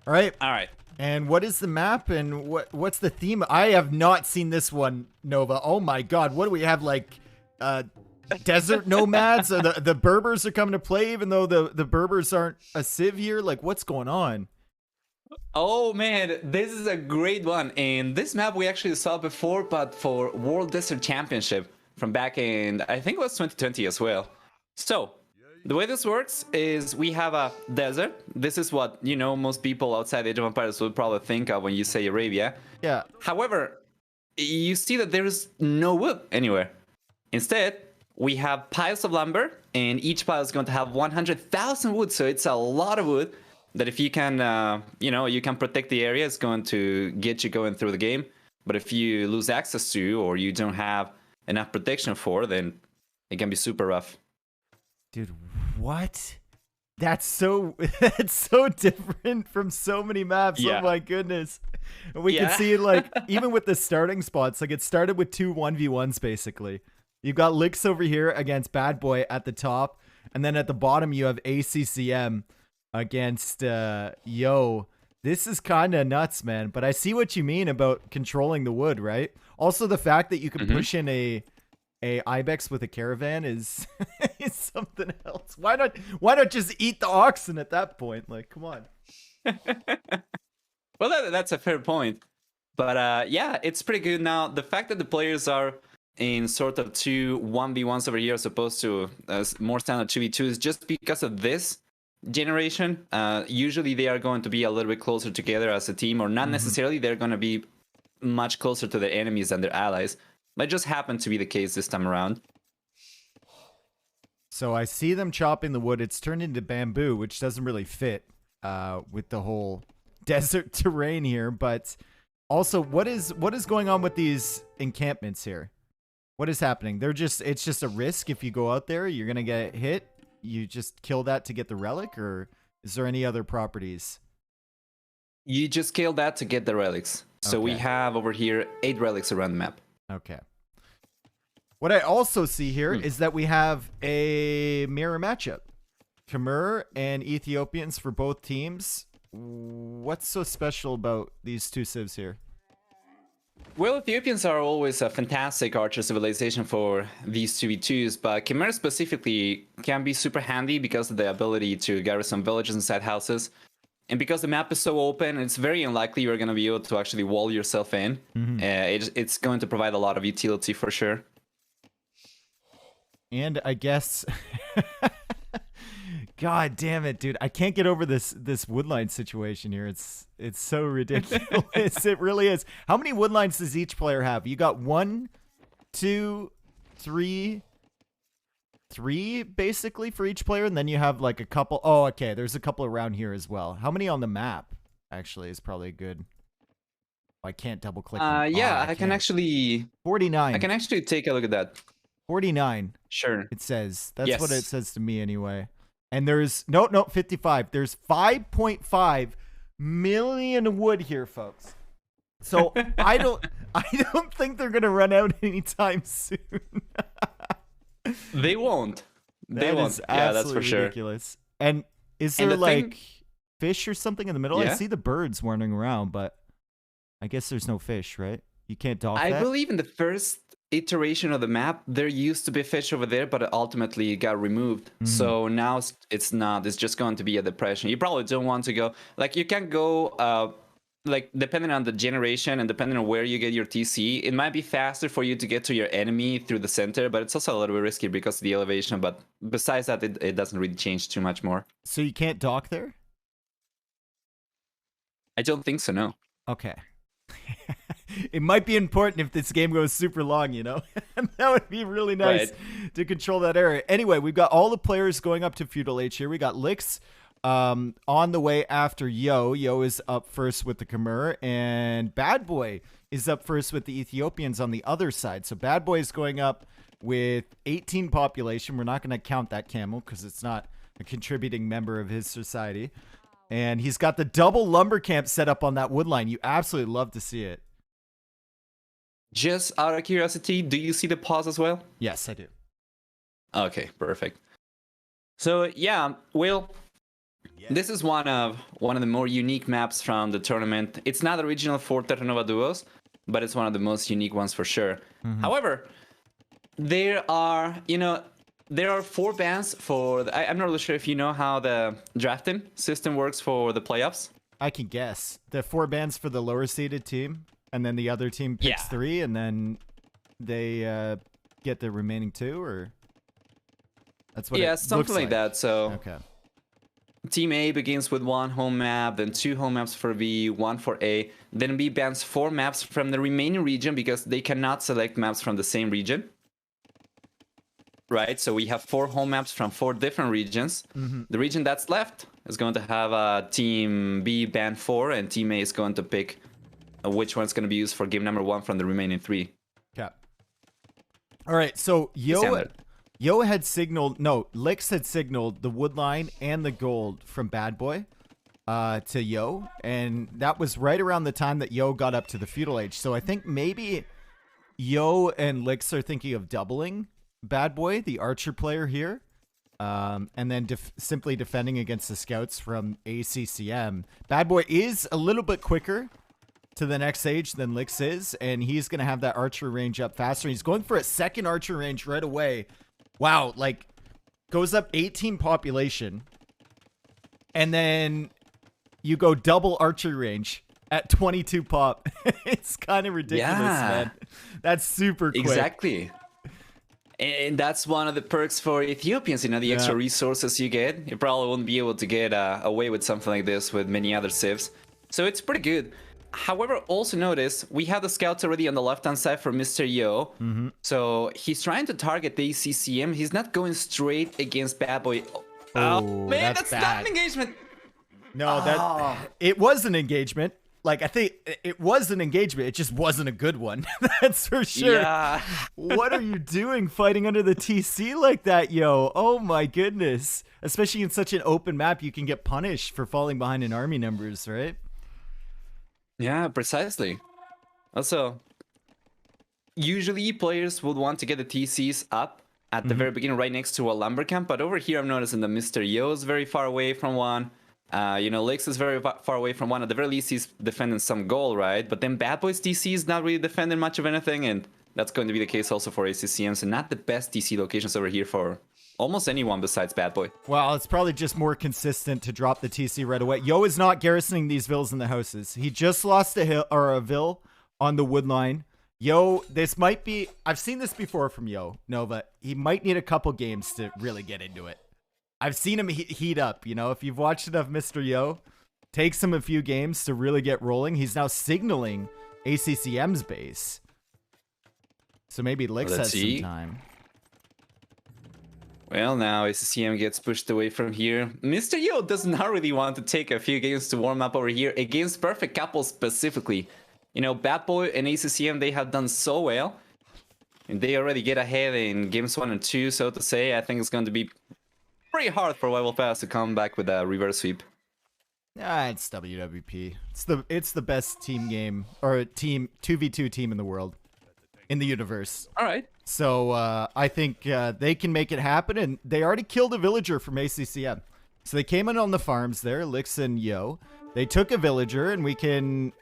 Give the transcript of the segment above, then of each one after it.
All right. All right. And what is the map and what's the theme? I have not seen this one, Nova. Oh my god, what do we have, like desert nomads? The Berbers are coming to play even though the Berbers aren't a civ here? Like, what's going on? Oh man, this is a great one. And this map we actually saw before, but for World Desert Championship from back in, I think it was 2020 as well. So, the way this works is we have a desert. This is what, you know, most people outside Age of Empires would probably think of when you say Arabia. Yeah. However, you see that there is no wood anywhere. Instead, we have piles of lumber, and each pile is going to have 100,000 wood. So it's a lot of wood that if you can, you know, you can protect the area, it's going to get you going through the game. But if you lose access to, or you don't have enough protection for, then it can be super rough. Dude, what? That's so different from so many maps. Yeah. Oh my goodness. And we Yeah. can see, like, even with the starting spots, like it started with 2 1v1s basically. You've got Licks over here against BadBoy at the top, and then at the bottom you have ACCM against Yo. This is kind of nuts, man, but I see what you mean about controlling the wood, right? Also the fact that you can push in a ibex with a caravan is is something else. Why not just eat the oxen at that point? Like, come on. Well, that's a fair point. But yeah, it's pretty good now. The fact that the players are in sort of 2 1v1s over here as opposed to more standard 2v2 is just because of this generation. Usually they are going to be a little bit closer together as a team, or not necessarily. They're going to be much closer to their enemies than their allies. That just happened to be the case this time around. So I see them chopping the wood. It's turned into bamboo, which doesn't really fit with the whole desert terrain here. But also, what is going on with these encampments here? What is happening? It's just a risk. If you go out there, you're gonna get hit. You just kill that to get the relic, or is there any other properties? You just kill that to get the relics. So we Okay. have over here 8 relics around the map. Okay. What I also see here is that we have a mirror matchup. Khmer and Ethiopians for both teams. What's so special about these two civs here? Well, Ethiopians are always a fantastic archer civilization for these 2v2s, but Khmer specifically can be super handy because of the ability to garrison villages inside houses. And because the map is so open, it's very unlikely you're going to be able to actually wall yourself in. It's going to provide a lot of utility for sure. And I guess... God damn it, dude. I can't get over this woodline situation here. It's so ridiculous. It really is. How many woodlines does each player have? You got 1, 2, 3 basically for each player, and then you have like a couple. Oh, okay. There's a couple around here as well. How many on the map actually is probably good. I can't double click. Yeah, I can actually 49. I can actually take a look at that. 49. Sure. It says. That's Yes. what it says to me anyway. And there's no 55. There's 5.5 million wood here, folks. So I don't think they're gonna run out anytime soon. They won't. They That won't. is Yeah, that's for absolutely sure. ridiculous. And is And there the like thing- fish or something in the middle? I Yeah. see the birds wandering around, but I guess there's no fish, right? You can't dock I that. believe in the first iteration of the map, there used to be fish over there, but ultimately it got removed. So now it's not. It's just going to be a depression. You probably don't want to go. Like, you can go, like, depending on the generation and depending on where you get your TC, it might be faster for you to get to your enemy through the center, but it's also a little bit risky because of the elevation. But besides that, it doesn't really change too much more. So you can't dock there? I don't think so, no. Okay. It might be important if this game goes super long, you know? That would be really nice to control that area. Anyway, we've got all the players going up to Feudal Age here. We got Licks on the way after Yo. Yo is up first with the Khmer, and BadBoy is up first with the Ethiopians on the other side. So BadBoy is going up with 18 population. We're not going to count that camel because it's not a contributing member of his society. And he's got the double lumber camp set up on that wood line. You absolutely love to see it. Just out of curiosity, do you see the pause as well? Yes, I do. Okay, perfect. So yeah, well, This is one of the more unique maps from the tournament. It's not original for Terra Nova Duos, but it's one of the most unique ones for sure. However, there are, there are 4 bans for... I'm not really sure if you know how the drafting system works for the playoffs. I can guess. The 4 bans for the lower seeded team, and then the other team picks 3, and then they get the remaining 2, or... That's what it something like that. So okay. Team A begins with 1 home map, then 2 home maps for B, 1 for A. Then B bans 4 maps from the remaining region because they cannot select maps from the same region. Right? So we have 4 home maps from 4 different regions. The region that's left is going to have Team B ban 4, and Team A is going to pick which one's going to be used for game number 1 from the remaining 3. Okay. All right, so Yo had signaled, no, Lix had signaled the wood line and the gold from BadBoy to Yo, and that was right around the time that Yo got up to the feudal age. So I think maybe Yo and Lix are thinking of doubling BadBoy, the archer player here, and then simply defending against the scouts from ACCM. BadBoy is a little bit quicker to the next age than Lix is, and he's going to have that archer range up faster. He's going for a second archer range right away. Wow, like, goes up 18 population, and then you go double archery range at 22 pop. It's kind of ridiculous, man. That's super quick. Exactly. And that's one of the perks for Ethiopians, the extra resources you get. You probably won't be able to get away with something like this with many other civs. So it's pretty good. However, also notice we have the scouts already on the left-hand side for Mr. Yo. So he's trying to target the ACCM. He's not going straight against BadBoy. Oh, man, that's not an engagement. No, it was an engagement. Like, I think it was an engagement. It just wasn't a good one. That's for sure. Yeah. What are you doing fighting under the TC like that, Yo? Oh, my goodness. Especially in such an open map, you can get punished for falling behind in army numbers, right? Yeah, precisely. Also, usually players would want to get the TCs up at the very beginning, right next to a lumber camp. But over here, I'm noticing that Mr. Yo is very far away from one. Lix is very far away from one. At the very least, he's defending some goal, right? But then BadBoy's TC is not really defending much of anything, and that's going to be the case also for ACCM. So not the best TC locations over here for almost anyone besides BadBoy. Well, it's probably just more consistent to drop the TC right away. Yo is not garrisoning these villas in the houses. He just lost a hill or a vill on the wood line. Yo, this might be... I've seen this before from Yo, Nova. He might need a couple games to really get into it. I've seen him heat up, If you've watched enough Mr. Yo, takes him a few games to really get rolling. He's now signaling ACCM's base. So maybe Lix has some time. Well, now ACCM gets pushed away from here. Mr. Yo does not really want to take a few games to warm up over here against Perfect Couple specifically. BadBoy and ACCM, they have done so well. And they already get ahead in games 1 and 2, so to say. I think it's going to be pretty hard for Rival Pass to come back with a reverse sweep. It's WWP. It's the best team game, or team 2v2 team in the world. In the universe. All right. So I think they can make it happen, and they already killed a villager from ACCM. So they came in on the farms there, Lix and Yo. They took a villager, and we can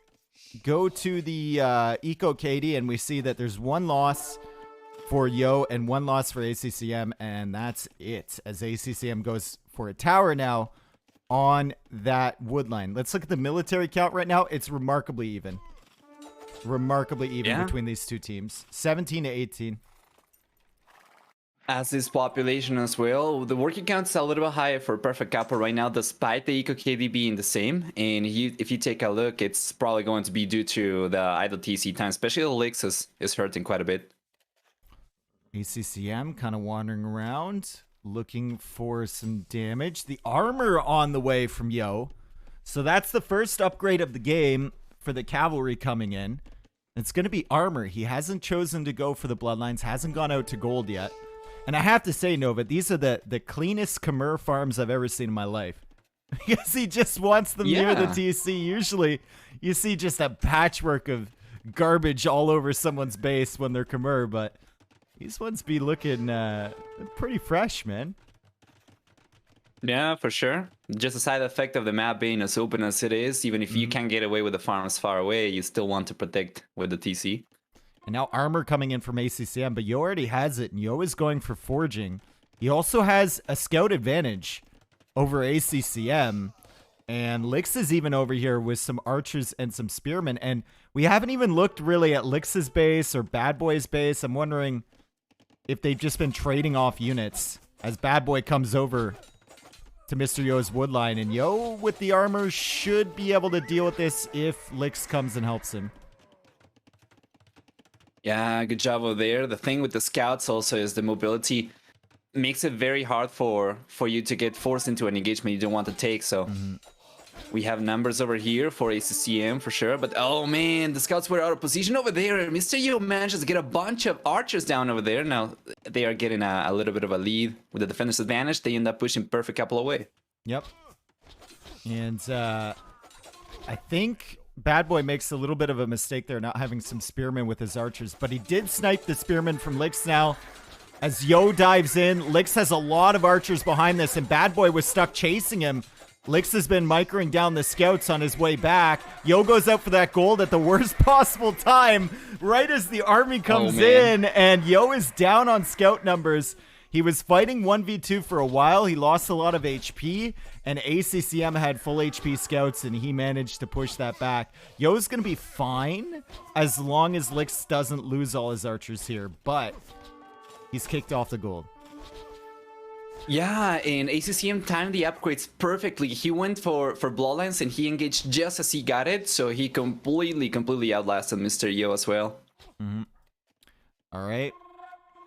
go to the Eco Katie, and we see that there's 1 loss for Yo and 1 loss for ACCM, and that's it. As ACCM goes for a tower now on that wood line. Let's look at the military count right now. It's remarkably even. Between these two teams. 17 to 18. As is population as well. The working count's a little bit higher for Perfect Couple right now, despite the Eco KD being the same. And if you take a look, it's probably going to be due to the idle TC time, especially the Lix is hurting quite a bit. ACCM kind of wandering around, looking for some damage. The armor on the way from Yo. So that's the first upgrade of the game for the cavalry coming in. It's going to be armor. He hasn't chosen to go for the bloodlines, hasn't gone out to gold yet. And I have to say, Nova, these are the cleanest Khmer farms I've ever seen in my life. Because he just wants them near the TC. Usually, you see just a patchwork of garbage all over someone's base when they're Khmer, but these ones be looking pretty fresh, man. Yeah, for sure. Just a side effect of the map being as open as it is. Even if you can't get away with the farms far away, you still want to protect with the TC. And now armor coming in from ACCM, but Yo already has it, and Yo is going for forging. He also has a scout advantage over ACCM, and Lix is even over here with some archers and some spearmen, and we haven't even looked really at Lix's base or BadBoy's base. I'm wondering if they've just been trading off units as BadBoy comes over to Mr. Yo's woodline, and Yo with the armor should be able to deal with this if Lix comes and helps him. Yeah, good job over there. The thing with the scouts also is the mobility makes it very hard for you to get forced into an engagement you don't want to take. So we have numbers over here for ACCM for sure. But oh man, the scouts were out of position over there. Mr. Yo manages to get a bunch of archers down over there. Now they are getting a little bit of a lead with the defender's advantage. They end up pushing perfect couple away. Yep. And I think BadBoy makes a little bit of a mistake there, not having some spearmen with his archers, but he did snipe the spearmen from Lix now. As Yo dives in, Lix has a lot of archers behind this, and BadBoy was stuck chasing him. Lix has been microing down the scouts on his way back. Yo goes out for that gold at the worst possible time, right as the army comes in, and Yo is down on scout numbers. He was fighting 1v2 for a while. He lost a lot of HP, and ACCM had full HP scouts, and he managed to push that back. Yo's going to be fine as long as Lix doesn't lose all his archers here, but he's kicked off the gold. Yeah, and ACCM timed the upgrades perfectly. He went for Bloodlines, and he engaged just as he got it, so he completely outlasted Mr. Yo as well. All right.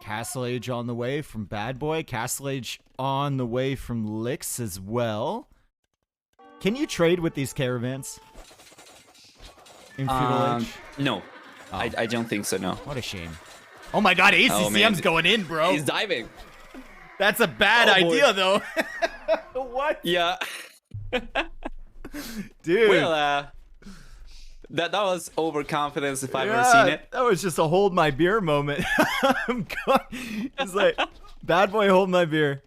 Castle Age on the way from BadBoy. Castle Age on the way from Lix as well. Can you trade with these caravans in Feudal Age? No. Oh. I don't think so, no. What a shame. Oh my god, ACCM's going in, bro. He's diving. That's a bad idea, though. What? Yeah. Dude. Well, that was overconfidence if I've ever seen it. That was just a hold my beer moment. I'm going. It's like, BadBoy, hold my beer.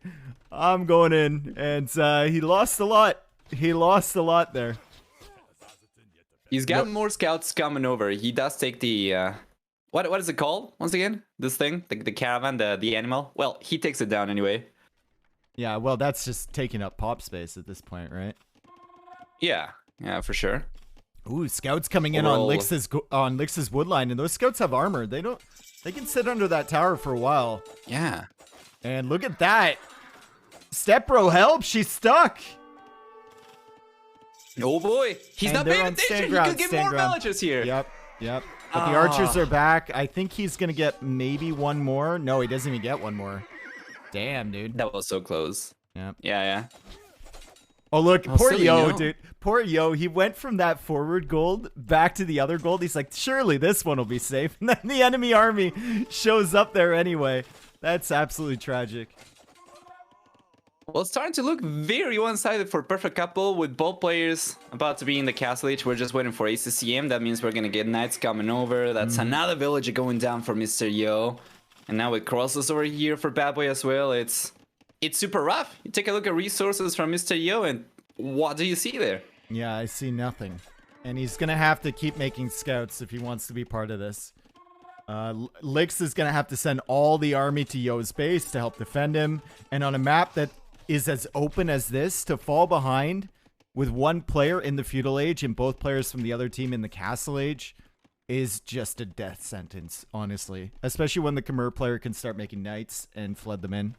I'm going in. And he lost a lot. He lost a lot there. He's got more scouts coming over. He does take the... What is it called? Once again? This thing? The caravan, the animal? Well, he takes it down anyway. Yeah, well, that's just taking up pop space at this point, right? Yeah, for sure. Ooh, scouts coming in on Lix's woodline, and those scouts have armor. They can sit under that tower for a while. Yeah. And look at that. Step bro, help! She's stuck. Oh boy, he's not paying attention. He could get more villagers here. Yep. But the archers are back. I think he's gonna get maybe one more. No, he doesn't even get one more. Damn, dude. That was so close. Yep. Yeah. Oh, look, poor Yo, dude. Poor Yo. He went from that forward gold back to the other gold. He's like, surely this one will be safe. And then the enemy army shows up there anyway. That's absolutely tragic. Well, it's starting to look very one-sided for Perfect Couple with both players about to be in the Castle Age. We're just waiting for ACCM. That means we're going to get Knights coming over. That's another villager going down for Mr. Yo. And now with crosses over here for BadBoy as well. It's super rough. You take a look at resources from Mr. Yo, and what do you see there? Yeah, I see nothing. And he's going to have to keep making scouts if he wants to be part of this. Lix is going to have to send all the army to Yo's base to help defend him. And on a map that is as open as this, to fall behind with one player in the Feudal Age and both players from the other team in the Castle Age is just a death sentence, honestly. Especially when the Khmer player can start making knights and flood them in.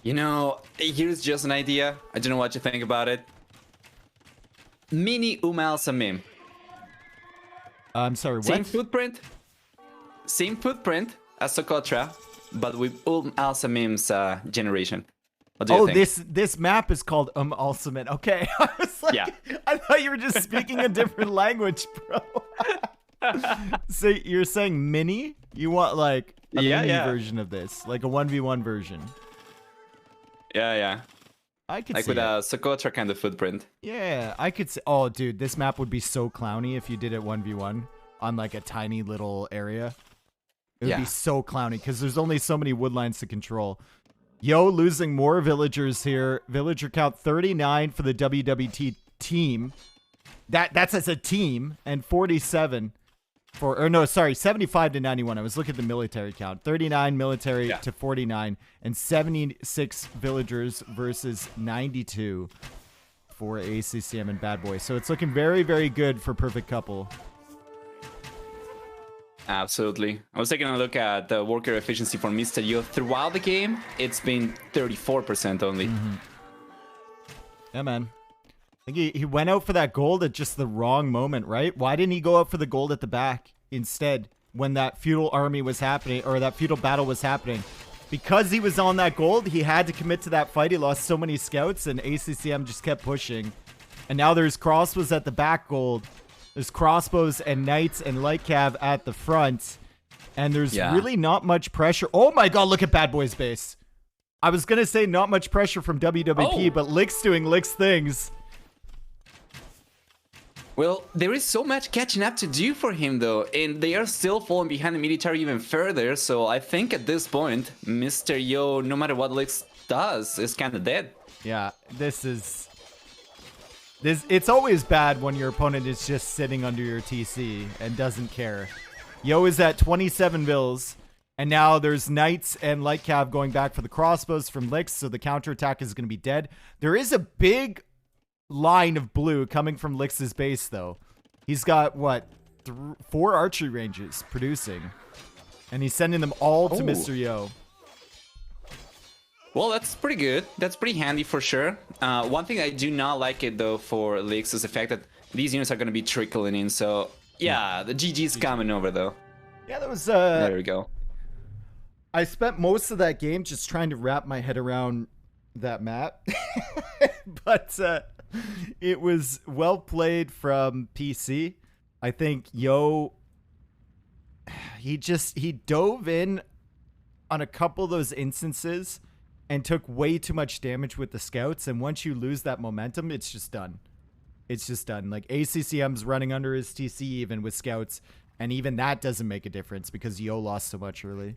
You know, here's just an idea. I don't know what you think about it. Mini ACCM. I'm sorry, what? Same footprint as Socotra, but with ACCM's generation. What do you think? This map is called ACCM. Okay, I was like, yeah. I thought you were just speaking a different language, bro. So you're saying mini? You want like a mini version of this, like a 1v1 version? Yeah. I could like see with a Socotra kind of footprint. Yeah, I could see. Oh, dude, this map would be so clowny if you did it 1v1 on like a tiny little area. It would be so clowny because there's only so many woodlines to control. Yo losing more villagers here. Villager count 39 for the WWT team. That's as a team, and 47 for, or no, sorry, 75 to 91. I was looking at the military count. 39 military to 49, and 76 villagers versus 92 for ACCM and BadBoy. So it's looking very, very good for Perfect Couple. Absolutely. I was taking a look at the worker efficiency for Mr. Yo. Throughout the game, it's been 34% only. Yeah, man. I think he went out for that gold at just the wrong moment, right? Why didn't he go out for the gold at the back instead when that feudal army was happening, or that feudal battle was happening? Because he was on that gold, he had to commit to that fight. He lost so many scouts, and ACCM just kept pushing. And now there's crossbows at the back gold. There's crossbows and knights and light cav at the front. And there's really not much pressure. Oh my god, look at BadBoy's base. I was going to say not much pressure from WWP, but Lick's doing Lick's things. Well, there is so much catching up to do for him, though, and they are still falling behind the military even further, so I think at this point, Mr. Yo, no matter what Lix does, is kind of dead. Yeah, it's always bad when your opponent is just sitting under your TC and doesn't care. Yo is at 27 vills, and now there's knights and light cav going back for the crossbows from Lix, so the counterattack is going to be dead. There is a big line of blue coming from Lix's base, though. He's got, what, 4 archery ranges producing, and he's sending them all to Mr. Yo. Well, that's pretty good. That's pretty handy for sure. One thing I do not like it, though, for Lix is the fact that these units are going to be trickling in, so yeah, the GG's coming over, though. Yeah, that was... there we go. I spent most of that game just trying to wrap my head around that map. But it was well played from PC. I think Yo, he dove in on a couple of those instances and took way too much damage with the scouts. And once you lose that momentum, it's just done. It's just done. Like ACCM's running under his TC even with scouts. And even that doesn't make a difference because Yo lost so much early.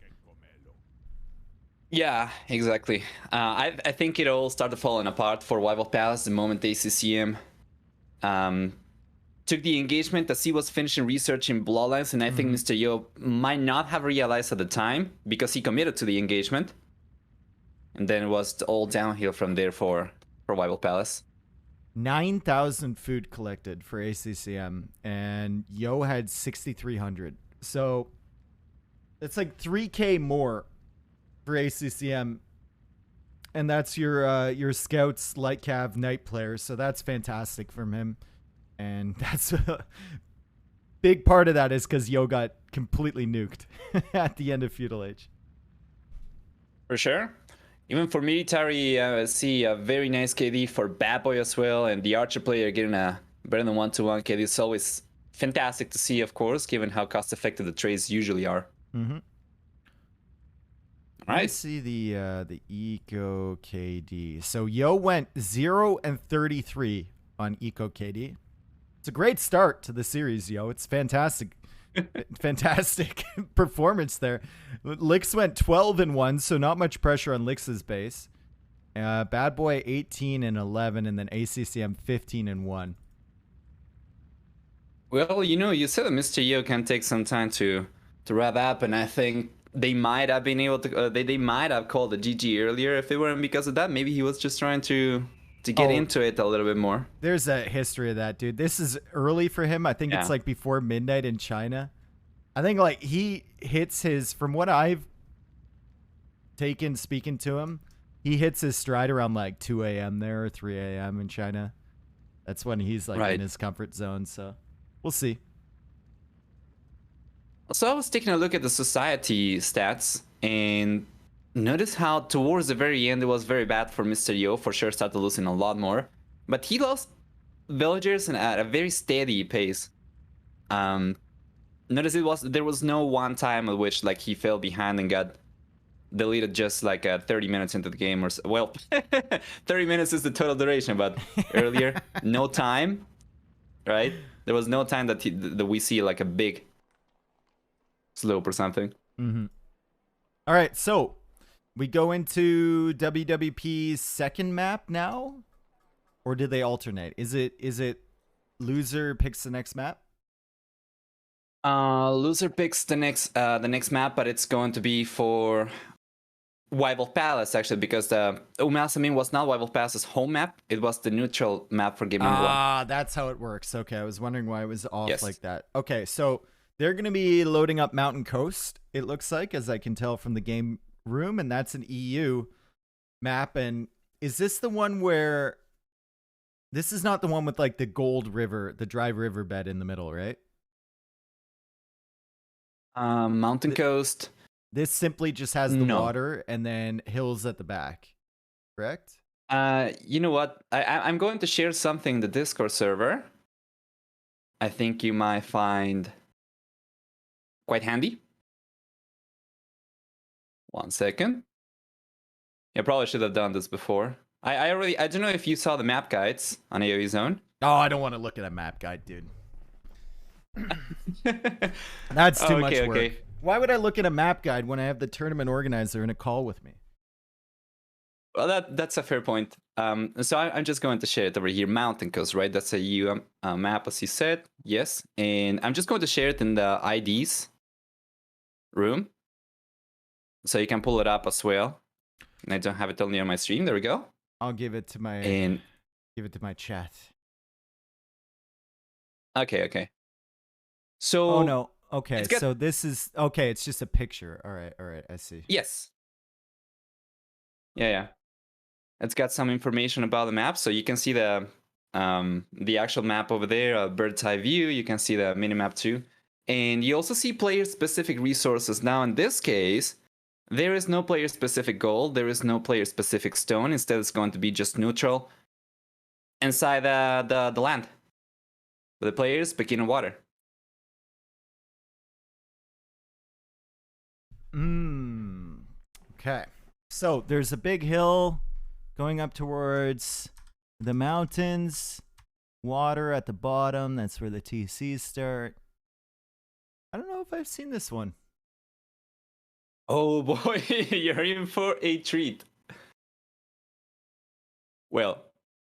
Yeah, exactly. I think it all started falling apart for Rival Palace the moment ACCM took the engagement as he was finishing research in Bloodlines, and I think Mr. Yo might not have realized at the time because he committed to the engagement. And then it was all downhill from there for Rival Palace. 9,000 food collected for ACCM, and Yo had 6,300. So it's like 3K more for ACCM, and that's your scouts, light cav, knight players. So that's fantastic from him, and that's a big part of that is because Yo got completely nuked at the end of Feudal Age. For sure. Even for military, I see a very nice KD for BadBoy as well, and the Archer player getting a better than 1-to-1 KD is always fantastic to see, of course, given how cost-effective the trades usually are. All right. Let's see the Eco KD. So Yo went 0 and 33 on Eco KD. It's a great start to the series, Yo. It's fantastic. Fantastic performance there. Lix went 12 and 1, so not much pressure on Lix's base. BadBoy 18 and 11, and then ACCM 15 and 1. Well, you said that Mr. Yo can take some time to wrap up, and I think they might have been able to. They might have called the GG earlier if it weren't because of that. Maybe he was just trying to get into it a little bit more. There's a history of that, dude. This is early for him. I think it's like before midnight in China. I think like he hits his, from what I've taken speaking to him, he hits his stride around like 2 a.m. there or 3 a.m. in China. That's when he's like in his comfort zone. So we'll see. So I was taking a look at the society stats and notice how towards the very end it was very bad for Mr. Yo. For sure started losing a lot more, but he lost villagers at a very steady pace. Notice there was no one time at which like he fell behind and got deleted just like 30 minutes into the game, or well 30 minutes is the total duration, but earlier no time, right? There was no time that we see like a big slope or something. All right, so We go into WWP's second map now, or did they alternate? Is it loser picks the next map? Loser picks the next map, but it's going to be for Wyvil Palace actually, because the ACCM was not Wyvil Palace's home map. It was the neutral map for Game Number 1. Ah, that's how it works. Okay, I was wondering why it was off Yes. like that. Okay, so they're going to be loading up Mountain Coast, it looks like, as I can tell from the game room, and that's an EU map. And is this the one where... This is not the one with like the gold river, the dry riverbed in the middle, right? Mountain Coast. This simply just has the water and then hills at the back, correct? You know what? I'm going to share something in the Discord server. I think you might find quite handy. 1 second. I probably should have done this before. I don't know if you saw the map guides on AoE Zone. Oh, I don't want to look at a map guide, dude. That's too much work. Okay. Why would I look at a map guide when I have the tournament organizer in a call with me? Well, that's a fair point. So I'm just going to share it over here. Mountain Coast, right? That's a EU map, as you said. Yes. And I'm just going to share it in the IDs room. So you can pull it up as well. And I don't have it only on my stream. There we go. I'll give it to my chat. Okay. So oh no. Okay. So this is okay, it's just a picture. All right, I see. Yes. Yeah. It's got some information about the map, so you can see the actual map over there, a bird's eye view. You can see the minimap too. And you also see player-specific resources. Now in this case, there is no player-specific gold, there is no player-specific stone. Instead, it's going to be just neutral inside the land. The players begin in water. Okay. So there's a big hill going up towards the mountains. Water at the bottom. That's where the TCs start. I don't know if I've seen this one. Oh boy, you're in for a treat. Well,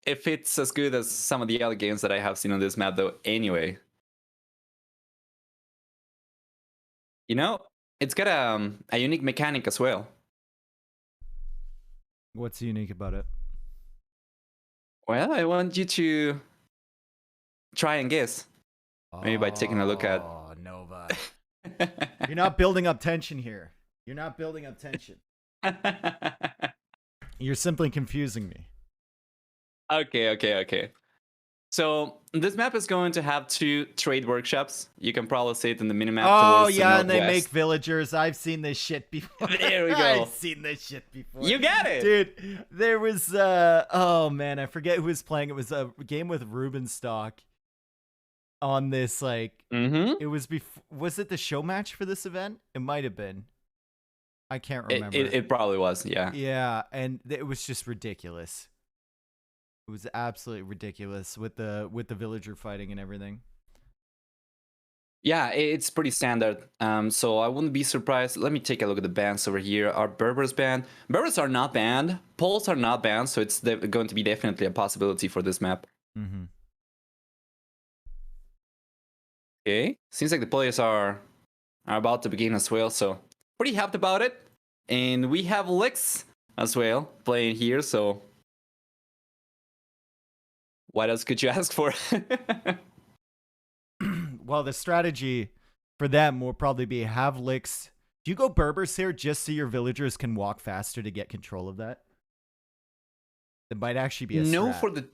if it's as good as some of the other games that I have seen on this map though, anyway. You know, it's got a unique mechanic as well. What's unique about it? Well, I want you to try and guess. Maybe by taking a look at... Oh, Nova. You're not building up tension here. You're not building up tension. You're simply confusing me. Okay. So this map is going to have 2 trade workshops. You can probably see it in the minimap. Oh yeah, and they make villagers. I've seen this shit before. There we go. I've seen this shit before. You got it, dude. There was oh man, I forget who was playing. It was a game with Rubenstock on this like. It was before. Was it the show match for this event? It might have been. I can't remember. It probably was. Yeah. Yeah, and it was just ridiculous. It was absolutely ridiculous with the villager fighting and everything. Yeah, it's pretty standard. So I wouldn't be surprised. Let me take a look at the bans over here. Are Berbers banned? Berbers are not banned. Poles are not banned, so it's going to be definitely a possibility for this map. Okay, seems like the players are about to begin as well, so pretty happy about it. And we have Lix as well playing here, so what else could you ask for? Well, the strategy for them will probably be have Lix. Do you go Berbers here just so your villagers can walk faster to get control of that? It might actually be a no strat. For the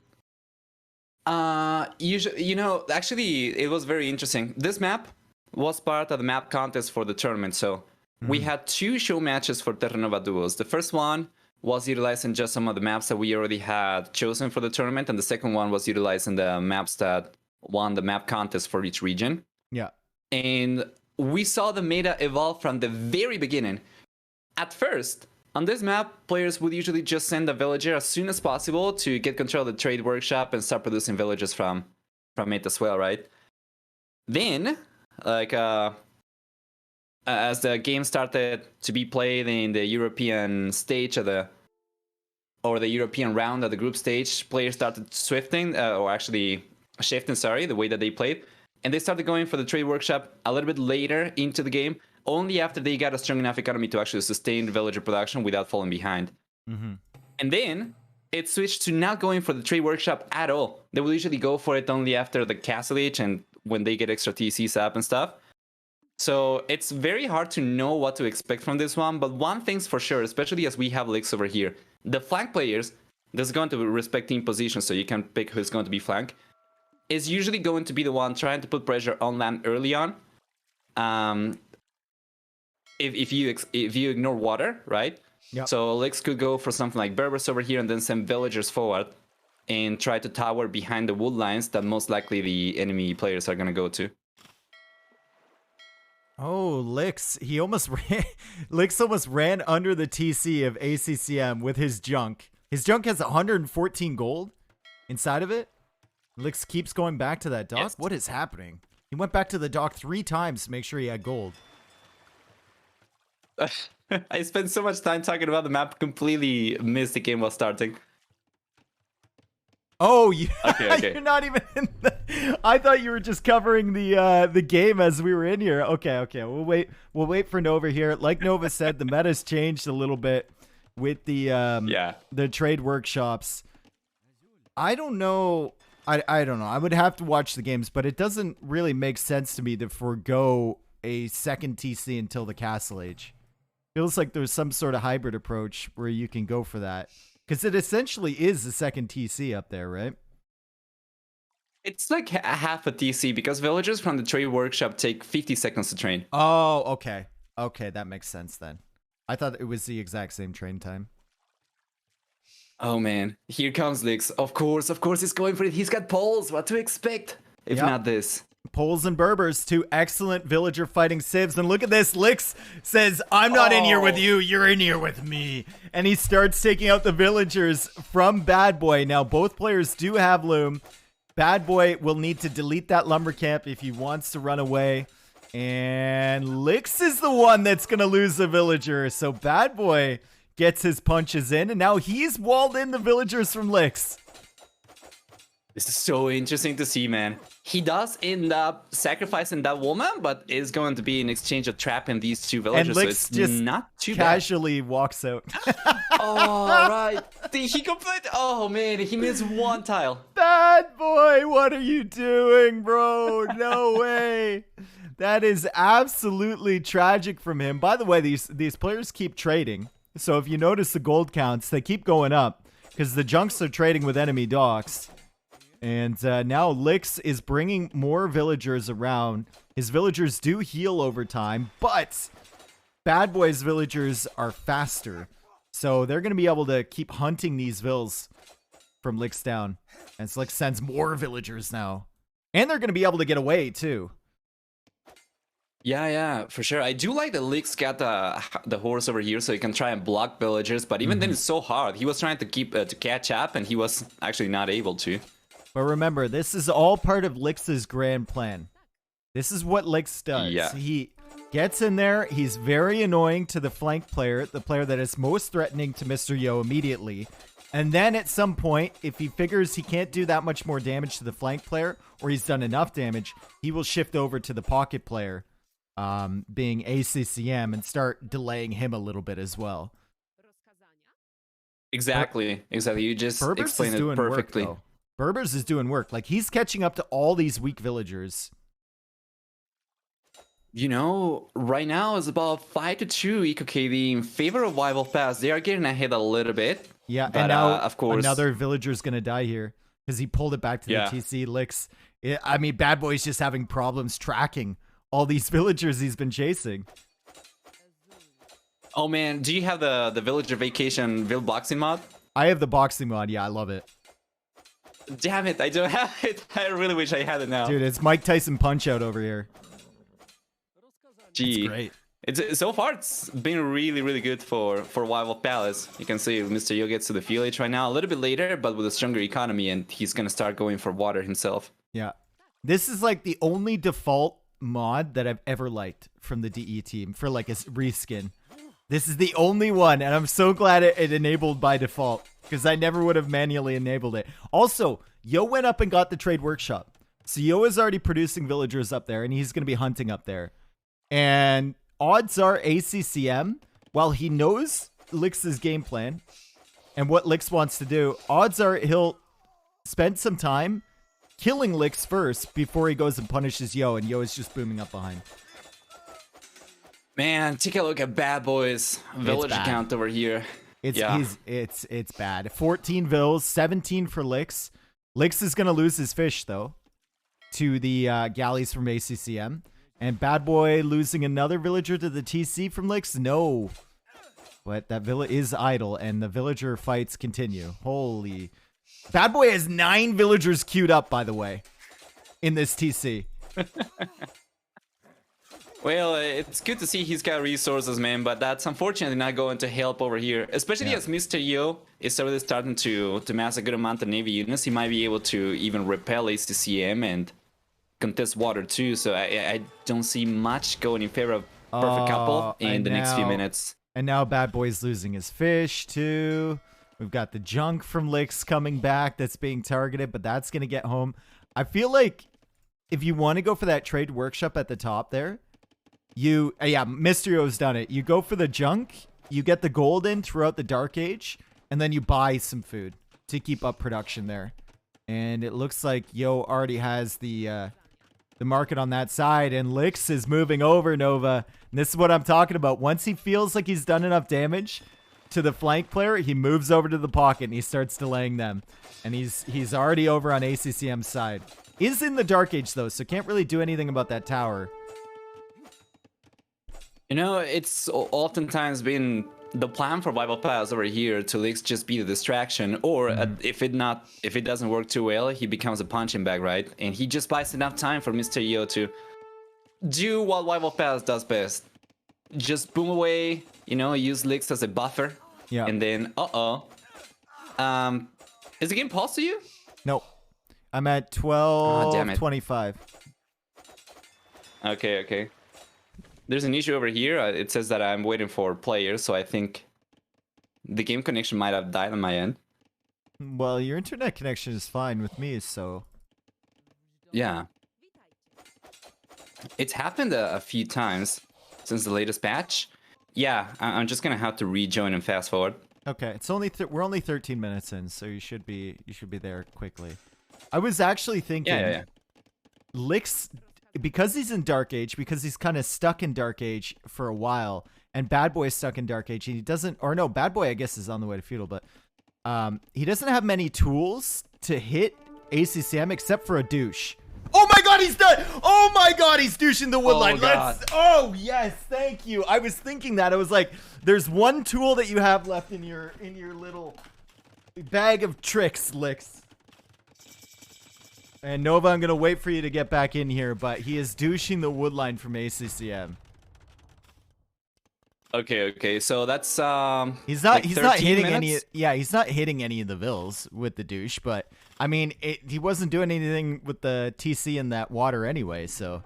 usually, you know, actually it was very interesting. This map was part of the map contest for the tournament, so we had 2 show matches for Terra Nova Duos. The first one was utilizing just some of the maps that we already had chosen for the tournament, and the second one was utilizing the maps that won the map contest for each region. Yeah. And we saw the meta evolve from the very beginning. At first, on this map, players would usually just send a villager as soon as possible to get control of the trade workshop and start producing villagers from it as well, right? Then, like as the game started to be played in the European stage of the European round of the group stage, players started shifting, the way that they played. And they started going for the trade workshop a little bit later into the game, only after they got a strong enough economy to actually sustain villager production without falling behind. Mm-hmm. And then it switched to not going for the trade workshop at all. They will usually go for it only after the castle age and when they get extra TCs up and stuff. So it's very hard to know what to expect from this one, but one thing's for sure, especially as we have Licks over here, the flank players, that's going to respect team position, so you can pick who's going to be flank, is usually going to be the one trying to put pressure on land early on. If you ignore water, right? Yep. So Licks could go for something like Berbers over here and then send villagers forward and try to tower behind the wood lines that most likely the enemy players are going to go to. Oh, Licks, Licks almost ran under the TC of ACCM with his junk. His junk has 114 gold inside of it. Licks keeps going back to that dock. Yes. What is happening? He went back to the dock 3 times to make sure he had gold. I spent so much time talking about the map, completely missed the game while starting. Oh, yeah. Okay. You're not even in the... I thought you were just covering the game as we were in here. Okay. We'll wait for Nova here. Like Nova said, the meta's changed a little bit with the the trade workshops. I don't know. I don't know. I would have to watch the games, but it doesn't really make sense to me to forego a second TC until the castle age. Feels like there's some sort of hybrid approach where you can go for that. Because it essentially is the second TC up there, right? It's like a half a TC because villagers from the trade workshop take 50 seconds to train. Oh, okay. Okay, that makes sense then. I thought it was the exact same train time. Oh man, here comes Licks. Of course he's going for it. He's got poles. What to expect if not this? Poles and Berbers, 2 excellent villager fighting civs. And look at this. Licks says, I'm not in here with you. You're in here with me. And he starts taking out the villagers from BadBoy. Now, both players do have Loom. BadBoy will need to delete that lumber camp if he wants to run away. And Licks is the one that's going to lose the villager. So BadBoy gets his punches in. And now he's walled in the villagers from Licks. This is so interesting to see, man. He does end up sacrificing that woman, but it's going to be in exchange of trapping these 2 villagers. And Licks so it's just not too casually walks out. Oh, right. He complete. Oh, man. He missed 1 tile. BadBoy, what are you doing, bro? No way. That is absolutely tragic from him. By the way, these players keep trading. So if you notice the gold counts, they keep going up because the junks are trading with enemy docks. And now Licks is bringing more villagers around. His villagers do heal over time, but BadBoy's villagers are faster. So they're going to be able to keep hunting these vills from Licks down. And Licks sends more villagers now. And they're going to be able to get away, too. Yeah, for sure. I do like that Licks got the horse over here so he can try and block villagers, but even then it's so hard. He was trying to to catch up, and he was actually not able to. But remember, this is all part of Licks' grand plan. This is what Licks does. Yeah. He gets in there. He's very annoying to the flank player, the player that is most threatening to Mr. Yo immediately. And then at some point, if he figures he can't do that much more damage to the flank player, or he's done enough damage, he will shift over to the pocket player, being ACCM, and start delaying him a little bit as well. Exactly. You just Berbers explained it perfectly. Work, Berbers is doing work. Like, he's catching up to all these weak villagers. You know, right now it's about 5-2 Eco KD in favor of Rival Pass. They are getting ahead a little bit. Yeah, but, and now of course, another villager's going to die here because he pulled it back to the TC. Licks. I mean, BadBoy's just having problems tracking all these villagers he's been chasing. Oh, man. Do you have the Villager Vacation Vill boxing mod? I have the boxing mod. Yeah, I love it. Damn it, I don't have it. I really wish I had it now. Dude, it's Mike Tyson Punch-Out over here. Gee. It's great. It's so far it's been really good for Rival Palace. You can see Mr. Yo gets to the field age right now a little bit later, but with a stronger economy, and he's gonna start going for water himself. Yeah. This is like the only default mod that I've ever liked from the DE team for like a reskin. This is the only one, and I'm so glad it enabled by default, because I never would have manually enabled it. Also, Yo went up and got the trade workshop. So Yo is already producing villagers up there, and he's going to be hunting up there. And odds are ACCM, while he knows Lix's game plan and what Lix wants to do, odds are he'll spend some time killing Lix first before he goes and punishes Yo, and Yo is just booming up behind. Man, take a look at BadBoy's village count over here. It's bad. 14 vills, 17 for Lix. Lix is gonna lose his fish though to the galleys from ACCM, and BadBoy losing another villager to the TC from Lix. No, but that villa is idle, and the villager fights continue. Holy, BadBoy has 9 villagers queued up, by the way, in this TC. Well, it's good to see he's got resources, man, but that's unfortunately not going to help over here. Especially as Mr. Yo is already starting to mass a good amount of Navy units. He might be able to even repel ACCM and contest water too, so I don't see much going in favor of Perfect Couple in the next few minutes. And now BadBoy's losing his fish too. We've got the junk from Lix coming back that's being targeted, but that's going to get home. I feel like if you want to go for that trade workshop at the top there, Mysterio's done it. You go for the junk, you get the gold in throughout the Dark Age, and then you buy some food to keep up production there. And it looks like Yo already has the market on that side, and Lix is moving over, Nova. And this is what I'm talking about. Once he feels like he's done enough damage to the flank player, he moves over to the pocket and he starts delaying them. And he's already over on ACCM's side. Is in the Dark Age though, so can't really do anything about that tower. You know, it's oftentimes been the plan for Bible Pass over here to Lix just be the distraction, or if it doesn't work too well, he becomes a punching bag, right? And he just buys enough time for Mr. Yo to do what Bible Pass does best. Just boom away, you know, use Lix as a buffer. Yeah. And then, is the game paused to you? No. I'm at 12:25. Okay. There's an issue over here. It says that I'm waiting for players, so I think the game connection might have died on my end. Well, your internet connection is fine with me, so... Yeah. It's happened a few times since the latest patch. Yeah, I'm just gonna have to rejoin and fast forward. Okay, it's only we're only 13 minutes in, so you should be there quickly. I was actually thinking... Lix... Because he's in Dark Age, because he's kind of stuck in Dark Age for a while, and BadBoy's stuck in Dark Age, and he doesn't, or no, BadBoy I guess is on the way to Feudal, but he doesn't have many tools to hit ACCM except for a douche. Oh my god, he's done! Oh my god, he's douching the woodline. Oh yes, thank you. I was thinking that. I was like, there's one tool that you have left in your little bag of tricks, Lix. And Nova, I'm going to wait for you to get back in here, but he is douching the woodline from ACCM. Okay. So that's he's not hitting minutes? He's not hitting any of the vills with the douche, but I mean, he wasn't doing anything with the TC in that water anyway, so.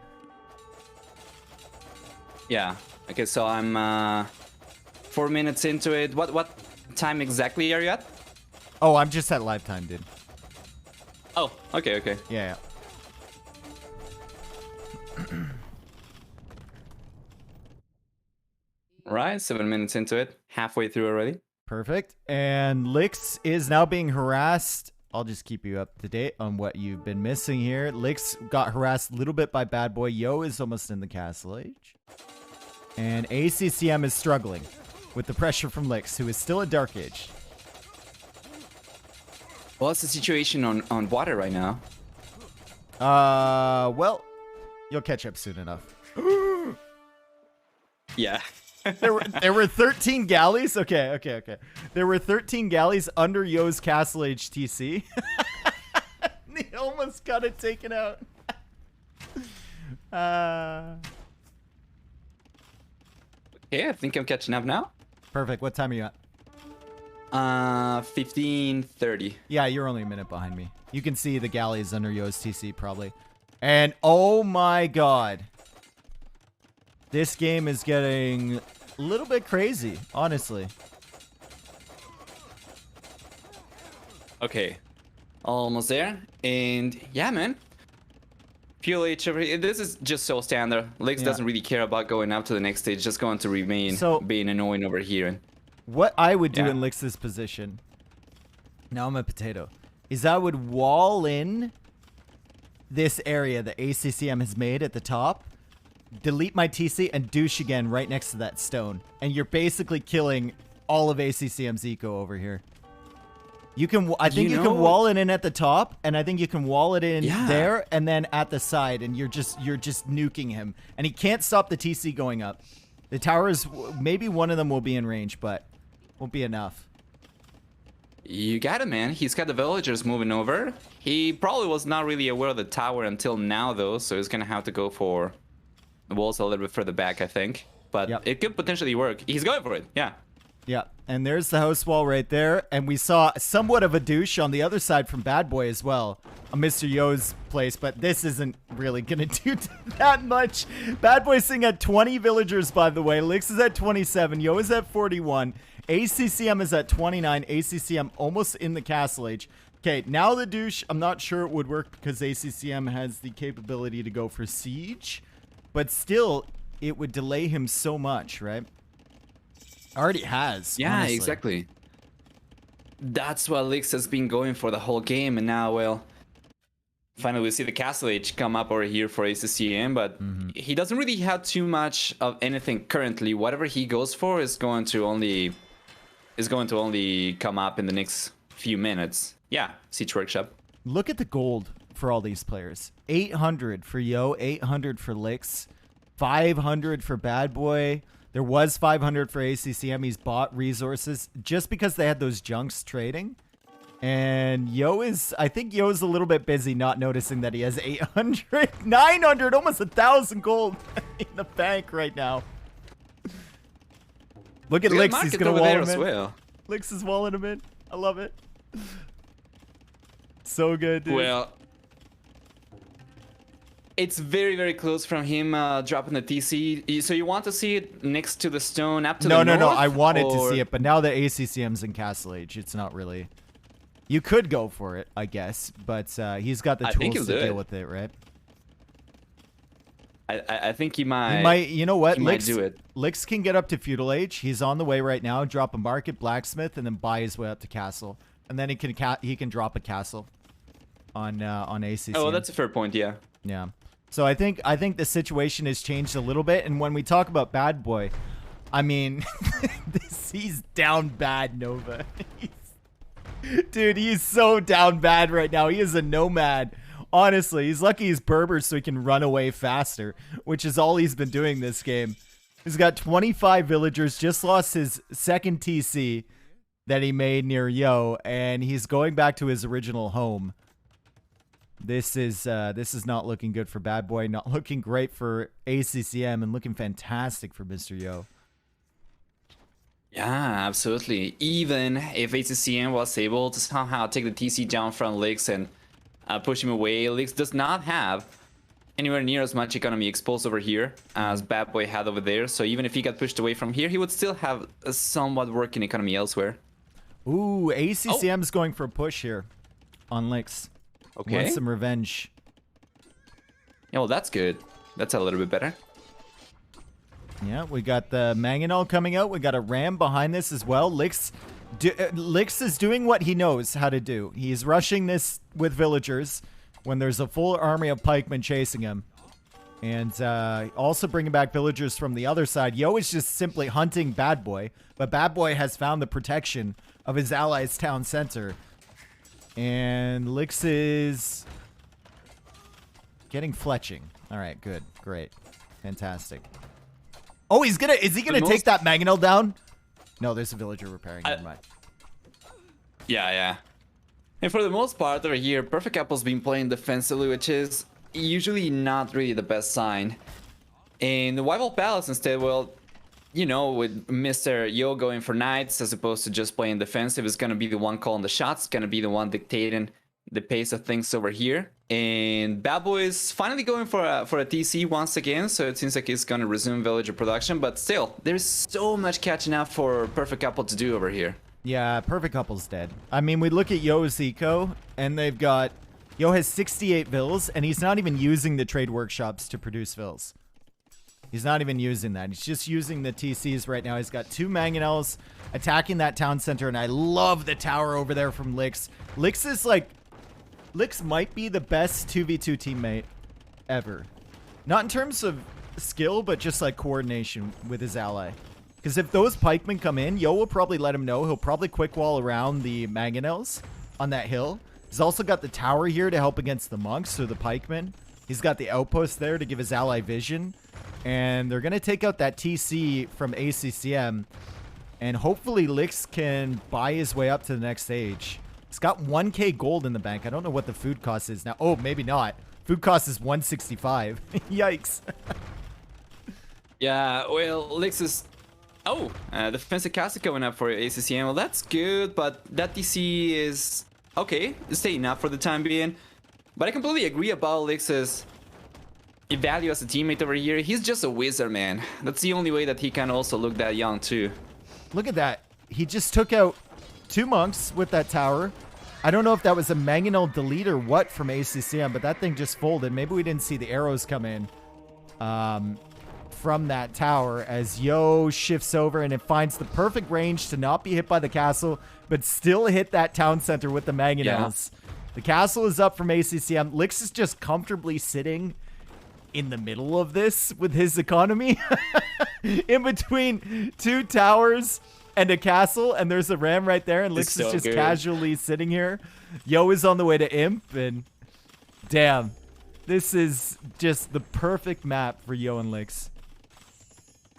Yeah. Okay, so I'm 4 minutes into it. What time exactly are you at? Oh, I'm just at live time, dude. Oh, okay. Yeah. Right, 7 minutes into it. Halfway through already. Perfect. And Lix is now being harassed. I'll just keep you up to date on what you've been missing here. Lix got harassed a little bit by BadBoy. Yo is almost in the Castle Age. And ACCM is struggling with the pressure from Lix, who is still in Dark Age. What's the situation on water right now? Well, you'll catch up soon enough. Yeah. there were 13 galleys. Okay. There were 13 galleys under Yo's Castle Age TC. He almost got it taken out. Okay, I think I'm catching up now. Perfect. What time are you at? 15:30. Yeah, you're only a minute behind me. You can see the galleys under Yo's TC probably. And oh my god. This game is getting a little bit crazy, honestly. Okay. Almost there. And yeah, man. Fuel H over here. This is just so standard. Lix doesn't really care about going up to the next stage. Just going to remain being annoying over here. What I would do in Lix's position, now I'm a potato, is I would wall in this area that ACCM has made at the top, delete my TC, and douche again right next to that stone. And you're basically killing all of ACCM's eco over here. You can, I think you can wall it in at the top, and I think you can wall it in there, and then at the side, and you're just nuking him, and he can't stop the TC going up. The towers, maybe one of them will be in range, but won't be enough. You got it, man. He's got the villagers moving over. He probably was not really aware of the tower until now, though, so he's gonna have to go for the walls a little bit further back, I think. But it could potentially work. He's going for it, yeah. Yeah, and there's the house wall right there, and we saw somewhat of a douche on the other side from BadBoy as well, on Mr. Yo's place, but this isn't really gonna do that much. BadBoy's sitting at 20 villagers, by the way. Lix is at 27, Yo is at 41, ACCM is at 29, ACCM almost in the castle age. Okay, now the douche, I'm not sure it would work because ACCM has the capability to go for siege, but still, it would delay him so much, right? Already has. Yeah, honestly. Exactly. That's what Lix has been going for the whole game, and now, well, finally we see the Castle Age come up over here for ACCM, but he doesn't really have too much of anything currently. Whatever he goes for is going to only come up in the next few minutes. Yeah, Siege Workshop. Look at the gold for all these players. 800 for Yo, 800 for Lix, 500 for BadBoy. There was 500 for ACCM. He's bought resources just because they had those junks trading. And Yo is, I think Yo's a little bit busy not noticing that he has 800, 900, almost 1,000 gold in the bank right now. Look at Lix. He's going to wall him in. Well. Lix is walling him in. I love it. So good, dude. Well, it's very, very close from him dropping the TC. So you want to see it next to the stone up to the north? No. I wanted to see it, but now that ACCM's in Castle Age, it's not really... You could go for it, I guess, but he's got the tools to deal with it, right? I think he might... You know what? He might do it. Lix can get up to Feudal Age. He's on the way right now. Drop a market, blacksmith, and then buy his way up to Castle. And then he can drop a castle on ACCM. Oh, that's a fair point, yeah. Yeah. So I think the situation has changed a little bit, and when we talk about BadBoy, I mean, he's down bad, Nova. Dude, he's so down bad right now. He is a nomad. Honestly, he's lucky he's Berber so he can run away faster, which is all he's been doing this game. He's got 25 villagers, just lost his second TC that he made near Yo, and he's going back to his original home. This is not looking good for BadBoy, not looking great for ACCM, and looking fantastic for Mr. Yo. Yeah, absolutely. Even if ACCM was able to somehow take the TC down from Lix and push him away, Lix does not have anywhere near as much economy exposed over here as BadBoy had over there. So even if he got pushed away from here, he would still have a somewhat working economy elsewhere. Ooh, ACCM's going for a push here on Lix. Okay. Want some revenge. Yeah, well, that's good. That's a little bit better. Yeah, we got the Mangonel coming out. We got a Ram behind this as well. Lix is doing what he knows how to do. He's rushing this with villagers when there's a full army of pikemen chasing him. And also bringing back villagers from the other side. Yo is just simply hunting BadBoy, but BadBoy has found the protection of his allies' town center. And Lix is getting fletching. All right, good, great, fantastic. Oh, is he gonna take that Mangonel down? No, there's a villager repairing. Never mind. Yeah. And for the most part over here, Perfect Apple's been playing defensively, which is usually not really the best sign. In the Rival Palace instead, well, you know, with Mr. Yo going for knights as opposed to just playing defensive, is going to be the one calling the shots, going to be the one dictating the pace of things over here. And BadBoy is finally going for a TC once again, so it seems like he's going to resume villager production. But still, there's so much catching up for Perfect Couple to do over here. Yeah, Perfect Couple's dead. I mean, we look at Yo's eco, and they've got... Yo has 68 vills, and he's not even using the trade workshops to produce vills. He's not even using that. He's just using the TCs right now. He's got 2 mangonels attacking that town center, and I love the tower over there from Lix. Lix is like... Lix might be the best 2v2 teammate ever. Not in terms of skill, but just like coordination with his ally. Because if those pikemen come in, Yo will probably let him know. He'll probably quick wall around the mangonels on that hill. He's also got the tower here to help against the monks or the pikemen. He's got the outpost there to give his ally vision. And they're going to take out that TC from ACCM. And hopefully Lix can buy his way up to the next stage. He's got 1k gold in the bank. I don't know what the food cost is now. Oh, maybe not. Food cost is 165. Yikes. Yeah, well, Lix is... Oh, defensive castle going up for ACCM. Well, that's good, but that DC is... Okay, staying up for the time being. But I completely agree about Lix's value as a teammate over here. He's just a wizard, man. That's the only way that he can also look that young, too. Look at that. He just took out 2 monks with that tower. I don't know if that was a mangonel delete or what from ACCM, but that thing just folded. Maybe we didn't see the arrows come in from that tower as Yo shifts over and it finds the perfect range to not be hit by the castle, but still hit that town center with the mangonels. Yeah. The castle is up from ACCM. Lix is just comfortably sitting in the middle of this with his economy in between 2 towers and a castle, and there's a ram right there, and Lix is just casually sitting here. Yo is on the way to Imp, and damn, this is just the perfect map for Yo and Lix.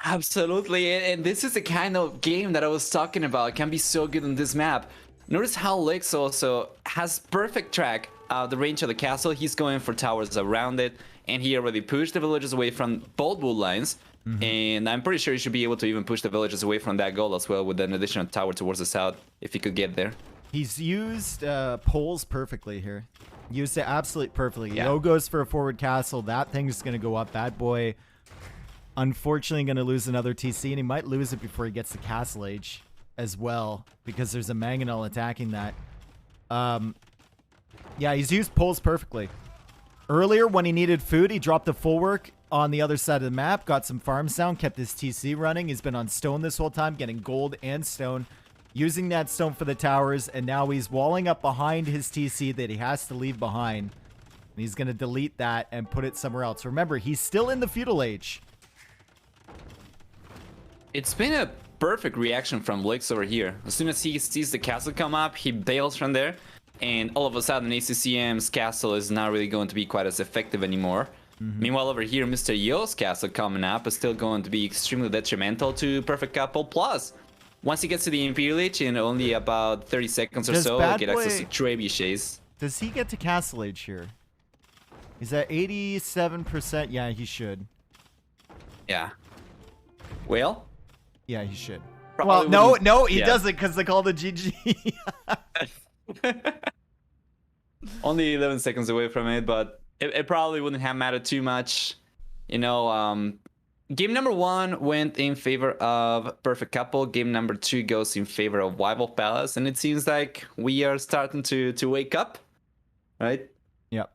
Absolutely, and this is the kind of game that I was talking about. It can be so good on this map. Notice how Lix also has perfect track of the range of the castle. He's going for towers around it, and he already pushed the villagers away from both wood lines. And I'm pretty sure he should be able to even push the villagers away from that goal as well with an additional tower towards the south if he could get there. He's used poles perfectly here. Used it absolutely perfectly. Yeah. Yo goes for a forward castle. That thing's going to go up. BadBoy, unfortunately, going to lose another TC, and he might lose it before he gets the castle age as well because there's a mangonel attacking that. Yeah, he's used poles perfectly. Earlier, when he needed food, he dropped the full work on the other side of the map, got some farms down, kept his TC running. He's been on stone this whole time, getting gold and stone, using that stone for the towers, and now he's walling up behind his TC that he has to leave behind. And he's going to delete that and put it somewhere else. Remember, he's still in the feudal age. It's been a perfect reaction from Lix over here. As soon as he sees the castle come up, he bails from there. And all of a sudden, ACCM's castle is not really going to be quite as effective anymore. Meanwhile, over here, Mr. Yo's castle coming up is still going to be extremely detrimental to Perfect Couple. Plus, once he gets to the Imperial Age in only about 30 seconds or so, he'll get access to trebuchets. Does he get to castle age here? He's at 87%. Yeah, he should. Yeah. Well? Yeah, he should. Well, no, he doesn't because they called it GG. Only 11 seconds away from it, but it probably wouldn't have mattered too much. You know, game number 1 went in favor of Perfect Couple. Game number 2 goes in favor of Rival Palace. And it seems like we are starting to wake up, right? Yep.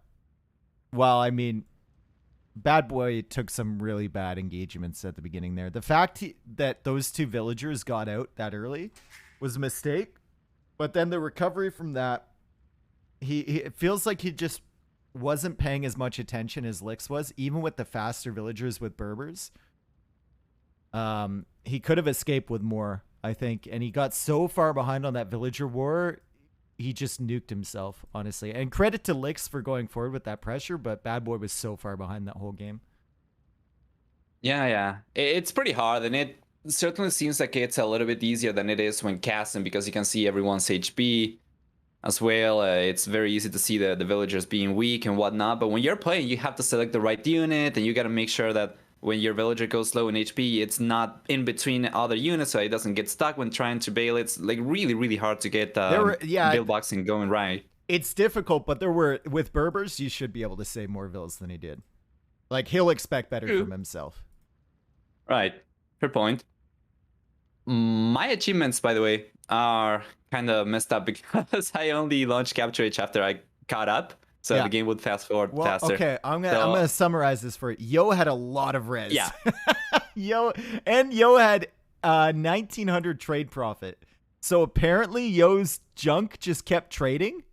Well, I mean, BadBoy took some really bad engagements at the beginning there. The fact that those 2 villagers got out that early was a mistake. But then the recovery from that, it feels like he just wasn't paying as much attention as Lix was, even with the faster villagers with Berbers. He could have escaped with more, I think. And he got so far behind on that villager war, he just nuked himself, honestly. And credit to Lix for going forward with that pressure, but BadBoy was so far behind that whole game. Yeah. It's pretty hard, and it certainly seems like it's a little bit easier than it is when casting because you can see everyone's HP as well. It's very easy to see the villagers being weak and whatnot, but when you're playing, you have to select the right unit, and you got to make sure that when your villager goes low in HP, it's not in between other units, so it doesn't get stuck when trying to bail. It's like really hard to get build boxing going right. It's difficult, but with Berbers, you should be able to save more vills than he did. Like, he'll expect better True. from himself. Right. Fair point. My achievements, by the way, are kind of messed up because I only launched Capture H after I caught up. So the game would fast forward faster. Okay, I'm gonna summarize this for you. Yo had a lot of res. Yeah. Yo had 1900 trade profit. So apparently Yo's junk just kept trading.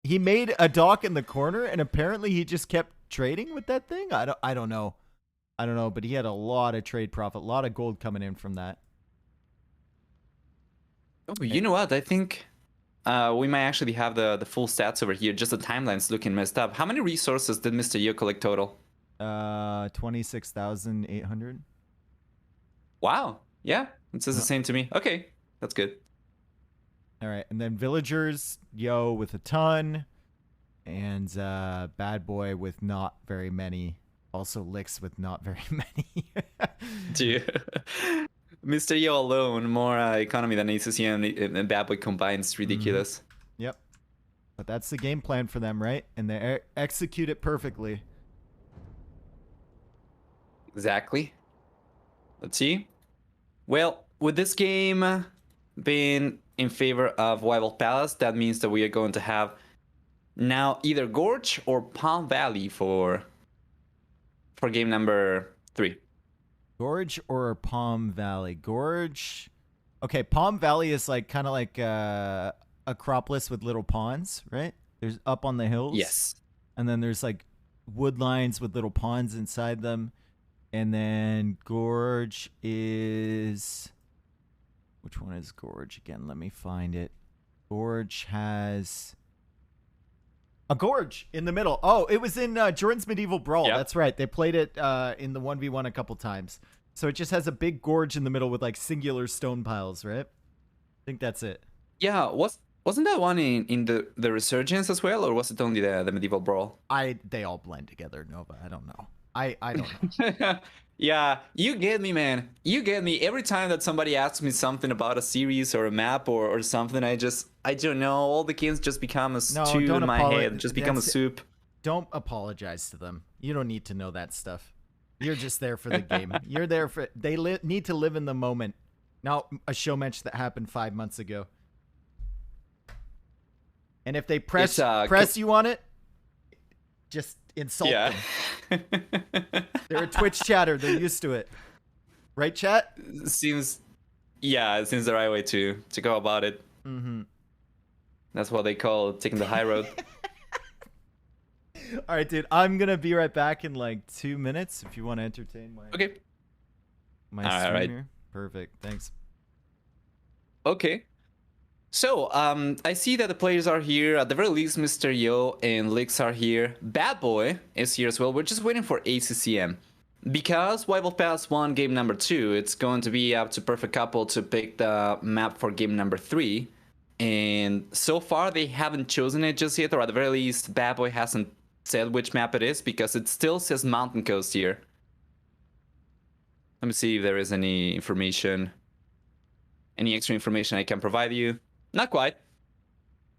He made a dock in the corner, and apparently he just kept trading with that thing. I don't know. I don't know, but he had a lot of trade profit, a lot of gold coming in from that. Oh, you know what? I think we might actually have the full stats over here. Just the timeline's looking messed up. How many resources did Mr. Yo collect total? 26,800. Wow. Yeah, it says the same to me. Okay, that's good. All right, and then villagers, Yo with a ton, and BadBoy with not very many. Also Licks with not very many. Dude. Mr. Yo alone, more economy than ACCM and BadBoy combined is ridiculous. Yep. But that's the game plan for them, right? And they execute it perfectly. Exactly. Let's see. Well, with this game being in favor of Rival Palace, that means that we are going to have now either Gorge or Palm Valley for game number 3. Gorge or Palm Valley? Gorge. Okay, Palm Valley is like kind of like a Acropolis with little ponds, right? There's up on the hills. Yes. And then there's like wood lines with little ponds inside them. And then Gorge is... Which one is Gorge again? Let me find it. Gorge has... A gorge in the middle. Oh, it was in Jordan's Medieval Brawl. Yep. That's right. They played it in the 1v1 a couple times. So it just has a big gorge in the middle with like singular stone piles, right? I think that's it. Yeah, wasn't that one in the Resurgence as well, or was it only the Medieval Brawl? They all blend together, Nova. I don't know. I don't know. Yeah, you get me, man. You get me. Every time that somebody asks me something about a series or a map or something, I don't know. All the games just become a stew in my head. Just become a soup. Don't apologize to them. You don't need to know that stuff. You're just there for the game. You're there for... They need to live in the moment. Not a show match that happened 5 months ago. And if they press you on it, just insult them. They're a Twitch chatter. They're used to it. Right, chat? Seems the right way to go about it. Mm-hmm. That's what they call taking the high road. All right, dude. I'm going to be right back in like 2 minutes if you want to entertain my stream here. Perfect. Thanks. Okay. So, I see that the players are here. At the very least, Mr. Yo and Licks are here. BadBoy is here as well. We're just waiting for ACCM. Because Rival Palace won game number 2, it's going to be up to Perfect Couple to pick the map for game number 3. And so far, they haven't chosen it just yet, or at the very least, BadBoy hasn't said which map it is, because it still says Mountain Coast here. Let me see if there is any information, any extra information I can provide you. Not quite.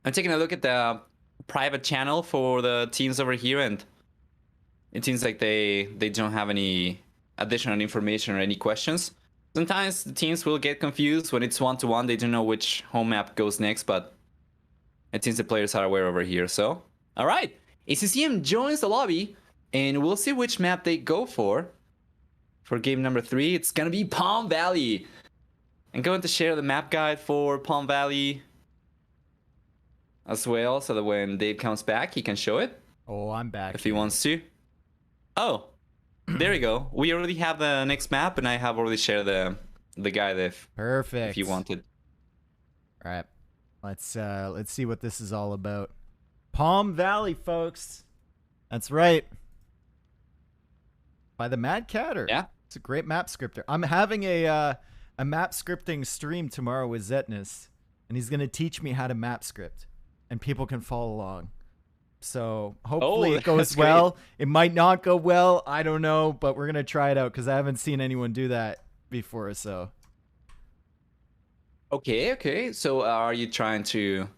I'm taking a look at the private channel for the teams over here, and it seems like they don't have any additional information or any questions. Sometimes the teams will get confused when it's 1-to-1. They don't know which home map goes next, but it seems the players are aware over here. So, all right. ACCM joins the lobby, and we'll see which map they go for game number 3. It's going to be Palm Valley. I'm going to share the map guide for Palm Valley as well, so that when Dave comes back, he can show it. Oh, I'm back. If he wants to. Oh, there we go. We already have the next map, and I have already shared the guide if you wanted. All right. Let's see what this is all about. Palm Valley, folks. That's right. By the Mad Catter. Yeah. It's a great map scripter. I'm having a map scripting stream tomorrow with Zetnus, and he's going to teach me how to map script, and people can follow along. So hopefully it goes well. It might not go well. I don't know, but we're going to try it out because I haven't seen anyone do that before. So. Okay. So are you trying to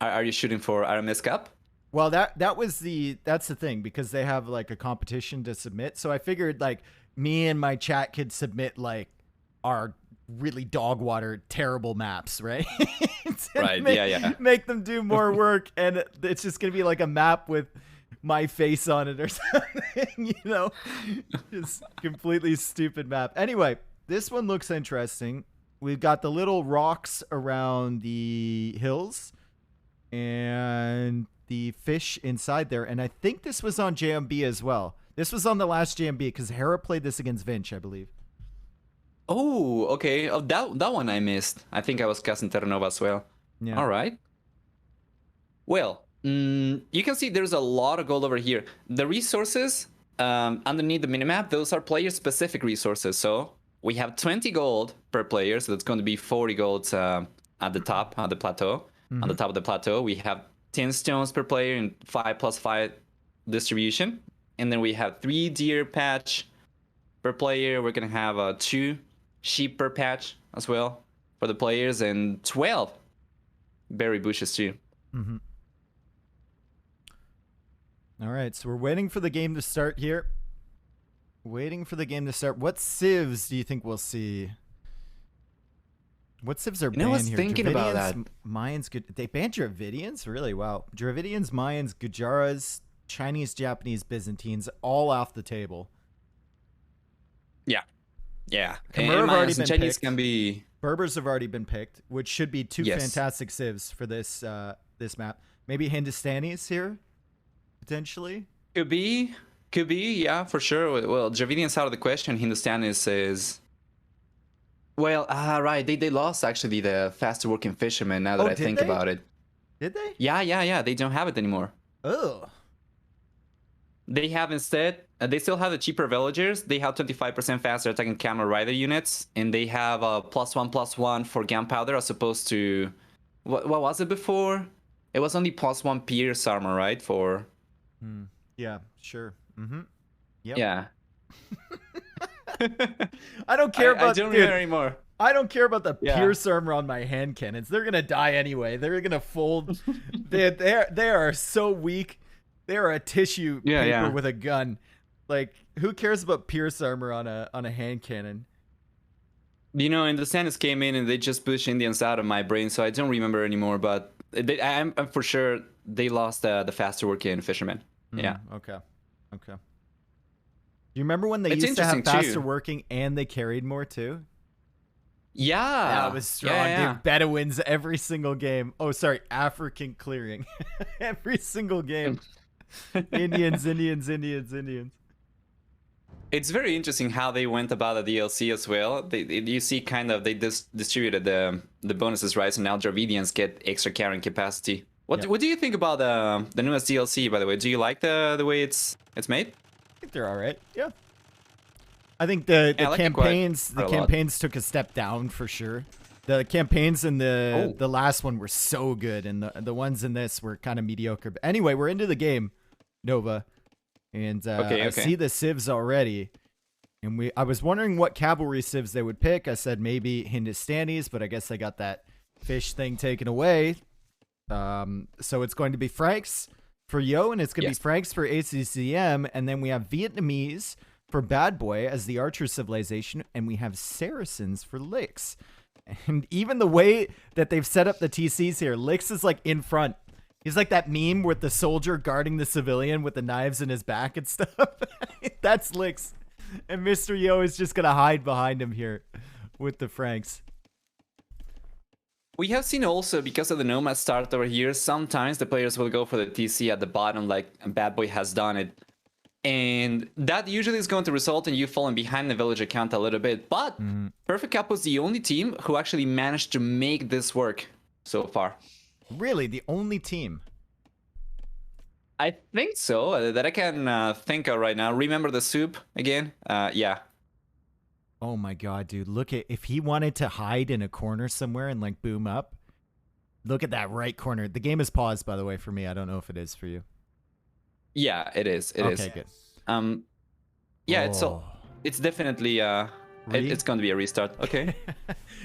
Are you shooting for RMS Cup? Well, that's the thing, because they have like a competition to submit. So I figured like me and my chat could submit like our really dog water terrible maps, right? Right. Yeah. Make them do more work, and it's just gonna be like a map with my face on it or something, just completely stupid map. Anyway, this one looks interesting. We've got the little rocks around the hills and the fish inside there, and I think this was on JMB as well. This was on the last JMB because Hera played this against Vinch, I believe. Oh, okay. Oh, that one I missed. I think I was casting Terra Nova as well. Yeah. All right. Well, you can see there's a lot of gold over here. The resources underneath the minimap, those are player-specific resources. So we have 20 gold per player, so that's going to be 40 golds at the top of the plateau. On the top of the plateau, we have 10 stones per player in 5+5 distribution. And then we have 3 deer patch per player. We're going to have 2 sheep per patch as well for the players, and 12 berry bushes too. All right, so we're waiting for the game to start here. Waiting for the game to start. What civs do you think we'll see? What civs are banned here? I was thinking about that. Mayans, they banned Dravidians? Really? Wow. Dravidians, Mayans, Gujaras, Chinese, Japanese, Byzantines, all off the table. Yeah. Khmer have already been Chinese picked. can be... Berbers have already been picked, which should be 2 fantastic civs for this this map. Maybe Hindustanis here, potentially. Could be, yeah, for sure. Well, Dravidian's out of the question. Hindustanis is... Well, right, they lost actually the faster working fisherman now that I think about it. Did they? Yeah, they don't have it anymore. Oh. They have instead, they still have the cheaper villagers. They have 25% faster attacking camel rider units, and they have a +1/+1 for gunpowder as opposed to, what was it before? It was only +1 pierce armor, right? For... Yeah, sure. Yep. Yeah. I don't care about... I don't remember anymore. I don't care about the pierce armor on my hand cannons. They're gonna die anyway. They're gonna fold. they are so weak. They are a tissue paper with a gun. Like, who cares about pierce armor on a hand cannon? And the Sanders came in and they just pushed Indians out of my brain, so I don't remember anymore. But I'm for sure they lost the faster working fishermen. Yeah. Okay. Do you remember when they used to have faster working and they carried more too? Yeah. That was strong, dude. Bedouins every single game. Oh, sorry, African clearing. Every single game. Indians. It's very interesting how they went about the DLC as well. You see kind of they distributed the bonuses, right? So now Dravidians get extra carrying capacity. What do you think about the newest DLC, by the way? Do you like the way it's made? I think they're all right. Yeah. I think the campaigns took a step down for sure. The campaigns in the last one were so good, and the ones in this were kind of mediocre. But anyway, we're into the game, Nova, and I see the civs already. And I was wondering what cavalry civs they would pick. I said maybe Hindustanis, but I guess they got that fish thing taken away. So it's going to be Franks for Yo, and it's going to be Franks for ACCM, and then we have Vietnamese for BadBoy as the Archer civilization, and we have Saracens for Lix. And even the way that they've set up the TCs here, Lix is like in front. He's like that meme with the soldier guarding the civilian with the knives in his back and stuff. That's Lix. And Mr. Yo is just going to hide behind him here with the Franks. We have seen also, because of the Nomad start over here, sometimes the players will go for the TC at the bottom, like BadBoy has done it. And that usually is going to result in you falling behind the villager count a little bit. But Perfect Cup was the only team who actually managed to make this work so far. Really? The only team? I think so, that I can think of right now. Remember the soup again? Yeah. Oh my god, dude. Look at, if he wanted to hide in a corner somewhere and like boom up, look at that right corner. The game is paused, by the way, for me. I don't know if it is for you. Yeah, it is. It is. Okay, good. Yeah, it's definitely it's going to be a restart. Okay.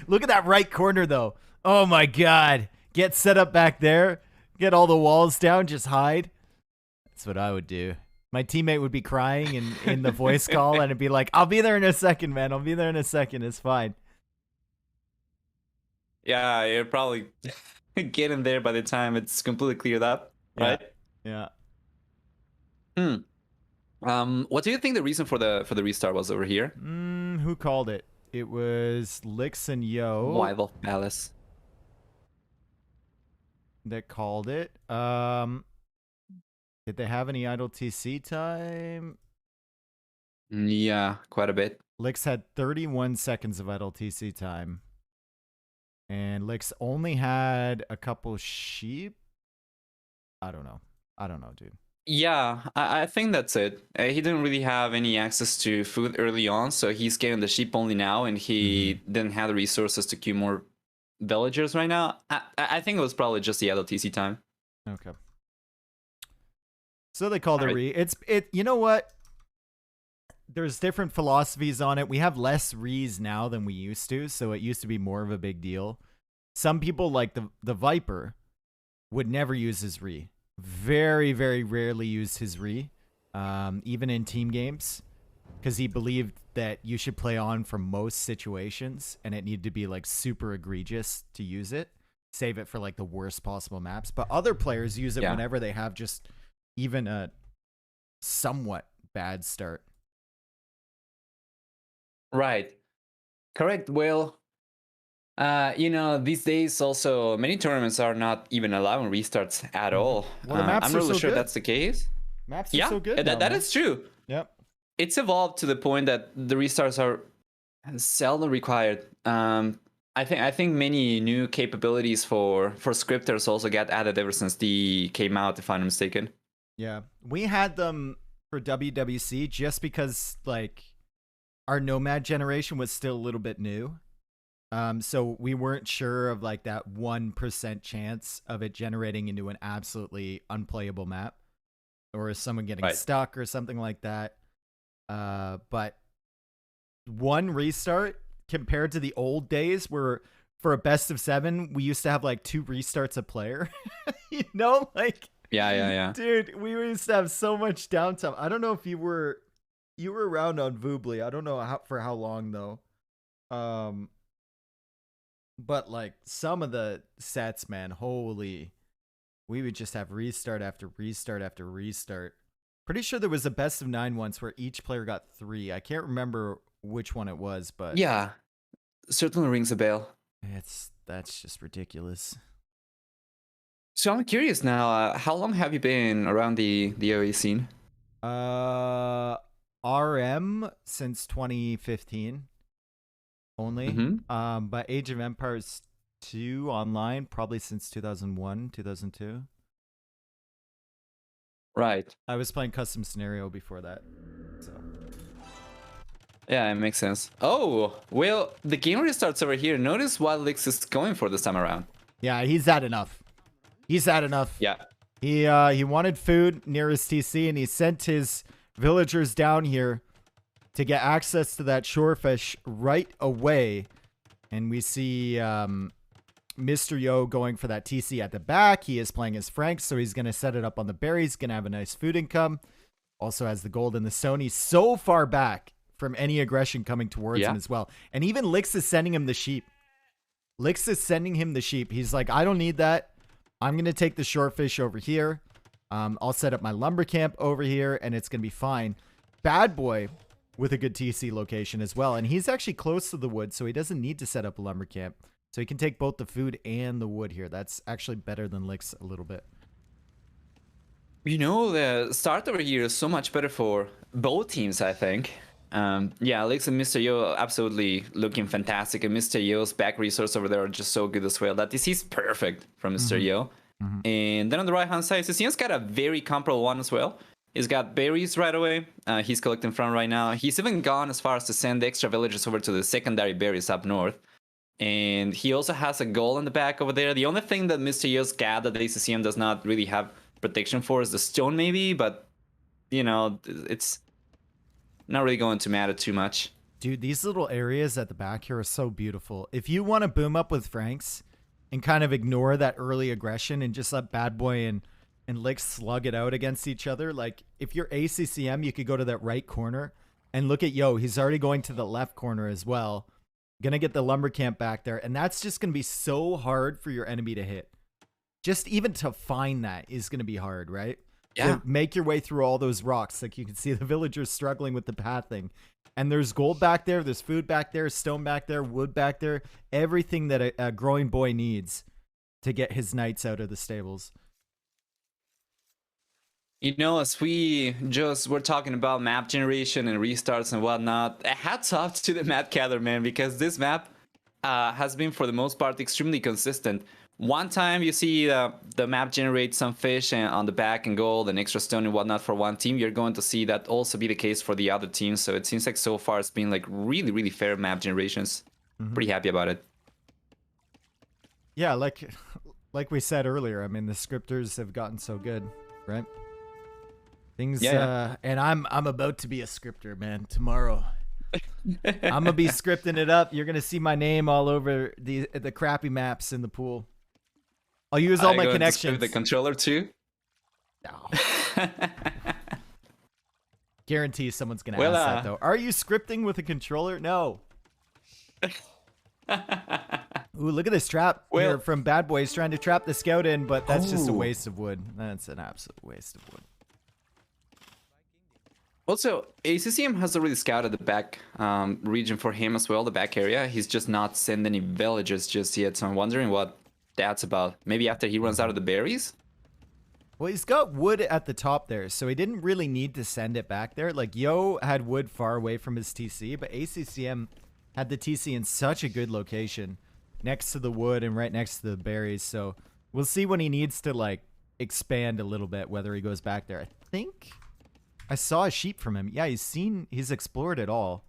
Look at that right corner though. Oh my god. Get set up back there. Get all the walls down, just hide. That's what I would do. My teammate would be crying in the voice call, and it'd be like, I'll be there in a second, man. I'll be there in a second. It's fine. Yeah, you're probably getting there by the time it's completely cleared up, right? Yeah. What do you think the reason for the restart was over here? Who called it? It was Lix and Yo Wild Wolf Palace. that called it. Did they have any idle TC time? Yeah, quite a bit. Lix had 31 seconds of idle TC time. And Lix only had a couple sheep. I don't know, dude. Yeah, I think that's it. He didn't really have any access to food early on, so he's getting the sheep only now, and he didn't have the resources to queue more villagers right now. I think it was probably just the LTC time. Okay. So they called it Right. re. You know what? There's different philosophies on it. We have less rees now than we used to, so it used to be more of a big deal. Some people, like the Viper, would never use his re. Very, very rarely used his re, even in team games, because he believed that you should play on for most situations, and it needed to be like super egregious to use it. Save it for like the worst possible maps. But other players use it whenever they have just even a somewhat bad start. Right. Correct. Well, these days also many tournaments are not even allowing restarts at all. Well, the maps I'm are really so sure good. that's the case. Maps are so good. That is true. Yep. It's evolved to the point that the restarts are seldom required. I think many new capabilities for scripters also got added ever since the came out, if I'm not mistaken. Yeah, we had them for WWC just because like our Nomad generation was still a little bit new. So we weren't sure of like that 1% chance of it generating into an absolutely unplayable map, or someone getting stuck or something like that. But one restart compared to the old days where for a best of 7, we used to have like 2 restarts a player, like, yeah. Dude, we used to have so much downtime. I don't know if you were around on Voobly. I don't know for how long though. But like some of the sets, man, holy, we would just have restart after restart after restart. Pretty sure there was a best of 9 once where each player got 3. I can't remember which one it was, but yeah, certainly rings a bell. That's just ridiculous. So I'm curious now, how long have you been around the AoE scene? RM since 2015 only. But Age of Empires 2 online probably since 2001, 2002. Right. I was playing custom scenario before that. So yeah, it makes sense. Oh, well, the game restarts over here. Notice what Lix is going for this time around. Yeah, he's had enough. Yeah. He wanted food near his TC, and he sent his villagers down here to get access to that shorefish right away. And we see Mr. Yo going for that TC at the back. He is playing as Frank, so he's going to set it up on the berries. Going to have a nice food income. Also has the gold and the stone. He's so far back from any aggression coming towards him as well. And even Lix is sending him the sheep. He's like, I don't need that. I'm going to take the shorefish over here. I'll set up my lumber camp over here, and it's going to be fine. BadBoy with a good TC location as well. And he's actually close to the wood, so he doesn't need to set up a lumber camp. So he can take both the food and the wood here. That's actually better than Lix a little bit. The start over here is so much better for both teams, I think. Lix and Mr. Yo absolutely looking fantastic, and Mr. Yo's back resource over there are just so good as well. That this is perfect from Mr. Yo. And then on the right hand side, ACCM's got a very comparable one as well. He's got berries right away. He's collecting from right now. He's even gone as far as to send extra villagers over to the secondary berries up north. And he also has a goal in the back over there. The only thing that Mr. Yo's got that the ACCM does not really have protection for is the stone maybe, but it's not really going to matter too much. Dude, these little areas at the back here are so beautiful. If you want to boom up with Franks, and kind of ignore that early aggression and just let BadBoy and Lick slug it out against each other. Like, if you're ACCM, you could go to that right corner and look at Yo. He's already going to the left corner as well. Gonna get the lumber camp back there, and that's just gonna be so hard for your enemy to hit. Just even to find that is gonna be hard, right? Yeah. To make your way through all those rocks. Like, you can see the villagers struggling with the pathing. And there's gold back there, there's food back there, stone back there, wood back there. Everything that a growing boy needs to get his knights out of the stables. You know, as we're talking about map generation and restarts and whatnot, hats off to the map gatherer, man, because this map has been, for the most part, extremely consistent. One time you see the map generate some fish on the back and gold and extra stone and whatnot for one team, you're going to see that also be the case for the other teams. So it seems like so far it's been like really, really fair map generations. Pretty happy about it. Yeah, like we said earlier, I mean, the scripters have gotten so good, right? Things, and I'm about to be a scripter, man. Tomorrow, I'm gonna be scripting it up. You're gonna see my name all over the crappy maps in the pool. I'll use all my connections. The controller too. No. Guarantee someone's gonna ask that though. Are you scripting with a controller? No. Ooh, look at this trap here from BadBoy. He's trying to trap the scout in, but that's just a waste of wood. That's an absolute waste of wood. Also, ACCM has already scouted the back region for him as well, the back area. He's just not sent any villagers just yet, so I'm wondering what that's about. Maybe after he runs out of the berries? Well, he's got wood at the top there, so he didn't really need to send it back there. Like, Yo had wood far away from his TC, but ACCM had the TC in such a good location next to the wood and right next to the berries. So we'll see when he needs to, like, expand a little bit, whether he goes back there. I think I saw a sheep from him. Yeah, he's explored it all.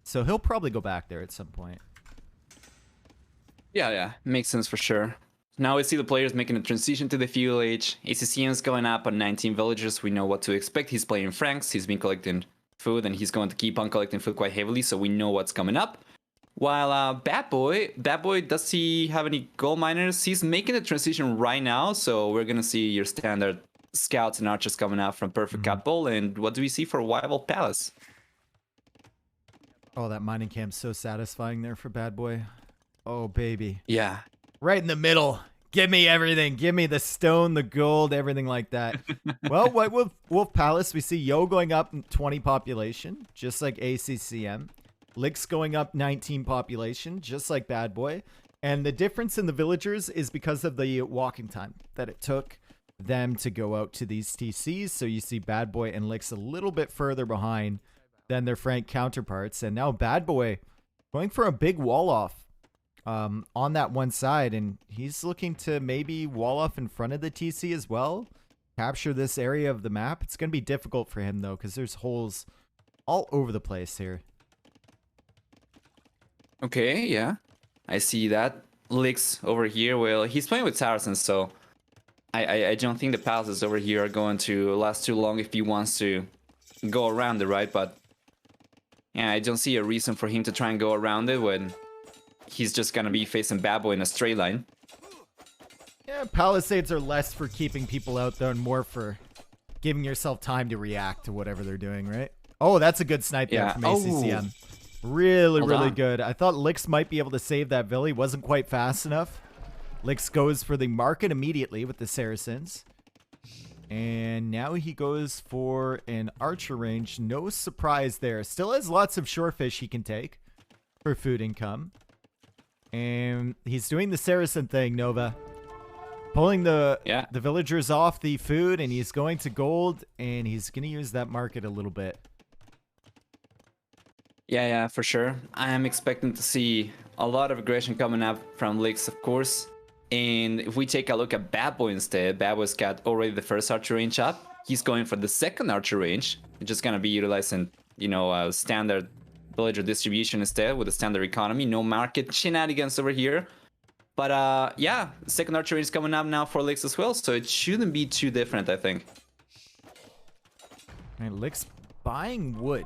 So he'll probably go back there at some point. Yeah, makes sense for sure. Now we see the players making a transition to the feudal age. ACCM is going up on 19 villagers. We know what to expect. He's playing francs. He's been collecting food, and he's going to keep on collecting food quite heavily, so we know what's coming up. While BadBoy, does he have any gold miners? He's making the transition right now, so we're going to see your standard scouts and archers coming out from Perfect Cat Bowl. And what do we see for Wild Palace? Oh, that mining camp's so satisfying there for BadBoy. Oh, baby. Yeah. Right in the middle. Give me everything. Give me the stone, the gold, everything like that. Well, what with Wolf Palace, we see Yo going up 20 population, just like ACCM. Lick's going up 19 population, just like BadBoy. And the difference in the villagers is because of the walking time that it took them to go out to these TCs. So you see BadBoy and Lick's a little bit further behind than their Frank counterparts. And now BadBoy going for a big wall off on that one side. And he's looking to maybe wall off in front of the TC as well. Capture this area of the map. It's going to be difficult for him, though, because there's holes all over the place here. Okay, yeah. I see that. Lick's over here. Well, he's playing with Saracens, so I don't think the palaces over here are going to last too long if he wants to go around it, right? But yeah, I don't see a reason for him to try and go around it when he's just going to be facing BadBoy in a straight line. Yeah, palisades are less for keeping people out there and more for giving yourself time to react to whatever they're doing, right? Oh, that's a good snipe there from ACCM. Really good. I thought Lix might be able to save that Villy. Wasn't quite fast enough. Lix goes for the market immediately with the Saracens. And now he goes for an archer range. No surprise there. Still has lots of shorefish he can take for food income. And he's doing the Saracen thing, Nova. Pulling the villagers off the food, and he's going to gold, and he's going to use that market a little bit. Yeah, for sure. I am expecting to see a lot of aggression coming up from Lix, of course. And if we take a look at BadBoy instead, BadBoy's got already the first archer range up. He's going for the second archer range. It's just going to be utilizing, standard villager distribution instead with a standard economy. No market shenanigans over here. But yeah, the second archer range is coming up now for Lix as well, so it shouldn't be too different, I think. And Lix buying wood.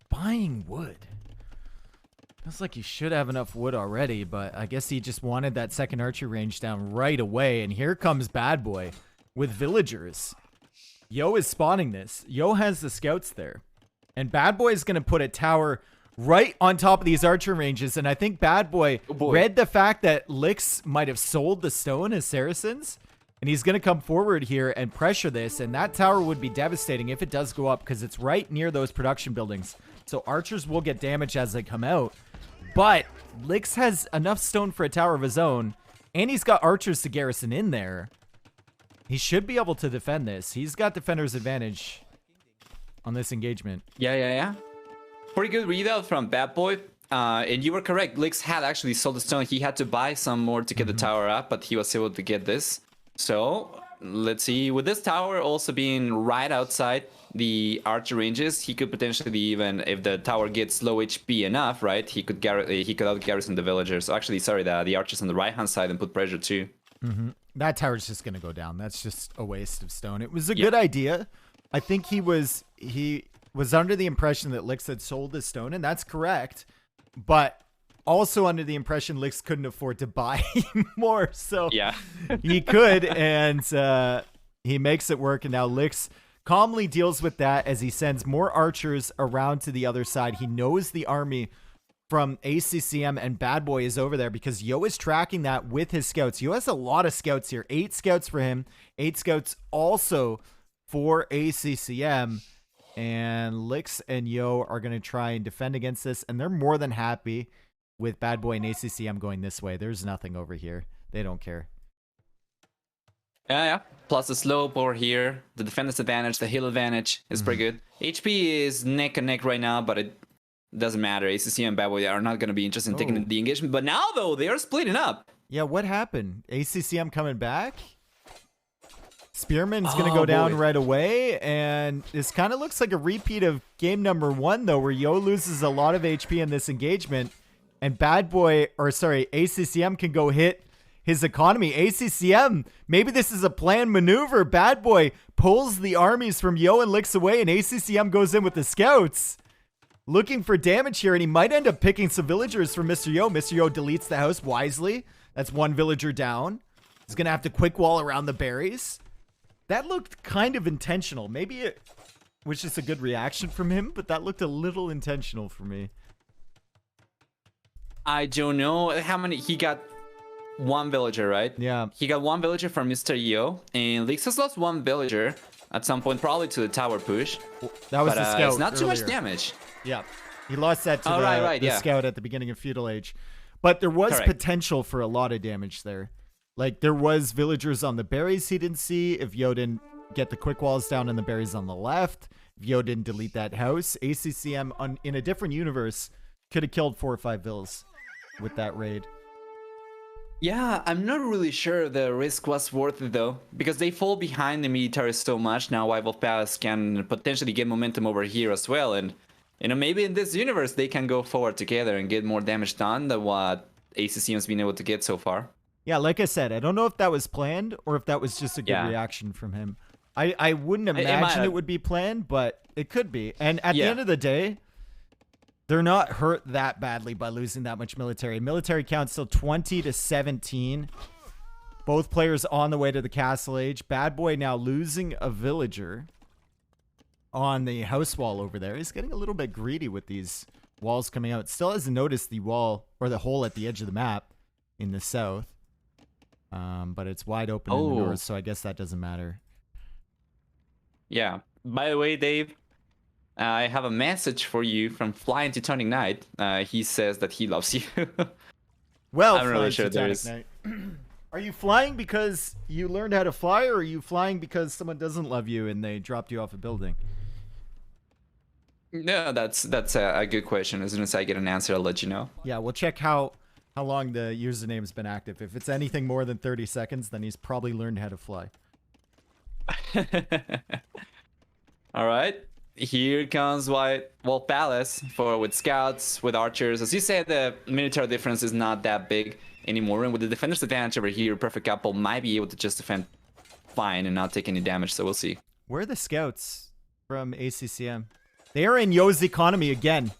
Buying wood. Feels like he should have enough wood already, but I guess he just wanted that second archer range down right away. And here comes BadBoy with villagers. Yo is spawning this. Yo has the scouts there. And BadBoy is going to put a tower right on top of these archer ranges. And I think BadBoy read the fact that Lix might have sold the stone as Saracens. And he's going to come forward here and pressure this. And that tower would be devastating if it does go up because it's right near those production buildings. So archers will get damage as they come out. But Lix has enough stone for a tower of his own. And he's got archers to garrison in there. He should be able to defend this. He's got defender's advantage on this engagement. Yeah. Pretty good readout from BadBoy. And you were correct. Lix had actually sold the stone. He had to buy some more to get the tower up, but he was able to get this. So let's see. With this tower also being right outside the archer ranges, he could potentially even, if the tower gets low HP enough, right? He could out garrison the villagers. Actually, sorry, the archers on the right hand side and put pressure too. That tower's just gonna go down. That's just a waste of stone. It was a good idea. I think he was under the impression that Lix had sold the stone, and that's correct. But also under the impression Lix couldn't afford to buy more, so he could, and he makes it work. And now Lix calmly deals with that as he sends more archers around to the other side. He knows the army from ACCM and BadBoy is over there because Yo is tracking that with his scouts. Yo has a lot of scouts here. 8 scouts for him. 8 scouts also for ACCM. And Lix and Yo are going to try and defend against this. And they're more than happy with BadBoy and ACCM going this way. There's nothing over here. They don't care. Yeah. Plus the slope over here. The defender's advantage, the heal advantage is pretty good. HP is neck and neck right now, but it doesn't matter. ACCM and BadBoy are not going to be interested in taking the engagement. But now, though, they are splitting up. Yeah, what happened? ACCM coming back? Spearman's going to go down right away. And this kind of looks like a repeat of game number 1, though, where Yo loses a lot of HP in this engagement. And ACCM can go hit his economy. ACCM, maybe this is a planned maneuver. BadBoy pulls the armies from Yo and Lix away, and ACCM goes in with the scouts. Looking for damage here, and he might end up picking some villagers from Mr. Yo. Mr. Yo deletes the house wisely. That's 1 villager down. He's going to have to quick wall around the berries. That looked kind of intentional. Maybe it was just a good reaction from him, but that looked a little intentional for me. I don't know how many. He got 1 villager, right? Yeah. He got 1 villager from Mr. Yo, and Lix has lost 1 villager at some point, probably to the tower push. That was the scout. It's not too earlier. much damage. Yeah. He lost that to the scout at the beginning of Feudal Age. But there was potential for a lot of damage there. Like, there was villagers on the berries he didn't see. If Yo didn't get the quick walls down and the berries on the left, if Yo didn't delete that house, ACCM in a different universe could have killed 4 or 5 vills with that raid. Yeah, I'm not really sure the risk was worth it, though, because they fall behind the military so much. Now Wild Wolf Palace can potentially get momentum over here as well, and maybe in this universe they can go forward together and get more damage done than what ACCM's been able to get so far. Yeah, like I said, I don't know if that was planned or if that was just a good reaction from him. I wouldn't imagine it would be planned, but it could be. And at the end of the day, they're not hurt that badly by losing that much military. Military count still 20-17. Both players on the way to the Castle Age. BadBoy now losing a villager on the house wall over there. He's getting a little bit greedy with these walls coming out. Still hasn't noticed the wall or the hole at the edge of the map in the south. But it's wide open in the north, so I guess that doesn't matter. Yeah. By the way, Dave, I have a message for you from Flying Teutonic Knight. He says that he loves you. Well, I'm really sure there is. Are you flying because you learned how to fly, or are you flying because someone doesn't love you and they dropped you off a building? No, that's a good question. As soon as I get an answer, I'll let you know. Yeah, we'll check how long the username's been active. If it's anything more than 30 seconds, then he's probably learned how to fly. All right. Here comes White Wolf Palace with scouts, with archers. As you said, the military difference is not that big anymore. And with the defender's advantage over here, Perfect Couple might be able to just defend fine and not take any damage. So we'll see. Where are the scouts from ACCM? They are in Yo's economy again.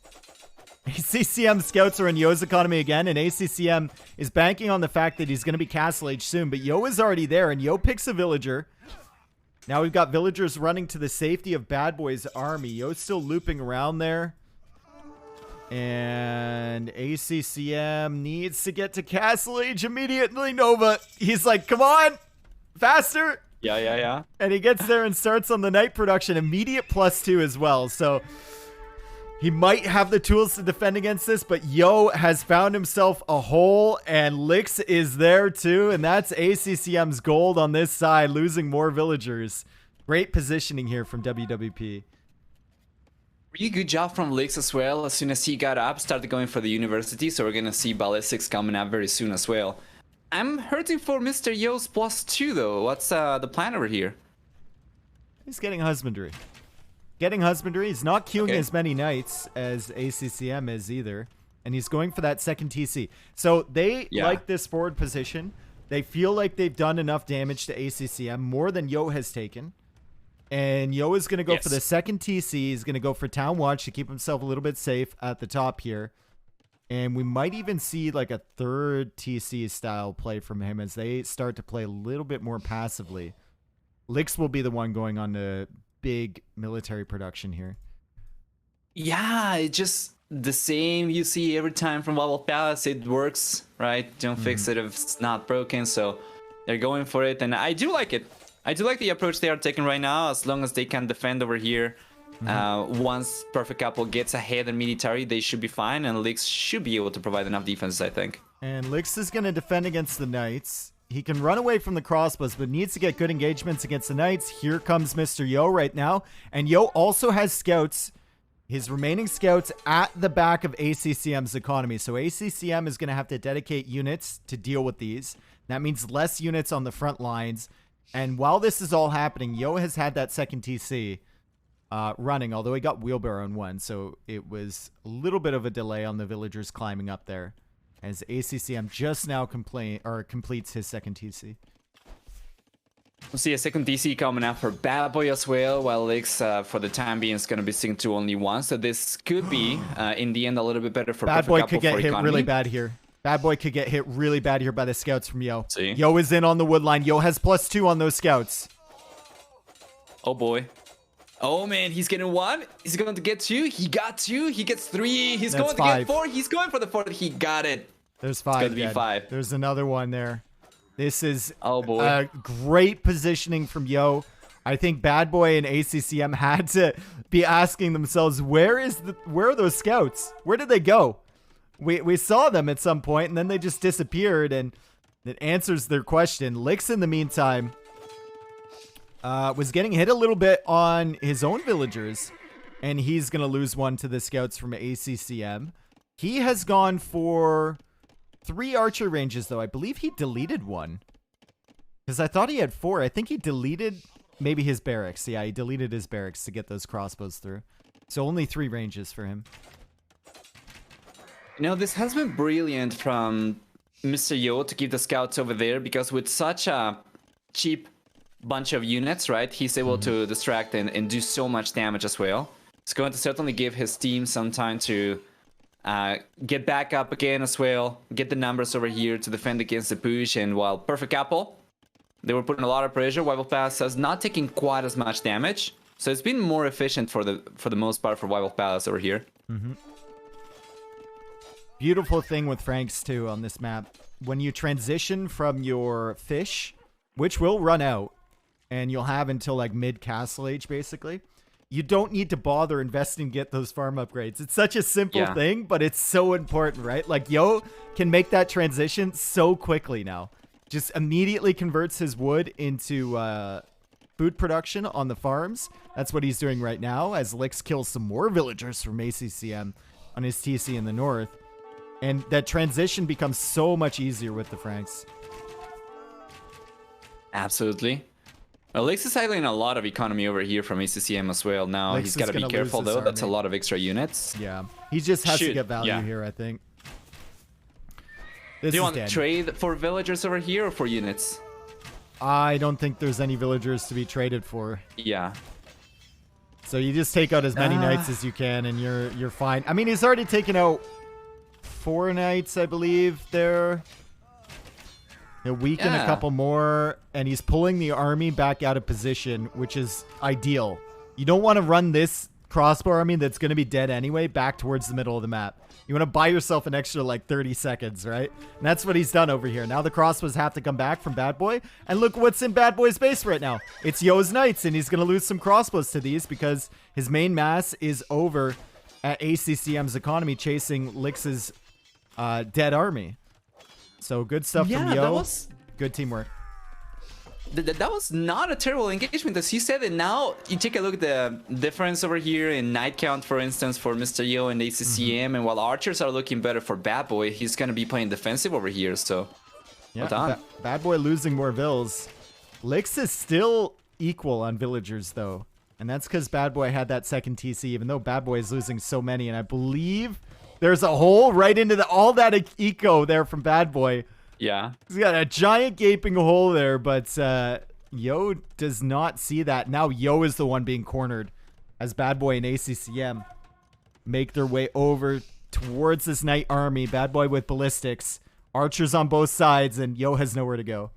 ACCM scouts are in Yo's economy again, and ACCM is banking on the fact that he's going to be Castle Age soon, but Yo is already there, and Yo picks a villager. Now we've got villagers running to the safety of BadBoy's army. Yo's still looping around there. And ACCM needs to get to Castle Age immediately. Nova, he's like, come on, faster. Yeah. And he gets there and starts on the night production. Immediate +2 as well. So he might have the tools to defend against this, but Yo has found himself a hole, and Lix is there too. And that's ACCM's gold on this side, losing more villagers. Great positioning here from WWP. Really good job from Lix as well. As soon as he got up, started going for the university. So we're going to see Ballistics coming up very soon as well. I'm hurting for Mr. Yo's +2 though. What's the plan over here? He's getting husbandry. He's not queuing as many knights as ACCM is either. And he's going for that second TC. So they like this forward position. They feel like they've done enough damage to ACCM, more than Yo has taken. And Yo is going to go for the second TC. He's going to go for Town Watch to keep himself a little bit safe at the top here. And we might even see like a third TC style play from him as they start to play a little bit more passively. Lix will be the one going on to big military production here. Yeah, it's just the same you see every time from Wild Palace. It works, right? Don't fix it if it's not broken. So they're going for it. And I do like it. I do like the approach they are taking right now, as long as they can defend over here. Once Perfect Couple gets ahead in military, they should be fine, and Lix should be able to provide enough defense, I think. And Lix is going to defend against the Knights. He can run away from the crossbows, but needs to get good engagements against the Knights. Here comes Mr. Yo right now. And Yo also has scouts, his remaining scouts, at the back of ACCM's economy. So ACCM is going to have to dedicate units to deal with these. That means less units on the front lines. And while this is all happening, Yo has had that second TC running, although he got wheelbarrow in one, so it was a little bit of a delay on the villagers climbing up there, as ACCM just now completes his second TC. We'll see a second TC coming up for BadBoy as well, while Lix, for the time being, is going to be sticking to only one, so this could be, in the end, a little bit better for BadBoy could get hit really bad here. BadBoy could get hit really bad here by the scouts from Yo. See? Yo is in on the wood line. Yo has +2 on those scouts. Oh boy. Oh man, he's getting one. He's going to get two. He got two. He gets three. He's going to get four. He's going for the fourth. He got it. There's 5. It's going to be 5. There's another one there. This is great positioning from Yo. I think BadBoy and ACCM had to be asking themselves, where are those scouts? Where did they go? We saw them at some point, and then they just disappeared, and it answers their question. Lix, in the meantime, was getting hit a little bit on his own villagers, and he's going to lose one to the scouts from ACCM. He has gone for 3 archer ranges, though. I believe he deleted one, because I thought he had 4. I think he deleted maybe his barracks. Yeah, he deleted his barracks to get those crossbows through. So only 3 ranges for him. You know, this has been brilliant from Mr. Yo to keep the scouts over there, because with such a cheap bunch of units, right, he's able to distract and do so much damage as well. It's going to certainly give his team some time to get back up again as well, get the numbers over here to defend against the push. And while Perfect Apple, they were putting a lot of pressure, Wild Palace has not taken quite as much damage. So it's been more efficient for the most part for Wild Palace over here. Beautiful thing with Franks too on this map. When you transition from your fish, which will run out, and you'll have until like mid Castle Age basically, you don't need to bother investing to get those farm upgrades. It's such a simple thing, but it's so important, right? Like Yo can make that transition so quickly now. Just immediately converts his wood into food production on the farms. That's what he's doing right now, as Lix kills some more villagers from ACCM on his TC in the north. And that transition becomes so much easier with the Franks. Absolutely. Well, Lix is idling a lot of economy over here from ACCM as well. Now Lix he's got to be careful though. That's a lot of extra units. Yeah, he just has to get value here, I think. Do you want to trade for villagers over here or for units? I don't think there's any villagers to be traded for. Yeah. So you just take out as many knights as you can, and you're fine. I mean, he's already taken out 4 knights, I believe, there. He'll weaken a couple more, and he's pulling the army back out of position, which is ideal. You don't want to run this crossbow army that's going to be dead anyway back towards the middle of the map. You want to buy yourself an extra like 30 seconds, right? And that's what he's done over here. Now the crossbows have to come back from BadBoy. And look what's in BadBoy's base right now. It's Yo's knights, and he's going to lose some crossbows to these because his main mass is over at ACCM's economy chasing Lix's dead army. So good stuff from Yo. Good teamwork. That was not a terrible engagement, as you said. And now you take a look at the difference over here in knight count, for instance, for Mr. Yo and ACCM. And while archers are looking better for BadBoy, he's going to be playing defensive over here. So, yeah, well done. BadBoy losing more vills. Lix is still equal on villagers, though. And that's because BadBoy had that second TC, even though BadBoy is losing so many. And I believe there's a hole right into all that eco there from BadBoy. Yeah. He's got a giant gaping hole there, but Yo does not see that. Now Yo is the one being cornered as BadBoy and ACCM make their way over towards this knight army. BadBoy with ballistics. Archers on both sides, and Yo has nowhere to go.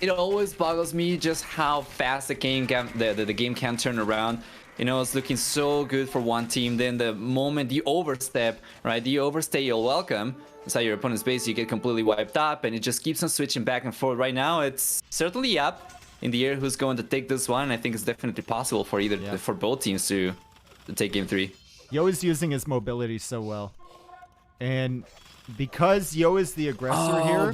It always boggles me just how fast the game can turn around. You know, it's looking so good for one team. Then the moment you overstep, right? You overstay, you're welcome. Inside your opponent's base, you get completely wiped up, and it just keeps on switching back and forth. Right now, it's certainly up in the air who's going to take this one. I think it's definitely possible for for both teams to take game 3. Yo is using his mobility so well, and because Yo is the aggressor here,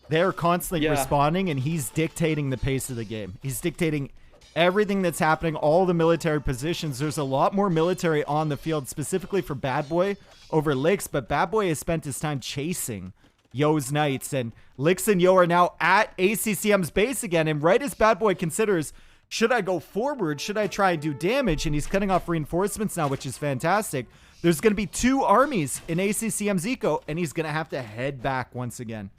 they're constantly responding, and he's dictating the pace of the game. He's dictating everything that's happening, all the military positions. There's a lot more military on the field, specifically for BadBoy over Lix, but BadBoy has spent his time chasing Yo's knights, and Lix and Yo are now at ACCM's base again, and right as BadBoy considers, should I go forward? Should I try and do damage? And he's cutting off reinforcements now, which is fantastic. There's going to be 2 armies in ACCM's eco, and he's going to have to head back once again.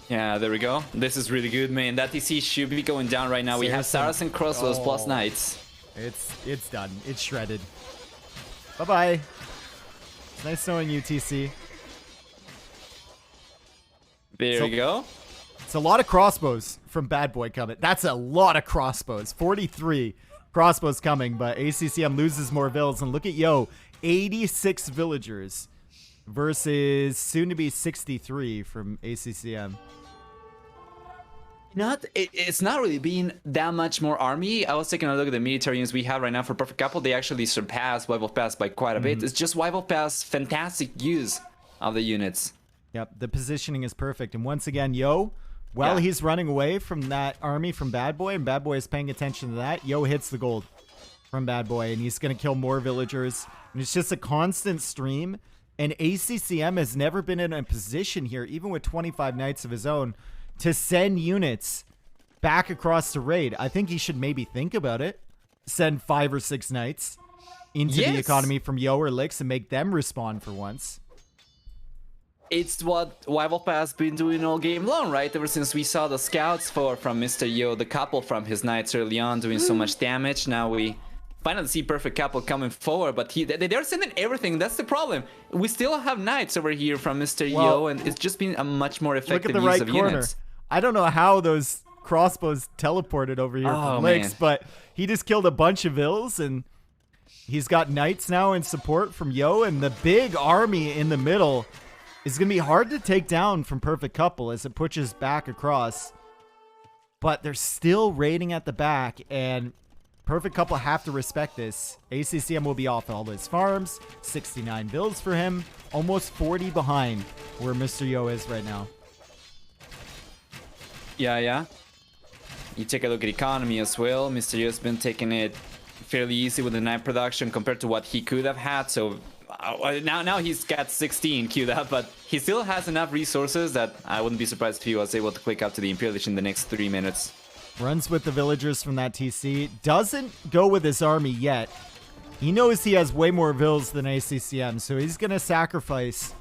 Yeah, there we go. This is really good, man. That TC should be going down right now. We have Saracen crossbows plus knights. It's done. It's shredded. Bye-bye. Nice knowing you, TC. There we go. It's a lot of crossbows from BadBoy coming. That's a lot of crossbows. 43 crossbows coming, but ACCM loses more vills. And look at Yo, 86 villagers versus soon-to-be 63 from ACCM. It's not really being that much more army. I was taking a look at the military units we have right now for Perfect Couple. They actually surpass Wife of Pass by quite a bit. It's just Wife of Pass fantastic use of the units. Yep, the positioning is perfect. And once again, Yo, while he's running away from that army from BadBoy, and BadBoy is paying attention to that, Yo hits the gold from BadBoy, and he's going to kill more villagers. And it's just a constant stream. And ACCM has never been in a position here, even with 25 knights of his own, to send units back across the raid. I think he should maybe think about it. Send 5 or 6 knights into the economy from Yo or Lix and make them respawn for once. It's what Wife of Pass been doing all game long, right? Ever since we saw the scouts from Mr. Yo, the couple from his knights early on doing so much damage. Now we finally see Perfect Couple coming forward, but they're sending everything. That's the problem. We still have knights over here from Mr. Yo, and it's just been a much more effective use of units. I don't know how those crossbows teleported over here from Lix, but he just killed a bunch of vills, and he's got knights now in support from Yo, and the big army in the middle is going to be hard to take down from Perfect Couple as it pushes back across. But they're still raiding at the back, and Perfect Couple have to respect this. ACCM will be off all his farms. 69 vills for him. Almost 40 behind where Mr. Yo is right now. Yeah. You take a look at economy as well. Mr. Yo's been taking it fairly easy with the knight production compared to what he could have had. So now he's got 16 queued up, but he still has enough resources that I wouldn't be surprised if he was able to click up to the Imperial in the next 3 minutes. Runs with the villagers from that TC. Doesn't go with his army yet. He knows he has way more vills than ACCM, so he's going to sacrifice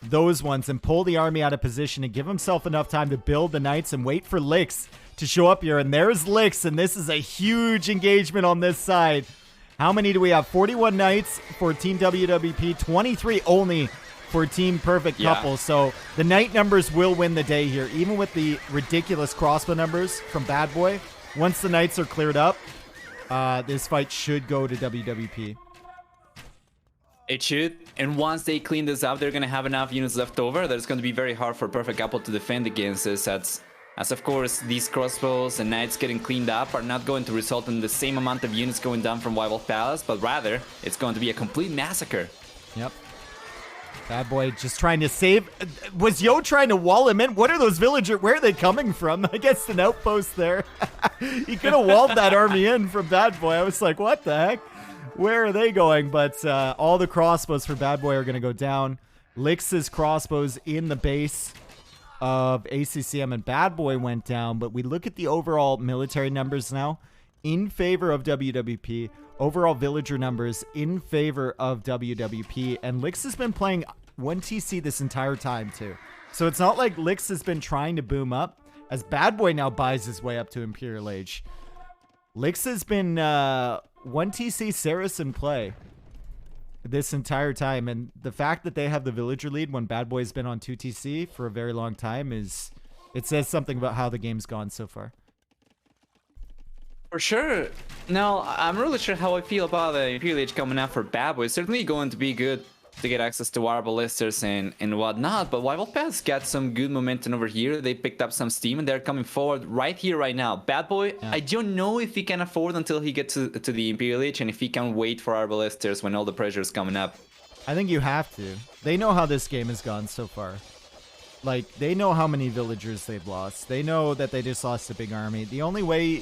those ones and pull the army out of position and give himself enough time to build the knights and wait for Lix to show up here. And there's Lix, and this is a huge engagement on this side. How many do we have? 41 knights for Team WWP, 23 only for Team Perfect Couple. So the knight numbers will win the day here, even with the ridiculous crossbow numbers from BadBoy. Once the knights are cleared up, this fight should go to WWP. It should. And once they clean this up, they're going to have enough units left over that it's going to be very hard for Perfect Couple to defend against this. As of course, these crossbows and knights getting cleaned up are not going to result in the same amount of units going down from White Wolf Palace, but rather, it's going to be a complete massacre. Yep. BadBoy just trying to save. Was Yo trying to wall him in? What are those villagers? Where are they coming from? I guess an outpost there. He could have walled that army in from BadBoy. I was like, what the heck? Where are they going? But all the crossbows for BadBoy are going to go down. Lix's crossbows in the base of ACCM and BadBoy went down. But we look at the overall military numbers now in favor of WWP. Overall villager numbers in favor of WWP. And Lix has been playing 1TC this entire time too. So it's not like Lix has been trying to boom up as BadBoy now buys his way up to Imperial Age. Lix has been 1TC Saracen play this entire time. And the fact that they have the villager lead when BadBoy's been on 2TC for a very long time it says something about how the game's gone so far. For sure. Now, I'm really sure how I feel about the Imperial Age coming out for BadBoy. It's certainly going to be good to get access to water ballistas and whatnot, but White Wolf Pass got some good momentum over here. They picked up some steam and they're coming forward right here, right now. BadBoy, I don't know if he can afford until he gets to the Imperial Age and if he can wait for our ballistas when all the pressure is coming up. I think you have to. They know how this game has gone so far. Like, they know how many villagers they've lost. They know that they just lost a big army. The only way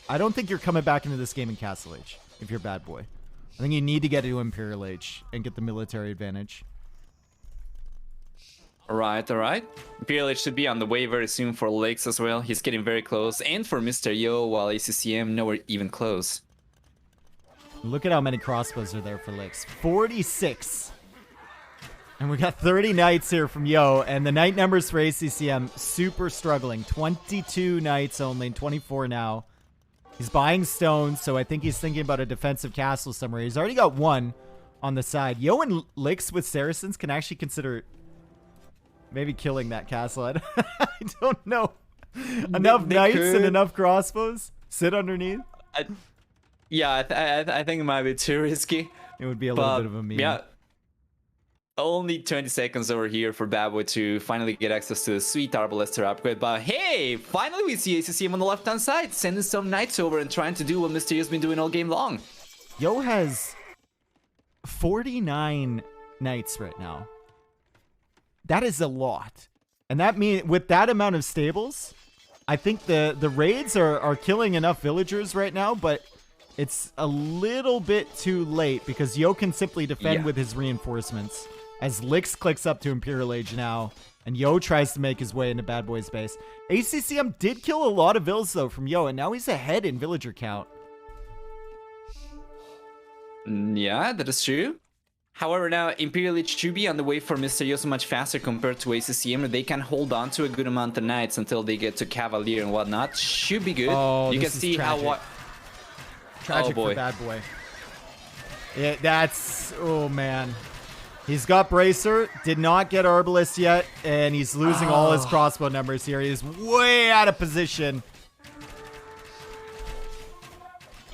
I don't think you're coming back into this game in Castle Age if you're BadBoy. I think you need to get to Imperial Age and get the military advantage. All right. Imperial Age should be on the way very soon for Lix as well. He's getting very close. And for Mr. Yo, while ACCM nowhere even close. Look at how many crossbows are there for Lix. 46. And we got 30 knights here from Yo. And the knight numbers for ACCM, super struggling. 22 knights only, 24 now. He's buying stones, so I think he's thinking about a defensive castle somewhere. He's already got one on the side. Yo and Lix with Saracens can actually consider maybe killing that castle. I don't know. Enough knights and enough crossbows? Sit underneath? I think it might be too risky. It would be a little bit of a meme. Yeah. Only 20 seconds over here for BadBoy to finally get access to the sweet Arbalister upgrade. But hey, finally we see ACCM on the left-hand side, sending some knights over and trying to do what Mr. Yo's been doing all game long. Yo has 49 knights right now. That is a lot. And that means with that amount of stables, I think the raids are killing enough villagers right now, but it's a little bit too late because Yo can simply defend with his reinforcements. As Lix clicks up to Imperial Age now, and Yo tries to make his way into BadBoy's base. ACCM did kill a lot of vills, though, from Yo, and now he's ahead in villager count. Yeah, that is true. However, now Imperial Age should be on the way for Mr. Yo so much faster compared to ACCM, and they can hold on to a good amount of knights until they get to Cavalier and whatnot. Should be good. Oh, you can see tragic. how... Tragic for BadBoy. Yeah, that's... Oh, man. He's got Bracer, did not get Arbalist yet, and he's losing all his crossbow numbers here. He is way out of position.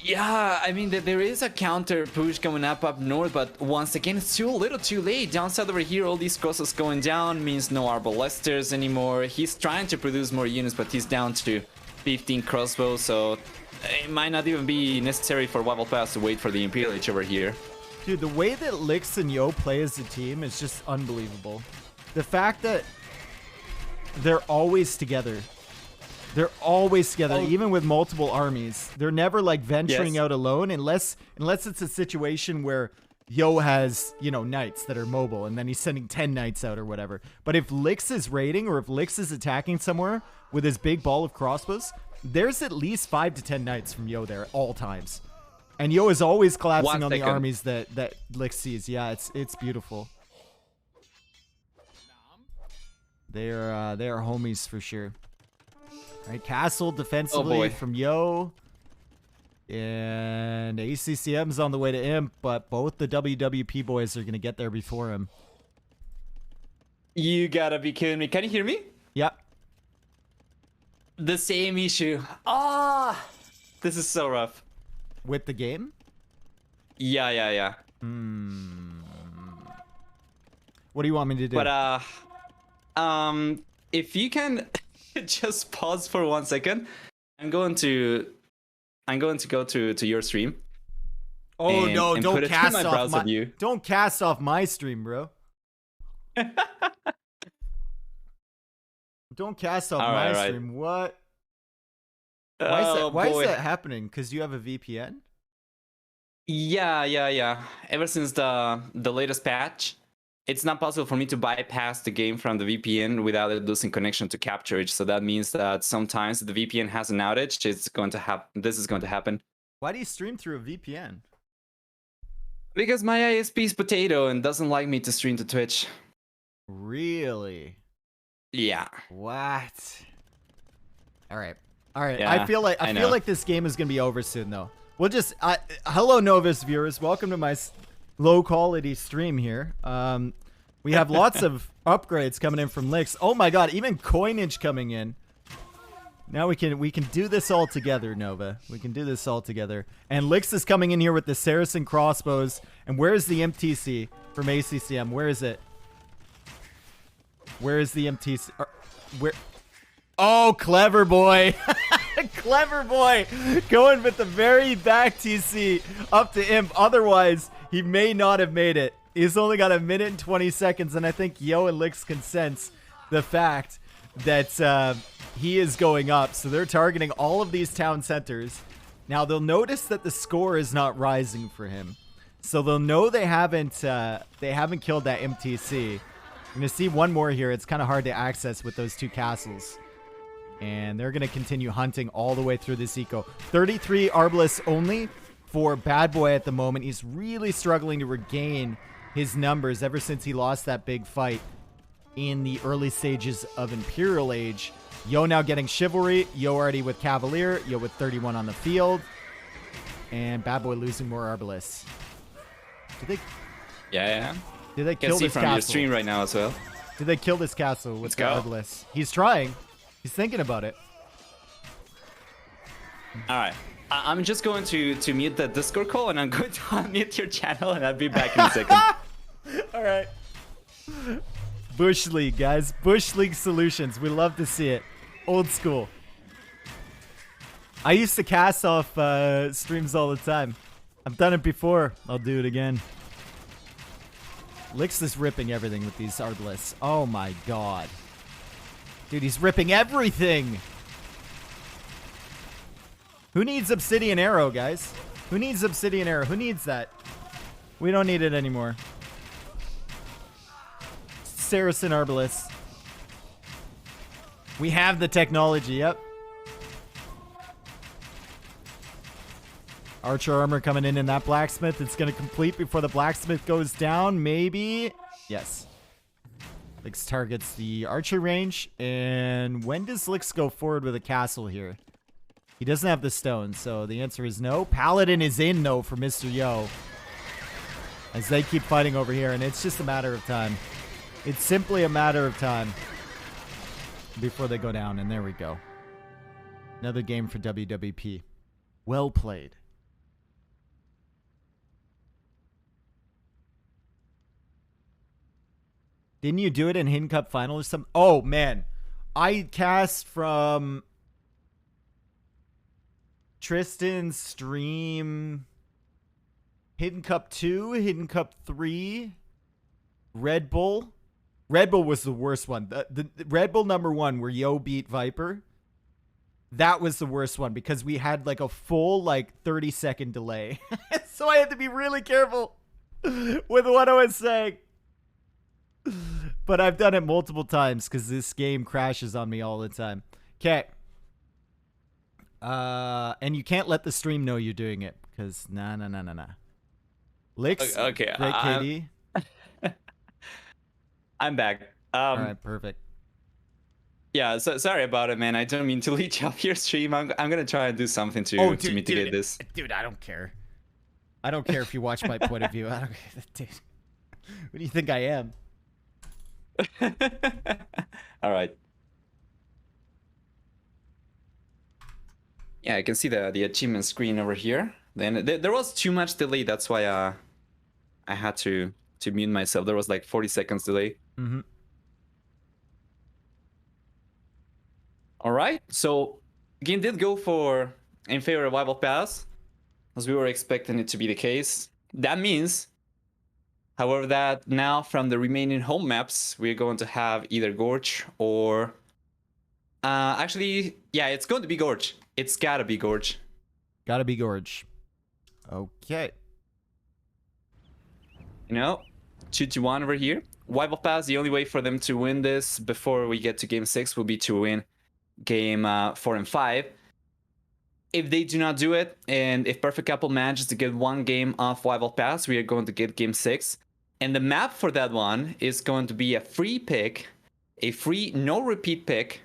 Yeah, I mean, there is a counter push coming up north, but once again, it's too little too late. Downside over here, all these crosses going down means no Arbalesters anymore. He's trying to produce more units, but he's down to 15 crossbows, so it might not even be necessary for White Wolf Pass to wait for the Imperial Age over here. Dude, the way that Lix and Yo play as a team is just unbelievable. The fact that they're always together. They're always together, even with multiple armies. They're never like venturing out alone unless it's a situation where Yo has, you know, knights that are mobile and then he's sending 10 knights out or whatever. But if Lix is raiding or if Lix is attacking somewhere with his big ball of crossbows, there's at least 5 to 10 knights from Yo there at all times. And Yo is always collapsing on the armies that Lix sees. Yeah, it's beautiful. They are homies for sure. All right, Castle defensively from Yo. And ACCM's on the way to Imp, but both the WWP boys are going to get there before him. You gotta be kidding me. Can you hear me? Yep. The same issue. Ah, this is so rough. With the game? Yeah. What do you want me to do? But if you can just pause for 1 second, I'm going to go to your stream. Oh no! Don't cast off my view. Don't cast off my stream, bro. Don't cast off my stream. What? Why is that happening? Because you have a VPN? Yeah. Ever since the latest patch, it's not possible for me to bypass the game from the VPN without it losing connection to capture it. So that means that sometimes the VPN has an outage. It's going to happen. This is going to happen. Why do you stream through a VPN? Because my ISP is potato and doesn't like me to stream to Twitch. Really? Yeah. What? All right. Yeah, I feel like this game is gonna be over soon, though. We'll just hello, Novus viewers. Welcome to my low quality stream here. We have lots of upgrades coming in from Licks. Oh my God, even coinage coming in. Now we can do this all together, Nova. We can do this all together. And Licks is coming in here with the Saracen crossbows. And where's the MTC from ACCM? Where is it? Where is the MTC? Where? Oh, clever boy. Clever boy. Going with the very back TC up to Imp. Otherwise, he may not have made it. He's only got 1 minute and 20 seconds. And I think Yo and Licks can sense the fact that he is going up. So they're targeting all of these town centers. Now, they'll notice that the score is not rising for him. So they'll know they haven't killed that MTC. I'm going to see one more here. It's kind of hard to access with those two castles. And they're going to continue hunting all the way through this eco. 33 Arbalest only for BadBoy at the moment. He's really struggling to regain his numbers ever since he lost that big fight in the early stages of Imperial Age. Yo now getting Chivalry. Yo already with Cavalier. Yo with 31 on the field. And BadBoy losing more Arbalests. Yeah. Did they kill this castle? Can see from your stream right now as well. Did they kill this castle with the Arbalests? He's trying. He's thinking about it. All right. I'm just going to mute the Discord call, and I'm going to unmute your channel, and I'll be back in a second. All right. Bush League, guys. Bush League solutions. We love to see it. Old school. I used to cast off streams all the time. I've done it before. I'll do it again. Licks is ripping everything with these Arbalests. Oh my God. Dude, he's ripping everything. Who needs Obsidian Arrow, guys? Who needs Obsidian Arrow? Who needs that? We don't need it anymore. Saracen Arbalest. We have the technology, yep. Archer armor coming in that blacksmith. It's going to complete before the blacksmith goes down. Maybe. Yes. Licks targets the archer range. And when does Licks go forward with a castle here? He doesn't have the stone, so the answer is no. Paladin is in, though, for Mr. Yo. As they keep fighting over here, and it's just a matter of time. It's simply a matter of time before they go down, and there we go. Another game for WWP. Well played. Didn't you do it in Hidden Cup Final or something? Oh, man. I cast from Tristan's stream. Hidden Cup 2, Hidden Cup 3, Red Bull. Red Bull was the worst one. The Red Bull #1 where Yo beat Viper. That was the worst one because we had like a full 30-second delay. So I had to be really careful with what I was saying. But I've done it multiple times because this game crashes on me all the time. Okay. And you can't let the stream know you're doing it because nah. Licks. Okay. Great KD. I'm back. All right, perfect. Yeah, so sorry about it, man. I don't mean to leech off your stream. I'm gonna try and do something to mitigate this. Dude, I don't care. I don't care if you watch my point of view. I don't, dude. What do you think I am? All right. Yeah, I can see the achievement screen over here. Then there was too much delay. That's why I had to mute myself. There was like 40 seconds delay. Mm-hmm. All right. So game did go for in favor of Rival Pass, as we were expecting it to be the case. That means, however, that now from the remaining home maps, we're going to have either Gorge or... actually, yeah, it's going to be Gorge. It's gotta be Gorge. Gotta be Gorge. Okay. You know, 2-1 over here. Rival Pass, the only way for them to win this before we get to Game 6 will be to win Game 4 and 5. If they do not do it, and if Perfect Couple manages to get one game off Rival Pass, we are going to get Game 6. And the map for that one is going to be a free pick, a free no-repeat pick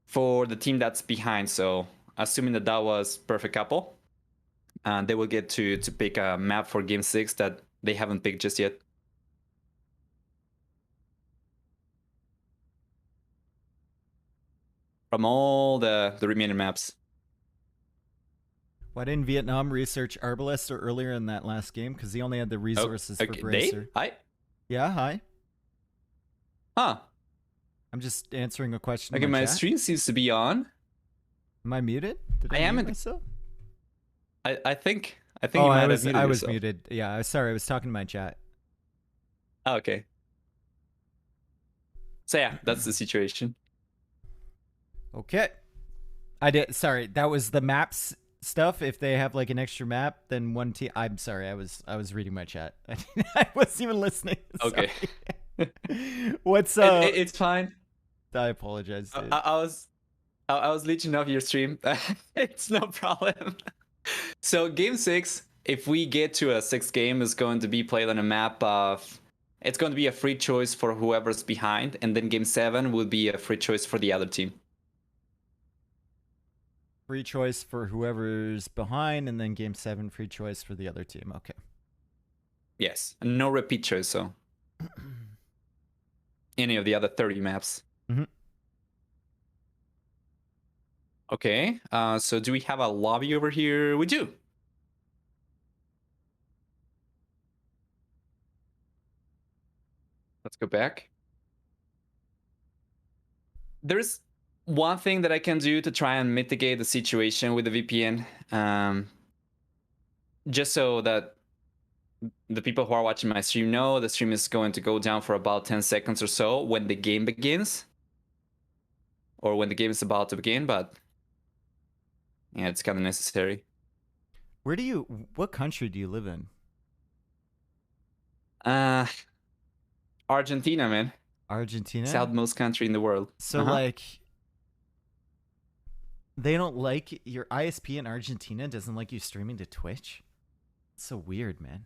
for the team that's behind. So, assuming that was Perfect Couple, they will get to pick a map for Game 6 that they haven't picked just yet. From all the remaining maps. Why didn't Vietnam research Arbalest earlier in that last game? Because he only had the resources for Bracer. Dave? Hi? Yeah, hi. Huh. I'm just answering a question. Okay, my stream seems to be on. Am I muted? Did I am mute myself? I think Oh, you might have muted I was yourself. muted. Yeah, sorry, I was talking to my chat. Oh, okay. So yeah, that's the situation. Okay. I did. Sorry, that was the maps stuff. If they have like an extra map, then one team. I'm sorry. I was reading my chat. I wasn't even listening. Okay. What's It's fine. I apologize. Dude. I was leeching off your stream. It's no problem. So Game 6, if we get to a 6th game, is going to be played on a map of... It's going to be a free choice for whoever's behind, and then Game 7 will be a free choice for the other team. Free choice for whoever's behind, and then Game 7, free choice for the other team. Okay. Yes, no repeat choice, so... Any of the other 30 maps. Mm-hmm. Okay, so do we have a lobby over here? We do. Let's go back. There's one thing that I can do to try and mitigate the situation with the VPN. Just so that the people who are watching my stream know, the stream is going to go down for about 10 seconds or so when the game begins. Or when the game is about to begin, but... Yeah, it's kind of necessary. What country do you live in? Argentina, man. Argentina? Southmost country in the world. So like, they don't like your ISP in Argentina doesn't like you streaming to Twitch? It's so weird, man.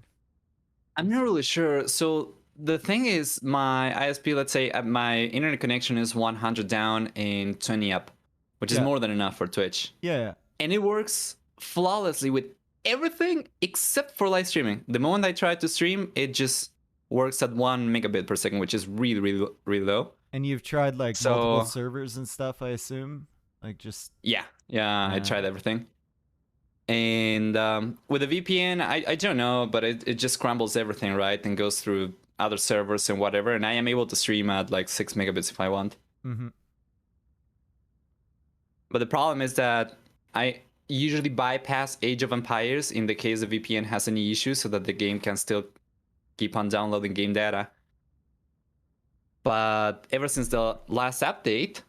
I'm not really sure. So the thing is, my ISP, let's say my internet connection is 100 down and 20 up, which is more than enough for Twitch. Yeah. And it works flawlessly with everything except for live streaming. The moment I try to stream, it just works at 1 megabit per second, which is really, really, really low. And you've tried like multiple servers and stuff, I assume? Like just... Yeah, I tried everything. And with a VPN, I don't know, but it just scrambles everything, right? And goes through other servers and whatever. And I am able to stream at like 6 megabits if I want. Mm-hmm. But the problem is that I usually bypass Age of Empires in the case the VPN has any issues so that the game can still keep on downloading game data. But ever since the last update,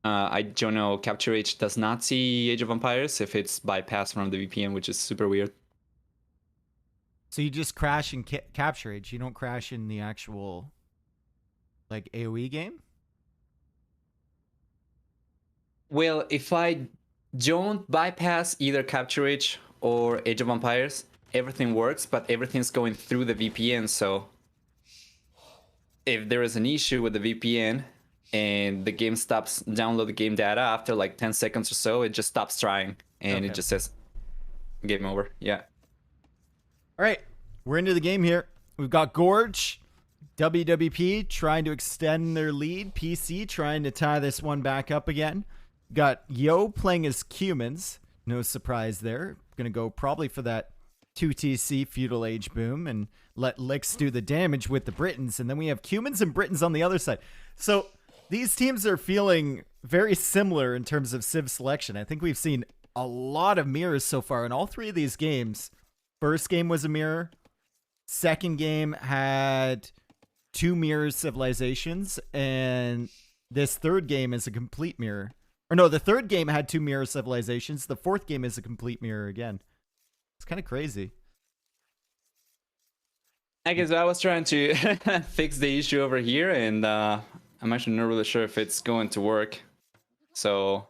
I don't know, Capture H does not see Age of Empires if it's bypassed from the VPN, which is super weird. So you just crash in Capture H, you don't crash in the actual like AoE game? Well, if I don't bypass either Capture H or Age of Empires, everything works, but everything's going through the VPN. So if there is an issue with the VPN and the game stops, download the game data after like 10 seconds or so. It just stops trying, and it just says game over. Yeah. All right, we're into the game here. We've got Gorge, WWP trying to extend their lead, PC trying to tie this one back up again. Got Yo playing as Cumans. No surprise there. Gonna go probably for that 2TC Feudal Age boom and let Licks do the damage with the Britons. And then we have Cumans and Britons on the other side. So these teams are feeling very similar in terms of Civ selection. I think we've seen a lot of mirrors so far in all three of these games. First game was a mirror. Second game had 2 mirror civilizations. And this third game is a complete mirror. Or no, the third game had 2 mirror civilizations. The fourth game is a complete mirror again. It's kind of crazy. I guess I was trying to fix the issue over here, and I'm actually not really sure if it's going to work. So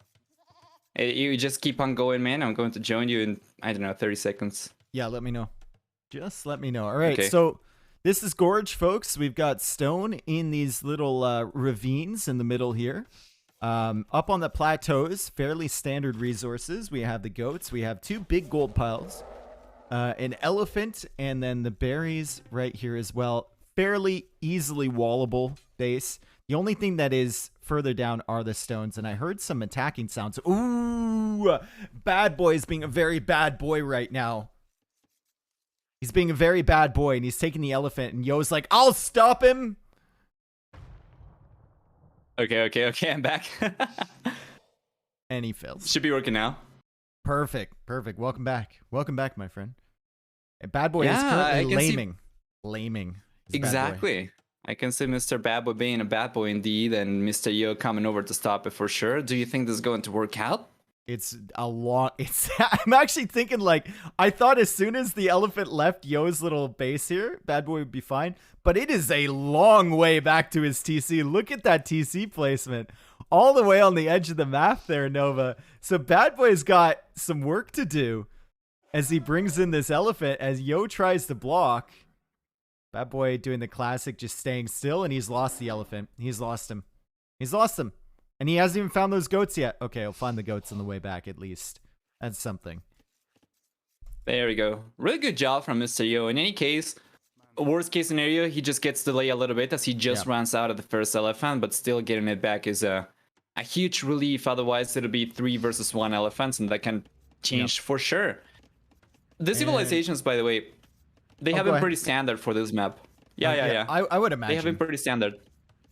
you just keep on going, man. I'm going to join you in, I don't know, 30 seconds. Yeah, let me know. Just let me know. All right, Okay. So this is Gorge, folks. We've got stone in these little ravines in the middle here. Up on the plateaus, fairly standard resources. We have the goats. We have 2 big gold piles. An elephant, and then the berries right here as well. Fairly easily wallable base. The only thing that is further down are the stones, and I heard some attacking sounds. Ooh, BadBoy is being a very bad boy right now. He's being a very bad boy, and he's taking the elephant, and Yo's like, I'll stop him. Okay, I'm back. And he fails. Should be working now. Perfect. Welcome back, my friend. BadBoy is Yeah, currently I can see- laming. He's a bad boy. Exactly. I can see Mr. BadBoy being a bad boy indeed, and Mr. Yo coming over to stop it for sure. Do you think this is going to work out? It's a long. I'm actually thinking, like, I thought as soon as the elephant left Yo's little base here, BadBoy would be fine. But it is a long way back to his TC. Look at that TC placement. All the way on the edge of the map there, Nova. So BadBoy's got some work to do as he brings in this elephant, as Yo tries to block. BadBoy doing the classic, just staying still, and he's lost the elephant. He's lost him. And he hasn't even found those goats yet. Okay, I'll find the goats on the way back at least. That's something. There we go. Really good job from Mr. Yo. In any case, worst case scenario, he just gets delayed a little bit as he just runs out of the first elephant, but still getting it back is a huge relief. Otherwise, it'll be 3 versus 1 elephants, and that can change for sure. The civilizations, by the way, they have been pretty standard for this map. Yeah. I would imagine. They have been pretty standard.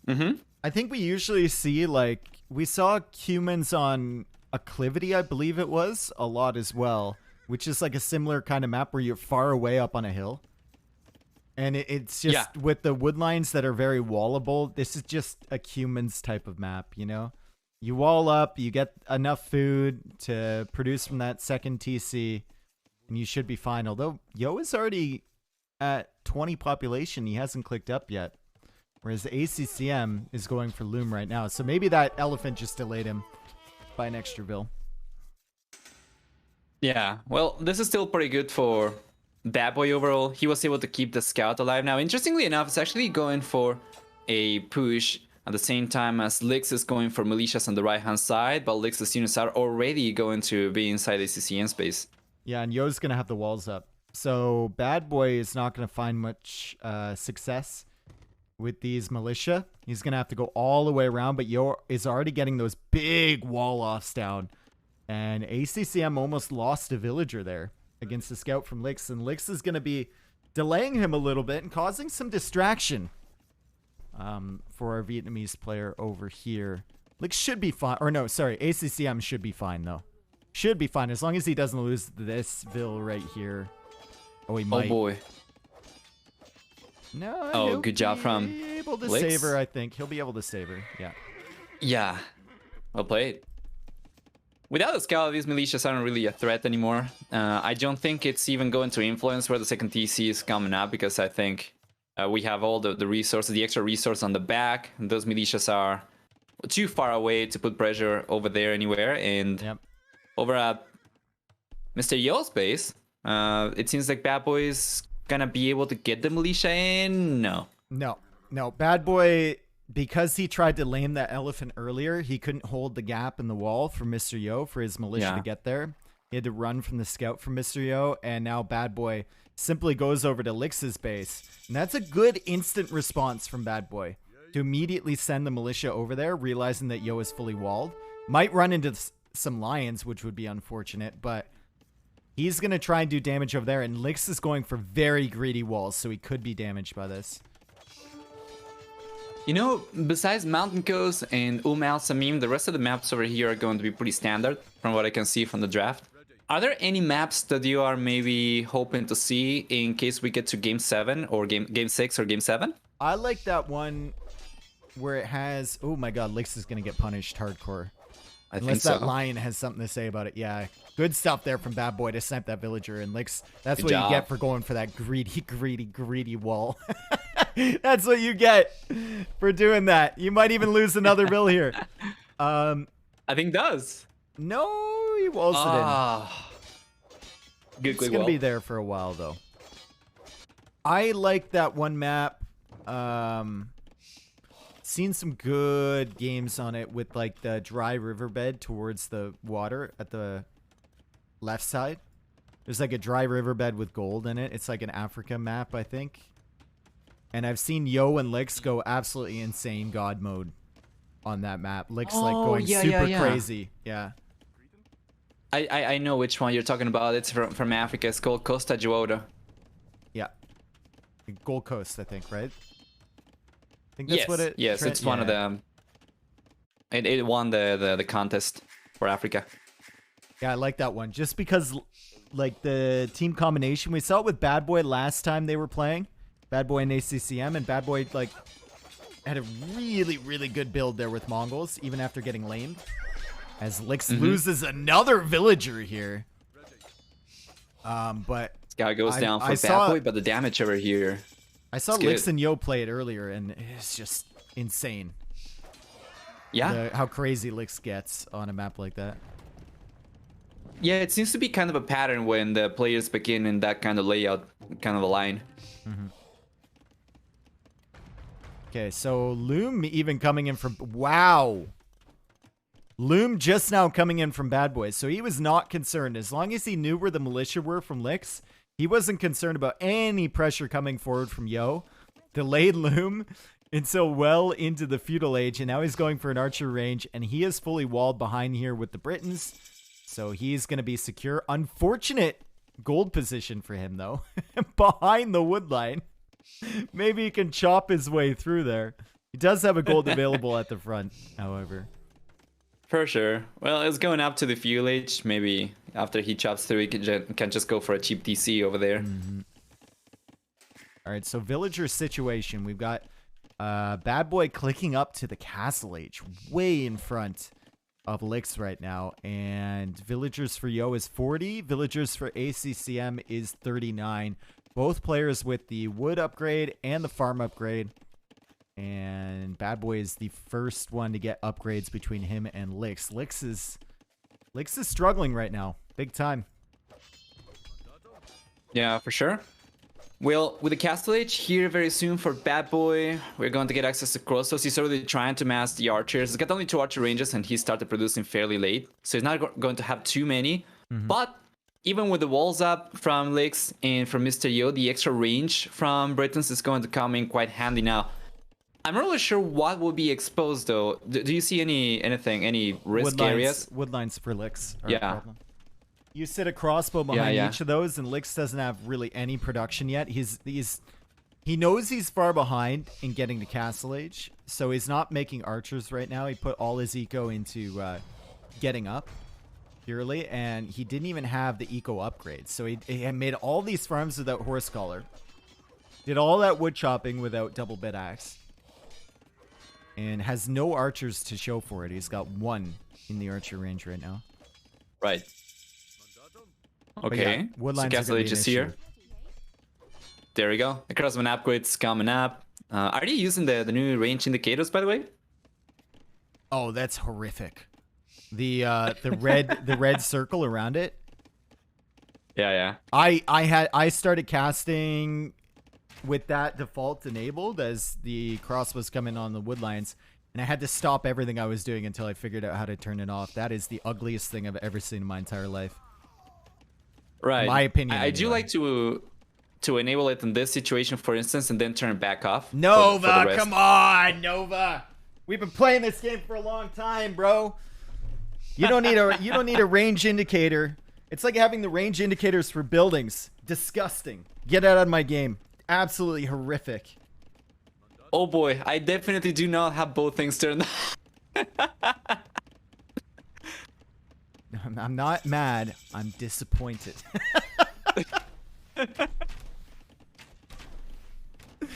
I think we usually see, like, we saw Cumans on Acclivity, I believe it was, a lot as well, which is like a similar kind of map where you're far away up on a hill. And it's just with the wood lines that are very wallable. This is just a Cumans type of map, you know? You wall up, you get enough food to produce from that second TC, and you should be fine. Although Yo is already at 20 population, he hasn't clicked up yet. Whereas ACCM is going for Loom right now. So maybe that elephant just delayed him by an extra bill. Yeah, well, this is still pretty good for BadBoy overall. He was able to keep the scout alive. Now, interestingly enough, it's actually going for a push at the same time as Lix is going for militias on the right-hand side, but Lix's units are already going to be inside the ACCM space. Yeah, and Yo's going to have the walls up. So BadBoy is not going to find much success with these militia. He's going to have to go all the way around, but Yo is already getting those big wall-offs down. And ACCM almost lost a villager there against the scout from Lix, and Lix is going to be delaying him a little bit and causing some distraction for our Vietnamese player over here. Lix should be fine. Or no, sorry, ACCM should be fine, though. Should be fine, as long as he doesn't lose this vill right here. Oh, he might. Oh, boy. No, oh, good job from He'll be able to Lix. save her, I think. He'll be able to save her, yeah. Yeah, well played. Without the scout, these militias aren't really a threat anymore. I don't think it's even going to influence where the second TC is coming up, because I think we have all the resources, the extra resource on the back. Those militias are too far away to put pressure over there anywhere. And over at Mr. Yo's base, it seems like BadBoy is gonna be able to get the militia in. No. No. BadBoy because he tried to lame that elephant earlier, he couldn't hold the gap in the wall for Mr. Yo for his militia to get there. He had to run from the scout from Mr. Yo, and now BadBoy simply goes over to Lix's base. And that's a good instant response from BadBoy to immediately send the militia over there, realizing that Yo is fully walled. Might run into some lions, which would be unfortunate, but he's going to try and do damage over there, and Lix is going for very greedy walls, so he could be damaged by this. You know, besides Mountain Coast and ACCM, the rest of the maps over here are going to be pretty standard from what I can see from the draft. Are there any maps that you are maybe hoping to see in case we get to Game 7 or Game 6 or Game 7? I like that one where it has... Oh my god, Lix is going to get punished hardcore. Unless that lion has something to say about it. Yeah, good stuff there from BadBoy to snipe that villager. And Lix, that's what you get for going for that greedy wall. That's what you get for doing that. You might even lose another bill here. I think does. No, he walls it in. Good, it's going to be there for a while, though. I like that one map. Seen some good games on it with like the dry riverbed towards the water at the left side. There's like a dry riverbed with gold in it. It's like an Africa map, I think. And I've seen Yo and Lix go absolutely insane god mode on that map. Lix like going super crazy. Yeah. I know which one you're talking about. It's from Africa. It's called Costa Joada. Yeah. Gold Coast, I think, right? I think that's what it... Yes, it's one of them. It won the contest for Africa. Yeah, I like that one. Just because, like, the team combination, we saw it with BadBoy last time they were playing. BadBoy and ACCM, and BadBoy, like, had a really, really good build there with Mongols, even after getting lamed. As Lix loses another villager here. But... This guy goes down for BadBoy, but the damage over here... I saw Lix and Yo play it earlier, and it's just insane. Yeah. How crazy Lix gets on a map like that. Yeah, it seems to be kind of a pattern when the players begin in that kind of layout, kind of a line. Okay, so Loom even coming in from... Wow. Loom just now coming in from BadBoy, so he was not concerned. As long as he knew where the militia were from Lix, he wasn't concerned about any pressure coming forward from Yo. Delayed Loom until well into the feudal age, and now he's going for an archer range, and he is fully walled behind here with the Britons, so he's going to be secure. Unfortunate gold position for him, though, behind the wood line. Maybe he can chop his way through there. He does have a gold available at the front, however. For sure. Well, it's going up to the fuel age. Maybe after he chops through, he can just go for a cheap DC over there. All right, so villager situation. We've got BadBoy clicking up to the castle age, way in front of Lix right now. And villagers for Yo is 40. Villagers for ACCM is 39. Both players with the wood upgrade and the farm upgrade. And BadBoy is the first one to get upgrades between him and Lix. Lix is struggling right now, big time. Yeah, for sure. Well, with the Castle Age here very soon for BadBoy, we're going to get access to crossbows. He's already trying to mass the archers. He's got only 2 archer ranges, and he started producing fairly late, so he's not going to have too many. But even with the walls up from Lix and from Mr. Yo, the extra range from Britons is going to come in quite handy now. I'm not really sure what will be exposed though. Do you see any risk areas? Woodlines for Lix are a problem. You sit a crossbow behind each of those, and Lix doesn't have really any production yet. He knows he's far behind in getting to Castle Age, so he's not making archers right now. He put all his eco into getting up purely, and he didn't even have the eco upgrades. So he had made all these farms without horse collar. Did all that wood chopping without double bit axe. And has no archers to show for it. He's got 1 in the archer range right now. Right. Okay. Yeah, so Castle Age is here. There we go. The crossbow upgrade's coming up. Are you using the new range indicators, by the way? Oh, that's horrific. The red circle around it. Yeah. I started casting with that default enabled as the crossbows come in on the wood lines, and I had to stop everything I was doing until I figured out how to turn it off. That is the ugliest thing I've ever seen in my entire life. Right. In my opinion. I do like to enable it in this situation, for instance, and then turn it back off. Nova, come on, Nova. We've been playing this game for a long time, bro. You don't need a range indicator. It's like having the range indicators for buildings. Disgusting. Get out of my game. Absolutely horrific. Oh boy, I definitely do not have both things turned on. I'm not mad. I'm disappointed.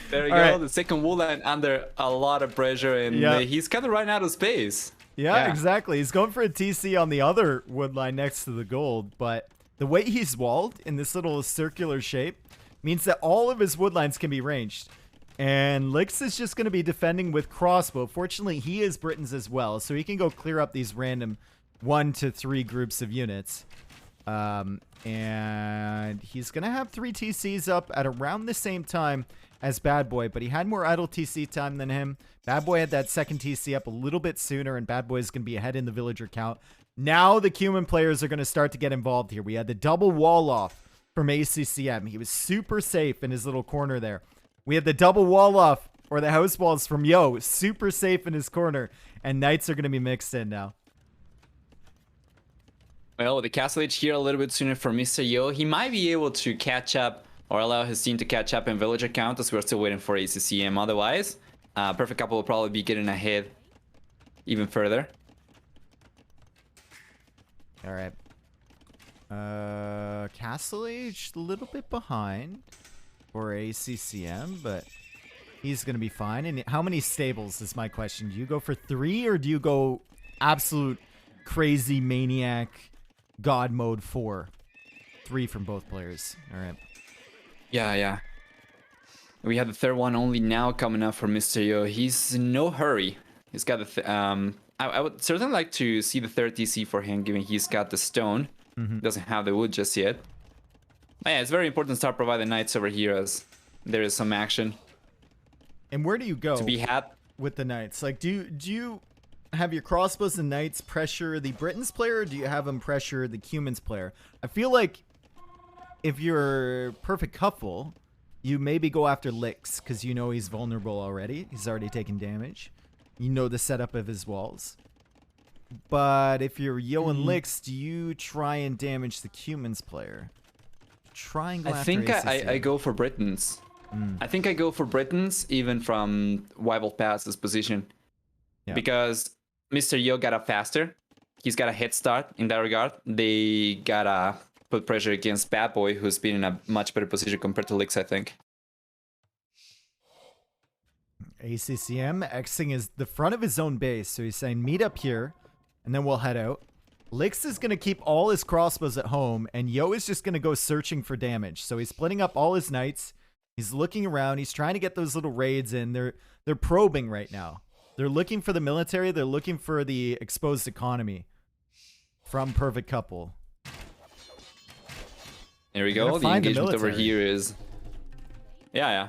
There you go. Right. The second wood line under a lot of pressure, and he's kind of running out of space. Yeah, exactly. He's going for a TC on the other wood line next to the gold, but the way he's walled in this little circular shape means that all of his wood lines can be ranged. And Lix is just going to be defending with crossbow. Fortunately, he is Britain's as well, so he can go clear up these random 1 to 3 groups of units. And he's going to have 3 TCs up at around the same time as BadBoy, but he had more idle TC time than him. BadBoy had that second TC up a little bit sooner, and BadBoy is going to be ahead in the villager count. Now the Cuman players are going to start to get involved here. We had the double wall off from ACCM. He was super safe in his little corner there. We had the double wall off, or the house walls from Yo, super safe in his corner, and Knights are going to be mixed in now. Well, the castle age here a little bit sooner for Mr. Yo. He might be able to catch up or allow his team to catch up in villager count, as we're still waiting for ACCM. Otherwise, Perfect Couple will probably be getting ahead even further. All right. Castle Age a little bit behind for ACCM, but he's going to be fine. And how many stables is my question? Do you go for 3 or do you go absolute crazy maniac god mode 4? 3 from both players. All right. Yeah. We have the third one only now coming up for Mr. Yo. He's in no hurry. He's got the... I would certainly like to see the third TC for him, given he's got the stone. Doesn't have the wood just yet. But yeah, it's very important to start providing knights over here, as there is some action. And where do you go to be with the knights? Like, do you have your crossbows and knights pressure the Britain's player, or do you have them pressure the Cuman's player? I feel like if you're Perfect Couple, you maybe go after Lix, because you know he's vulnerable already. He's already taken damage. You know the setup of his walls. But if you're Yo and Lix, do you try and damage the Cuman's player? Try and go after ACCM. I go for Britain's. I think I go for Britain's, even from Wyvil Pass's position. Yeah. Because Mr. Yo got up faster. He's got a head start in that regard. They gotta put pressure against BadBoy, who's been in a much better position compared to Lix, I think. ACCM Xing is the front of his own base, so he's saying meet up here, and then we'll head out. Lix is going to keep all his crossbows at home, and Yo is just going to go searching for damage. So he's splitting up all his knights. He's looking around. He's trying to get those little raids in. They're probing right now. They're looking for the military. They're looking for the exposed economy from Perfect Couple. There we go. The engagement over here is... Yeah.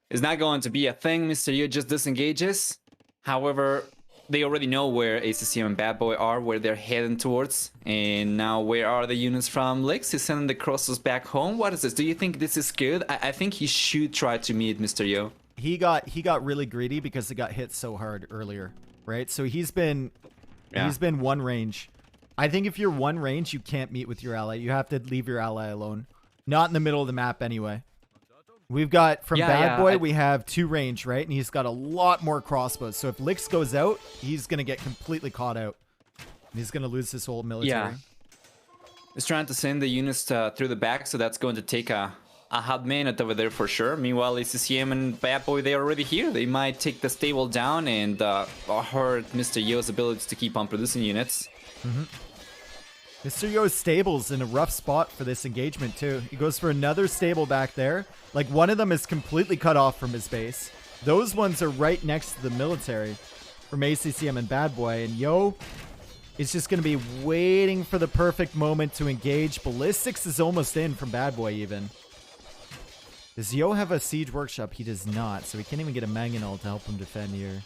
Is not going to be a thing. Mr. Yo just disengages. However, they already know where ACCM and BadBoy are, where they're heading towards. And now, where are the units from Lix? He's sending the crosses back home. What is this? Do you think this is good? I think he should try to meet Mr. Yo. He got really greedy because he got hit so hard earlier, right? So he's been one range. I think if you're one range, you can't meet with your ally. You have to leave your ally alone. Not in the middle of the map anyway. We've got, from BadBoy, we have 2 range, right? And he's got a lot more crossbows. So if Lix goes out, he's going to get completely caught out. And he's going to lose his whole military. Yeah. He's trying to send the units through the back, so that's going to take a hot minute over there for sure. Meanwhile, ACCM and BadBoy, they're already here. They might take the stable down and hurt Mr. Yo's ability to keep on producing units. Mr. Yo's stable's in a rough spot for this engagement, too. He goes for another stable back there. Like, one of them is completely cut off from his base. Those ones are right next to the military from ACCM and BadBoy. And Yo is just going to be waiting for the perfect moment to engage. Ballistics is almost in from BadBoy, even. Does Yo have a Siege Workshop? He does not, so we can't even get a Mangonel to help him defend here.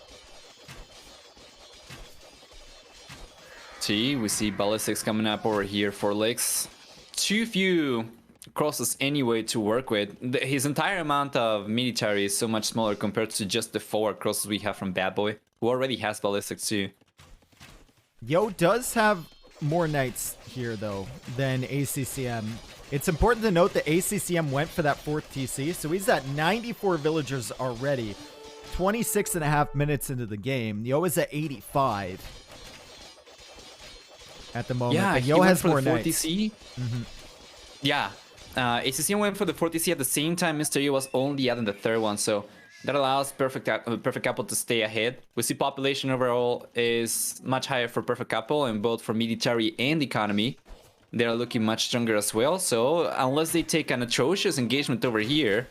We see ballistics coming up over here for Lix. Too few crosses anyway to work with. His entire amount of military is so much smaller compared to just the 4 crosses we have from BadBoy, who already has ballistics too. Yo does have more knights here though than ACCM. It's important to note that ACCM went for that 4th TC, so he's at 94 villagers already. 26.5 minutes into the game. Yo is at 85. At the moment, yeah, but Yo has more the 4 knights. TC. Yeah, ACCM went for the 4 TC at the same time Mr. Yo was only adding the 3rd one, so that allows Perfect Couple to stay ahead. We see population overall is much higher for Perfect Couple, and both for military and economy, they're looking much stronger as well. So unless they take an atrocious engagement over here,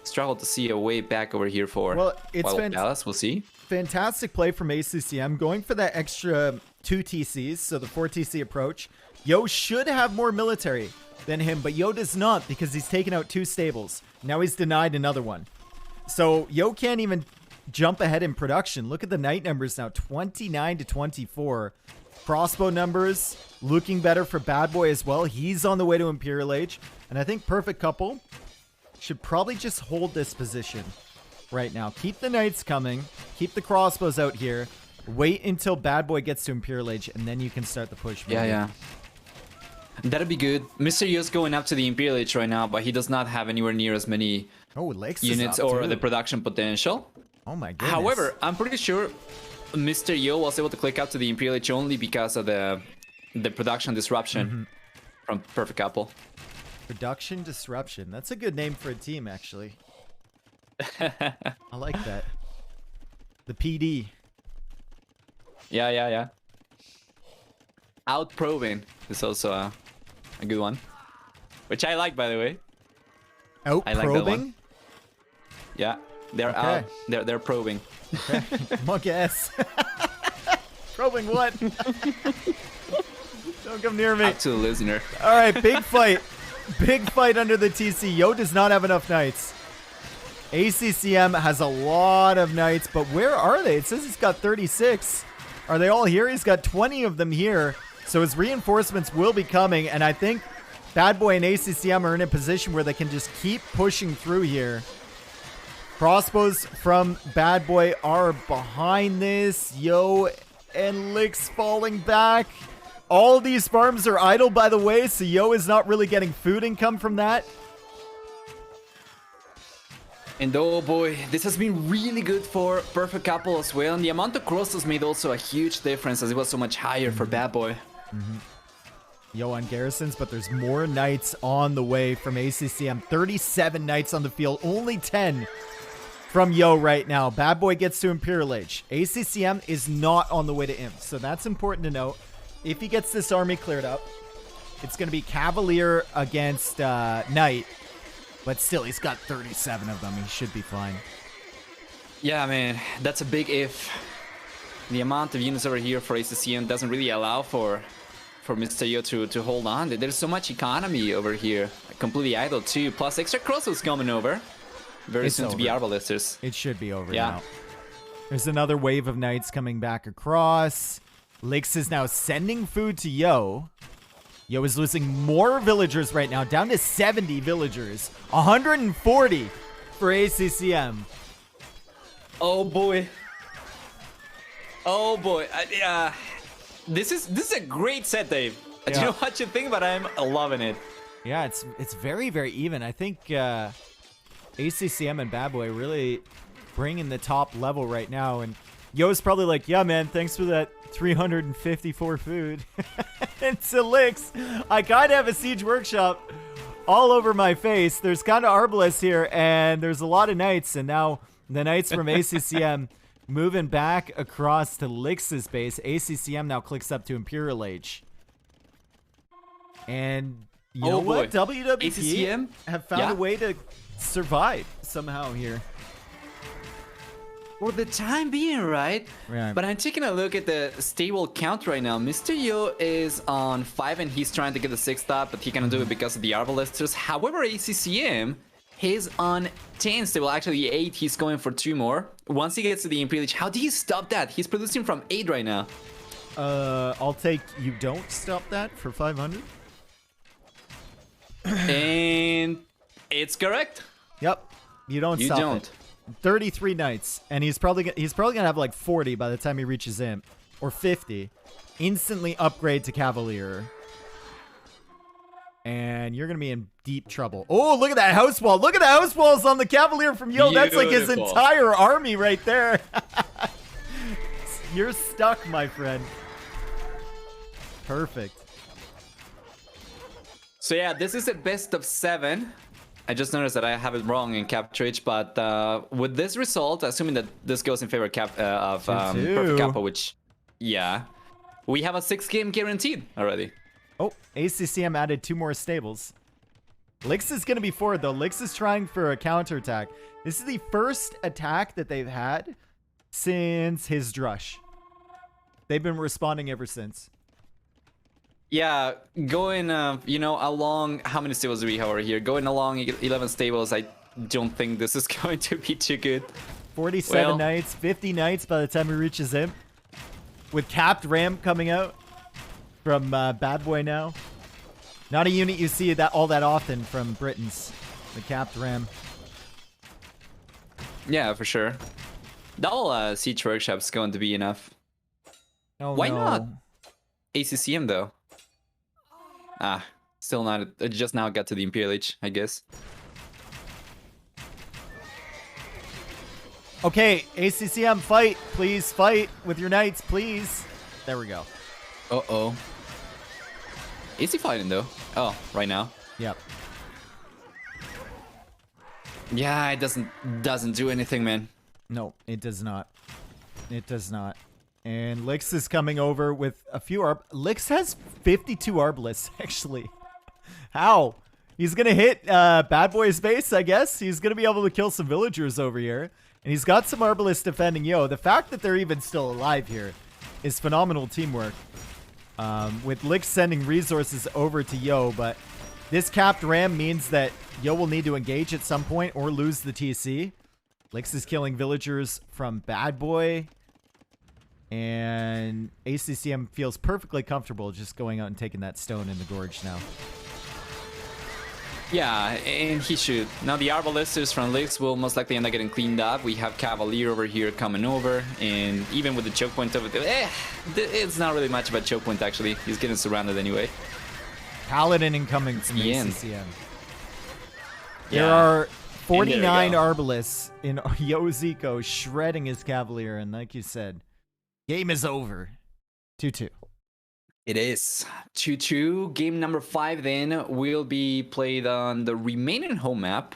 struggle to see a way back over here for Dallas. We'll see. Fantastic play from ACCM, going for that extra 2 TCs, so the 4 TC approach. Yo should have more military than him, but Yo does not because he's taken out 2 stables. Now he's denied another one. So Yo can't even jump ahead in production. Look at the knight numbers now, 29 to 24. Crossbow numbers looking better for BadBoy as well. He's on the way to Imperial Age, and I think Perfect Couple should probably just hold this position right now. Keep the knights coming. Keep the crossbows out here. Wait until BadBoy gets to Imperial Age, and then you can start the push. Yeah. That'd be good. Mr. Yo's going up to the Imperial Age right now, but he does not have anywhere near as many units or the production potential. Oh my goodness. However, I'm pretty sure Mr. Yo was able to click up to the Imperial Age only because of the production disruption from Perfect Couple. Production disruption. That's a good name for a team, actually. I like that. The PD. Yeah. Outprobing is also a good one, which I like, by the way. Outprobing? Yeah, they're out. They're probing. Okay. Monk ass. Probing what? Don't come near me. Up to the listener. All right, big fight. Big fight under the TC. Yo does not have enough knights. ACCM has a lot of knights, but where are they? It says he's got 36. Are they all here? He's got 20 of them here. So his reinforcements will be coming, and I think BadBoy and ACCM are in a position where they can just keep pushing through here. Crossbows from BadBoy are behind this. Yo and Lix falling back. All these farms are idle, by the way, so Yo is not really getting food income from that. And oh boy, this has been really good for Perfect Couple as well. And the amount of crosses made also a huge difference as it was so much higher for BadBoy. Yo on garrisons, but there's more knights on the way from ACCM. 37 knights on the field, only 10 from Yo right now. BadBoy gets to Imperial Age. ACCM is not on the way to Imp, so that's important to note. If he gets this army cleared up, it's going to be Cavalier against Knight. But still, he's got 37 of them. He should be fine. Yeah, man, that's a big if. The amount of units over here for ACCM doesn't really allow for Mr. Yo to hold on. There's so much economy over here. Completely idle too. Plus extra crosses coming over. Very soon to be Arbalisters. It should be over now. There's another wave of knights coming back across. Lix is now sending food to Yo. Yo is losing more villagers right now, down to 70 villagers. 140 for ACCM. Oh boy. Oh boy. This is a great set, Dave. I don't know what you think, but I'm loving it. Yeah, it's very, very even. I think ACCM and BadBoy really bringing the top level right now. And Yo's probably like, yeah, man, thanks for that 354 food. And to Lix, I kind of have a Siege Workshop all over my face. There's kind of Arbalists here, and there's a lot of Knights. And now the Knights from ACCM moving back across to Lix's base. ACCM now clicks up to Imperial Age. And you know what? WWP ACCM have found a way to survive somehow here. For the time being, right? But I'm taking a look at the stable count right now. Mr. Yo is on 5 and he's trying to get the 6th up, but he cannot do it because of the Arbalisters. However, ACCM He's on 10 stable, actually 8. He's going for 2 more. Once he gets to the Imperial Age, how do you stop that? He's producing from 8 right now. I'll take you don't stop that for 500. And it's correct. Yep. You don't You stop don't. it. 33 knights, and he's probably gonna have like 40 by the time he reaches Imp, or 50. Instantly upgrade to Cavalier, and you're gonna be in deep trouble. Oh, look at that house wall! Look at the house walls on the Cavalier from Yo. That's like his entire army right there. You're stuck, my friend. Perfect. So yeah, this is a best of 7. I just noticed that I have it wrong in Capturage, but with this result, assuming that this goes in favor of Perfect Kappa, which, yeah, we have a 6-game guaranteed already. Oh, ACCM added 2 more stables. Lix is going to be forward, though. Lix is trying for a counterattack. This is the first attack that they've had since his Drush. They've been responding ever since. Yeah, going, along, how many stables do we have over here? Going along 11 stables, I don't think this is going to be too good. 47 knights, 50 knights by the time he reaches him. With capped ram coming out from BadBoy now. Not a unit you see all that often from Britons. The capped ram. Yeah, for sure. Double Siege Workshop's going to be enough. Oh, Why no. not ACCM, though? Ah, still not. It just now got to the Imperial Age, I guess. Okay, ACCM, fight. Please fight with your knights, please. There we go. Uh-oh. Is he fighting, though? Oh, right now. Yep. Yeah, it doesn't do anything, man. No, it does not. It does not. And Lix is coming over with a few Lix has 52 Arbalists, actually. How? He's going to hit BadBoy's base, I guess. He's going to be able to kill some villagers over here. And he's got some Arbalists defending Yo. The fact that they're even still alive here is phenomenal teamwork. With Lix sending resources over to Yo, but this capped ram means that Yo will need to engage at some point or lose the TC. Lix is killing villagers from BadBoy. And ACCM feels perfectly comfortable just going out and taking that stone in the gorge now. Yeah, and he should. Now the Arbalisters from Lix will most likely end up getting cleaned up. We have Cavalier over here coming over, and even with the choke point over there, it's not really much of a choke point actually. He's getting surrounded anyway. Paladin incoming from ACCM. Yeah. There are 49 Arbalists in Yoziko shredding his Cavalier, and like you said, game is over. 2-2. It is 2-2. Game number 5 then will be played on the remaining home map,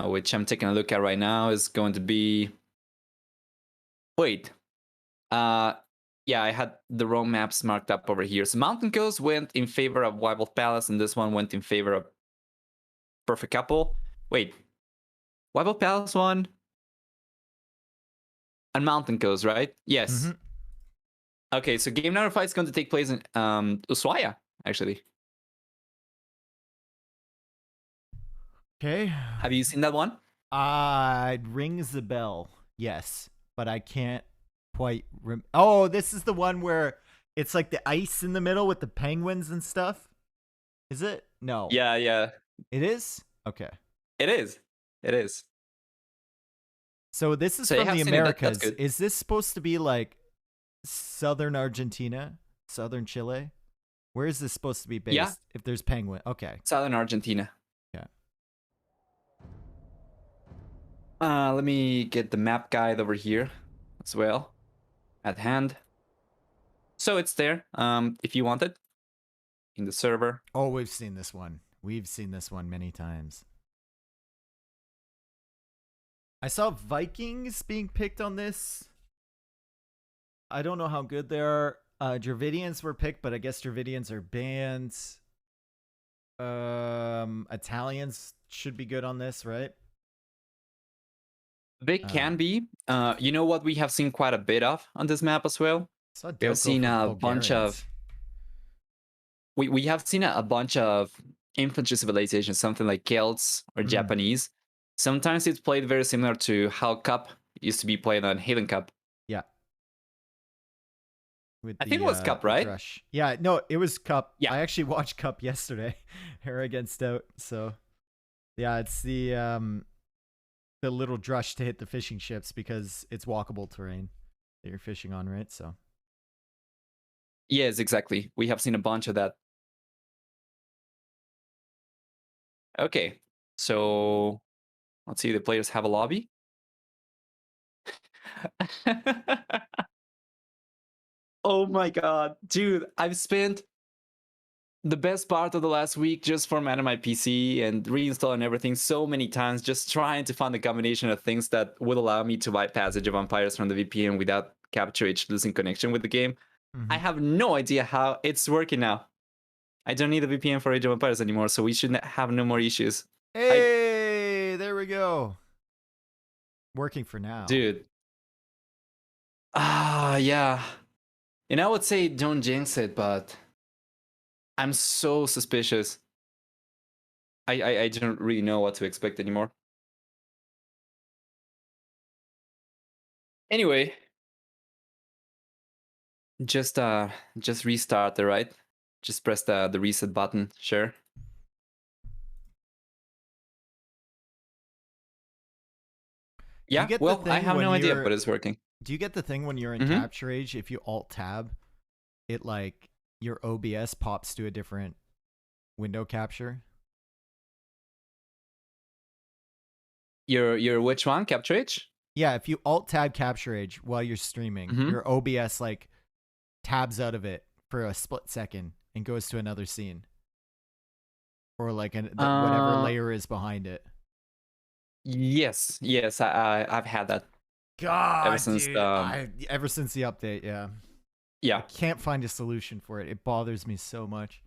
which I'm taking a look at right now. Is going to be. Wait. Yeah, I had the wrong maps marked up over here. So Mountain Coast went in favor of Wild Wolf Palace, and this one went in favor of Perfect Couple. Wait. Wild Wolf Palace won. And Mountain Coast, right? Yes. Mm-hmm. Okay, so game number 5 is going to take place in Ushuaia, actually. Okay. Have you seen that one? It rings the bell. Yes, but I can't quite oh, this is the one where it's like the ice in the middle with the penguins and stuff. Is it? No. Yeah. It is? Okay. It is. So this is So from the Americas. That's good. Is this supposed to be like southern Argentina? Southern Chile? Where is this supposed to be based? Yeah. If there's penguin. Okay. Southern Argentina. Yeah. Let me get the map guide over here as well at hand. So it's there, if you want it, in the server. Oh, we've seen this one. We've seen this one many times. I saw Vikings being picked on this. I don't know how good they are. Dravidians were picked, but I guess Dravidians are banned. Italians should be good on this, right? They can be. You know what we have seen quite a bit of on this map as well? We have seen a bunch of... We have seen a bunch of infantry civilization, something like Celts or Japanese, sometimes it's played very similar to how Cup used to be played on Haven Cup. Yeah. With I think it was Cup, right? Drush. Yeah, no, it was Cup. Yeah. I actually watched Cup yesterday. Terra against Out. So yeah, it's the little drush to hit the fishing ships because it's walkable terrain that you're fishing on, right? So Yes, exactly. We have seen a bunch of that. Okay, so let's see. The players have a lobby. Oh my god, dude! I've spent the best part of the last week just formatting my PC and reinstalling everything so many times, just trying to find a combination of things that would allow me to bypass Age of Empires from the VPN without Capture H losing connection with the game. I have no idea how it's working now. I don't need a VPN for Age of Empires anymore, so we should have no more issues. hey, there we go. Working for now. Dude. Yeah. And I would say don't jinx it, but I'm so suspicious. I don't really know what to expect anymore. Anyway, just restart it, right? Just press the reset button, sure. Yeah, well, I have no idea, but it's working. Do you get the thing when you're in Capture Age, if you Alt Tab, it like your OBS pops to a different window capture? Your which one? Capture Age? Yeah, if you Alt Tab Capture Age while you're streaming, your OBS like tabs out of it for a split second and goes to another scene, or like whatever layer is behind it. Yes, I've had that. God, ever since dude, ever since the update, yeah. Yeah. I can't find a solution for it. It bothers me so much.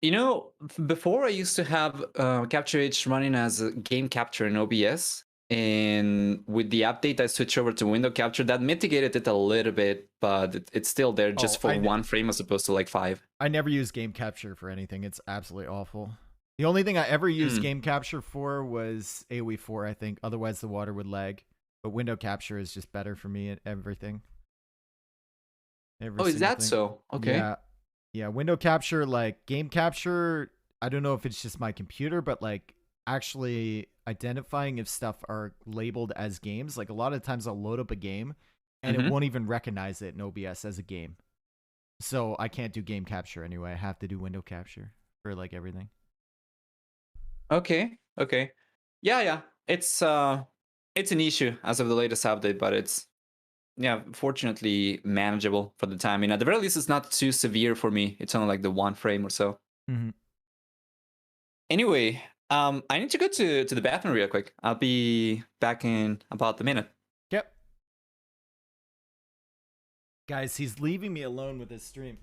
You know, before I used to have Capture H running as a game capture in OBS, and with the update I switched over to window capture. That mitigated it a little bit, but it's still there just for 1 frame as opposed to like 5. I never use game capture for anything. It's absolutely awful. The only thing I ever used game capture for was AoE 4, I think. Otherwise, the water would lag. But window capture is just better for me at everything. Is that so? Okay. Yeah, window capture, like game capture, I don't know if it's just my computer, but like actually identifying if stuff are labeled as games. Like a lot of times I'll load up a game and it won't even recognize it in OBS as a game. So I can't do game capture anyway. I have to do window capture for like everything. Okay. Yeah. It's an issue as of the latest update, but it's fortunately manageable for the time. At the very least, it's not too severe for me. It's only like the 1 frame or so. Anyway, I need to go to the bathroom real quick. I'll be back in about a minute. Yep. Guys, he's leaving me alone with his stream.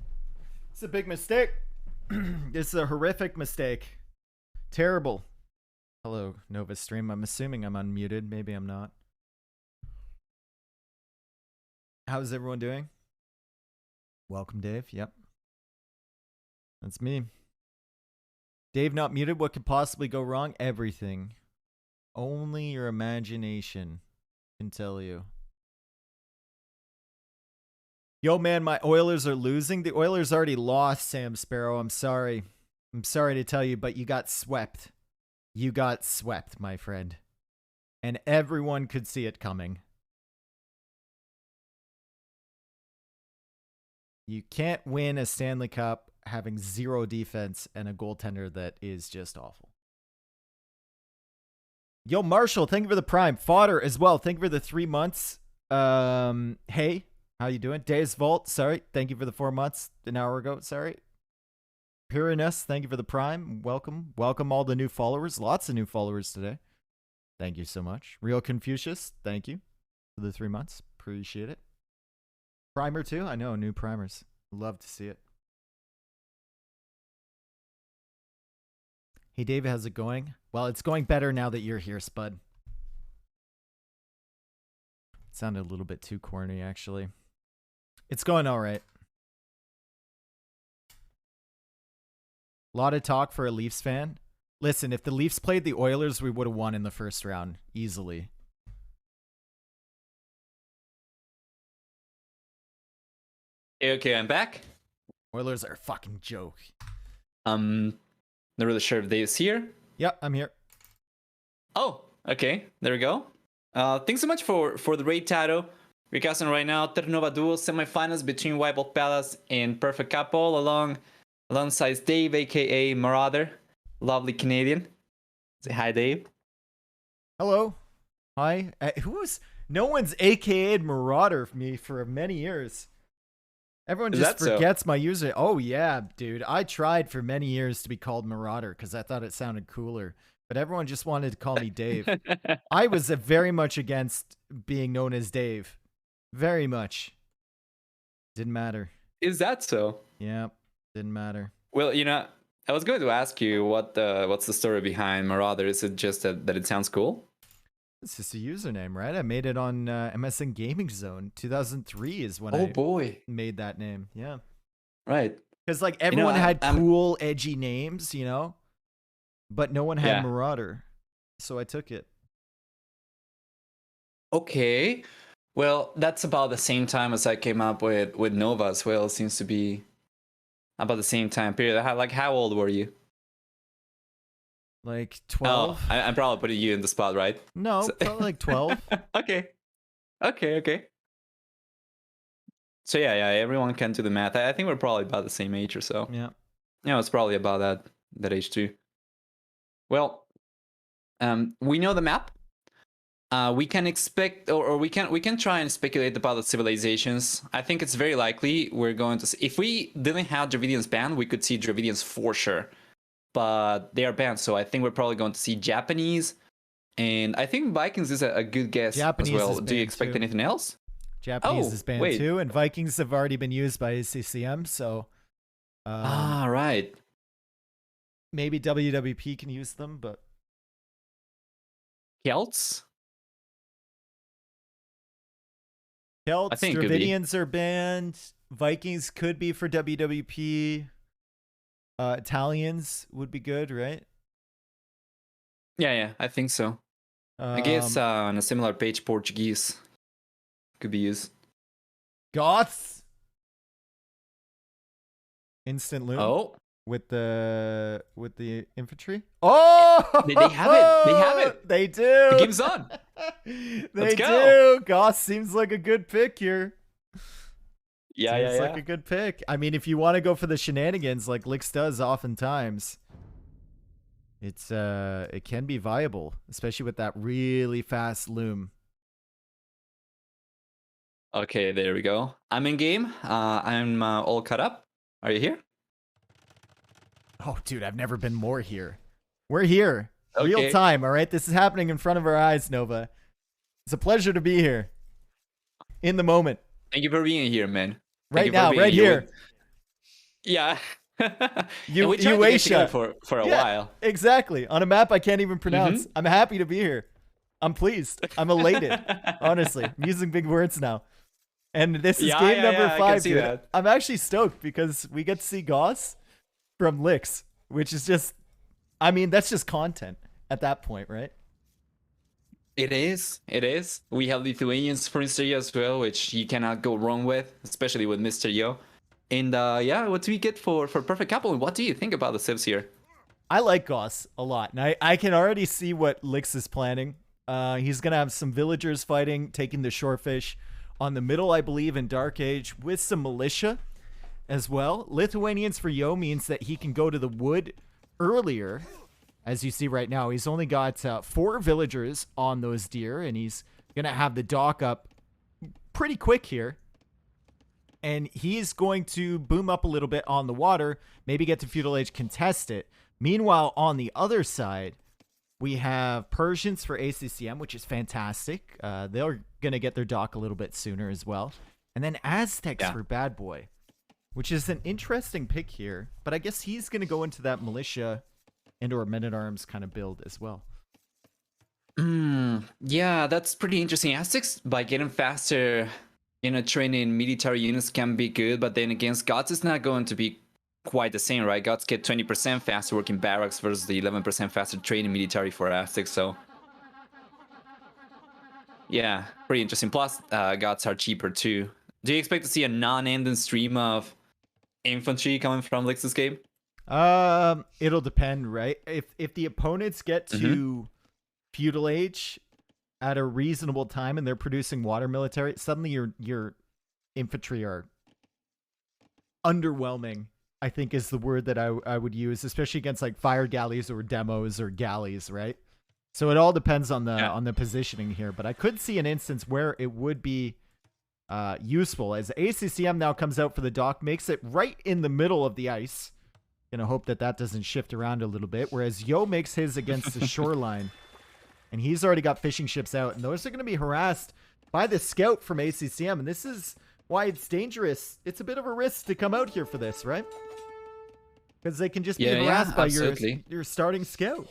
It's a big mistake. It's a horrific mistake. Terrible. Hello, Nova stream. I'm assuming I'm unmuted. Maybe I'm not. How's everyone doing? Welcome, Dave. Yep. That's me. Dave not muted. What could possibly go wrong? Everything. Only your imagination can tell you. Yo, man, my Oilers are losing. The Oilers already lost, Sam Sparrow. I'm sorry. I'm sorry to tell you, but you got swept. You got swept, my friend. And everyone could see it coming. You can't win a Stanley Cup having 0 defense and a goaltender that is just awful. Yo, Marshall, thank you for the Prime. Fodder as well. Thank you for the 3 months. Hey, how you doing? Days Vault, sorry. Thank you for the 4 months an hour ago. Sorry. Pyranus, thank you for the Prime. Welcome. Welcome all the new followers. Lots of new followers today. Thank you so much. Real Confucius, thank you for the 3 months. Appreciate it. Primer too? I know, new primers. Love to see it. Hey Dave, how's it going? Well, it's going better now that you're here, Spud. It sounded a little bit too corny, actually. It's going all right. A lot of talk for a Leafs fan. Listen, if the Leafs played the Oilers, we would have won in the first round easily. Okay, I'm back. Oilers are a fucking joke. Not really sure if Dave's here. Yep, I'm here. Oh, okay. There we go. Thanks so much for the raid, Tato. We're casting right now Terra NovaAoE semifinals between White Ball Palace and Perfect Couple alongside Dave, aka Marauder. Lovely Canadian. Say hi, Dave. Hello. Hi. No one's AKA'd Marauder for me for many years. Everyone just forgets my user. Oh, yeah, dude. I tried for many years to be called Marauder because I thought it sounded cooler. But everyone just wanted to call me Dave. I was very much against being known as Dave. Very much. Didn't matter. Is that so? Yeah, didn't matter. Well, I was going to ask you what's the story behind Marauder. Is it just that it sounds cool? It's just a username, right? I made it on MSN Gaming Zone. 2003 is when I made that name. Yeah. Right. Because like everyone had cool, edgy names, but no one had Marauder. So I took it. Okay. Well, that's about the same time as I came up with Nova as well. It seems to be about the same time period. How old were you? Like 12. Oh, I'm probably putting you in the spot, right? No, probably like 12. Okay. So yeah, everyone can do the math. I think we're probably about the same age or so. Yeah. Yeah, it's probably about that age too. Well, we know the map. We can expect, or we can try and speculate about the civilizations. I think it's very likely we're going to see, if we didn't have Dravidians banned, we could see Dravidians for sure. But they are banned, so I think we're probably going to see Japanese, and I think Vikings is a good guess Japanese as well. Do you expect too. anything else? Japanese is banned too, and Vikings have already been used by ACCM, so right. Maybe WWP can use them, but Celts, I think Dravidians are banned. Vikings could be for WWP. Italians would be good, right? Yeah, I think so. I guess on a similar page, Portuguese could be used. Goths, instant loom. Oh, with the infantry. Oh, they have it. They have it. They do. The game's on. They do. Goths seems like a good pick here. Yeah, like a good pick. I mean, if you want to go for the shenanigans like Lix does oftentimes, it can be viable, especially with that really fast loom. Okay, there we go. I'm in game. I'm all cut up. Are you here? Oh, dude, I've never been more here. We're here. Okay. Real time, all right? This is happening in front of our eyes, Nova. It's a pleasure to be here. In the moment. Thank you for being here, man. Right now, right here. Yeah. You Asia for a while. Exactly. On a map I can't even pronounce. I'm happy to be here. I'm pleased. I'm elated. Honestly. I'm using big words now. And this is game number 5, dude. That. I'm actually stoked because we get to see Goss from Lix, which is just, I mean, that's just content at that point, right? It is. We have Lithuanians for Mr. as well, which you cannot go wrong with, especially with Mr. Yo. And what do we get for Perfect Couple? What do you think about the civs here? I like Goss a lot. And I can already see what Lix is planning. He's going to have some villagers fighting, taking the shorefish on the middle, I believe, in Dark Age with some militia as well. Lithuanians for Yo means that he can go to the wood earlier. As you see right now, he's only got 4 villagers on those deer, and he's going to have the dock up pretty quick here. And he's going to boom up a little bit on the water, maybe get to Feudal Age, contest it. Meanwhile, on the other side, we have Persians for ACCM, which is fantastic. They're going to get their dock a little bit sooner as well. And then Aztecs for BadBoy, which is an interesting pick here. But I guess he's going to go into that militia and or men-at-arms kind of build as well. Yeah, that's pretty interesting. Aztecs, by getting faster, training military units can be good, but then against gods, it's not going to be quite the same, right? Gods get 20% faster working barracks versus the 11% faster training military for Aztecs, so yeah, pretty interesting. Plus, gods are cheaper too. Do you expect to see a non-ending stream of infantry coming from Lix's game? It'll depend, right? If the opponents get to feudal age at a reasonable time and they're producing water military, suddenly your infantry are underwhelming, I think is the word that I would use, especially against like fire galleys or demos or galleys, right? So it all depends on the positioning here, but I could see an instance where it would be useful as ACCM now comes out for the dock, makes it right in the middle of the ice. Gonna hope that doesn't shift around a little bit, whereas Yo makes his against the shoreline. And he's already got fishing ships out, and those are going to be harassed by the scout from ACCM, and this is why it's dangerous. It's a bit of a risk to come out here for this, right? Because they can just be harassed by your starting scout.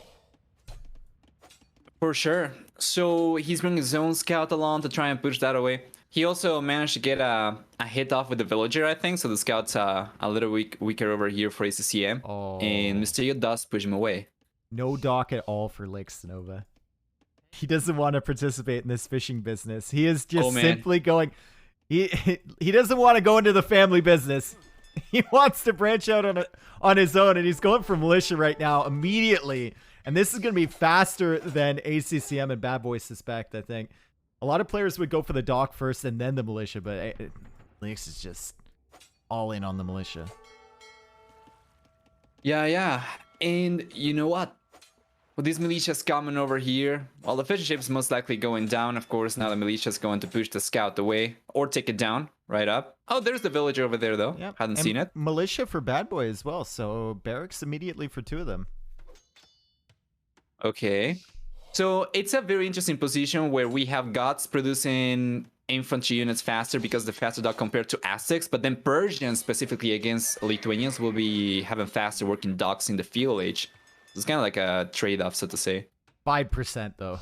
For sure. So he's bringing his own scout along to try and push that away. He also managed to get a hit off with the villager, I think, so the scout's a little weaker over here for ACCM. Oh. And Mysterio does push him away. No dock at all for Lix, Nova. He doesn't want to participate in this fishing business. He is just simply going... He doesn't want to go into the family business. He wants to branch out on his own, and he's going for militia right now immediately. And this is going to be faster than ACCM and BadBoy suspect, I think. A lot of players would go for the dock first and then the militia, but Lix is just all in on the militia. Yeah. And you know what? With these militias coming over here, well, the fishing ship's most likely going down, of course. Now the militia's going to push the scout away or take it down right up. Oh, there's the villager over there, though. Yep. Hadn't seen it. Militia for BadBoy as well, so barracks immediately for 2 of them. Okay. So it's a very interesting position where we have gods producing infantry units faster because the faster dock compared to Aztecs, but then Persians, specifically against Lithuanians, will be having faster working docks in the feudal age. It's kind of like a trade-off, so to say. 5%, though.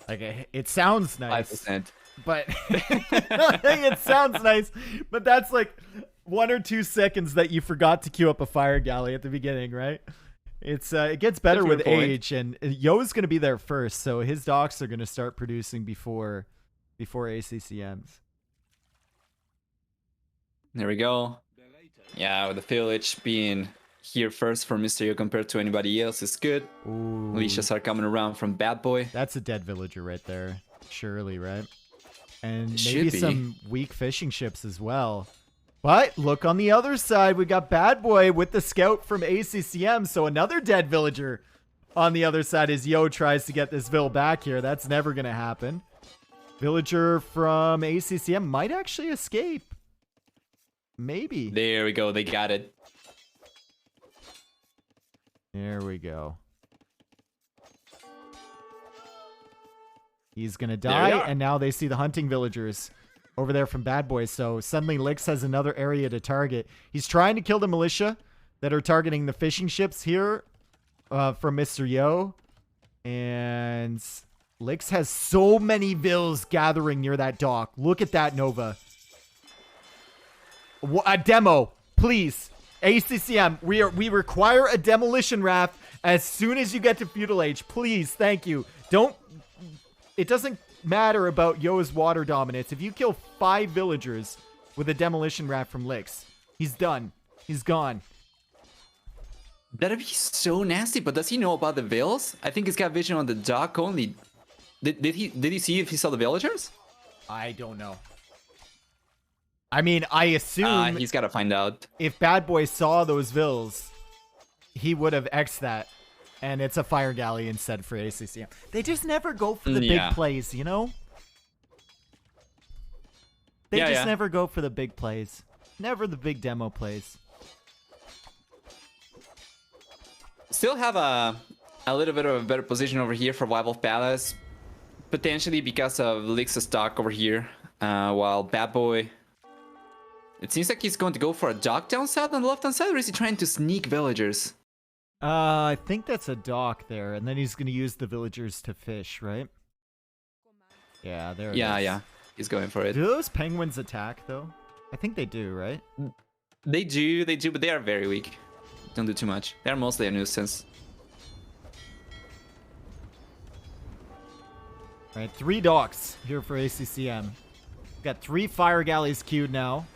Like, it sounds nice. 5%. But it sounds nice, but that's like 1 or 2 seconds that you forgot to queue up a fire galley at the beginning, right? It gets better with age, and Yo's going to be there first, so his docks are going to start producing before ACCM's. There we go. Yeah, with the village being here first for Mr. Yo compared to anybody else is good. Ooh. Militias are coming around from BadBoy. That's a dead villager right there, surely, right? And maybe some weak fishing ships as well. But look on the other side. We got BadBoy with the scout from ACCM. So another dead villager on the other side as Yo tries to get this Vill back here. That's never going to happen. Villager from ACCM might actually escape. Maybe. There we go. They got it. There we go. He's going to die. And now they see the hunting villagers over there from BadBoy, so suddenly Lix has another area to target. He's trying to kill the militia that are targeting the fishing ships here from Mr. Yo. And Lix has so many Vills gathering near that dock. Look at that, Nova. A demo, please. ACCM, we require a demolition raft as soon as you get to feudal age. Please, thank you. It doesn't matter about Yo's water dominance. If you kill 5 villagers with a demolition raft from Lix, he's done. He's gone. That'd be so nasty, but does he know about the Vills? I think he's got vision on the dock only. Did he see if he saw the villagers? I don't know. I mean, I assume he's got to find out. If BadBoy saw those Vills, he would have X'd that. And it's a fire galley instead for ACCM. They just never go for the big plays, you know? They just never go for the big plays. Never the big demo plays. Still have a little bit of a better position over here for Rival Palace. Potentially because of Lix's stock over here. While BadBoy... It seems like he's going to go for a dock down south on the left-hand side, or is he trying to sneak villagers? I think that's a dock there, and then he's going to use the villagers to fish, right? Yeah, there it is. Yeah, he's going for it. Do those penguins attack, though? I think they do, right? They do, but they are very weak. Don't do too much. They're mostly a nuisance. All right, 3 docks here for ACCM. Got 3 fire galleys queued now.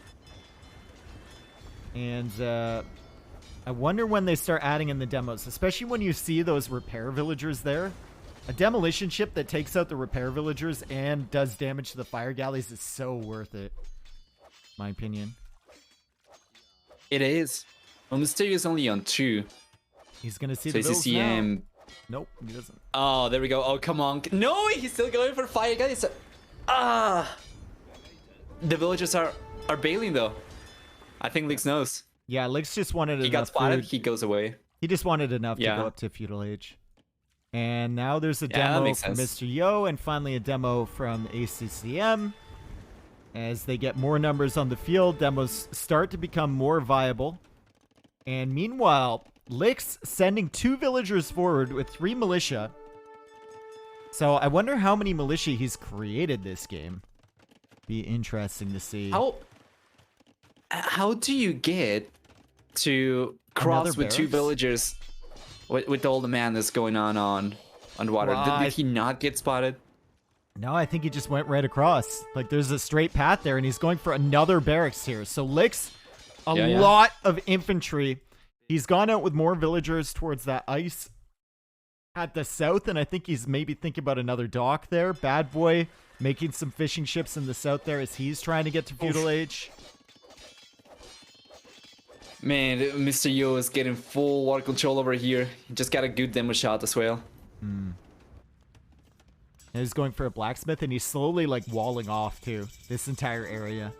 And I wonder when they start adding in the demos, especially when you see those repair villagers there. A demolition ship that takes out the repair villagers and does damage to the fire galleys is so worth it, my opinion. It is. Well, Mysterio is only on 2. He's going to see so the bills ACCM... now. Nope, he doesn't. Oh, there we go. Oh, come on. No, he's still going for fire galleys. The villagers are bailing, though. I think Lix knows. Yeah, Lix just wanted He got spotted, he goes away. He just wanted enough to go up to Feudal Age. And now there's a demo from Mr. Yo, and finally a demo from ACCM. As they get more numbers on the field, demos start to become more viable. And meanwhile, Lix sending 2 villagers forward with 3 militia. So I wonder how many militia he's created this game. Be interesting to see. How do you get to cross with 2 villagers with all the madness going on water? Well, did he not get spotted? No, I think he just went right across. Like, there's a straight path there, and he's going for another barracks here. So Lix, a lot of infantry. He's gone out with more villagers towards that ice at the south, and I think he's maybe thinking about another dock there. BadBoy making some fishing ships in the south there as he's trying to get to Feudal Age. Man, Mr. Yo is getting full water control over here. He just got a good demo shot as well. And he's going for a blacksmith, and he's slowly, like, walling off, too, this entire area.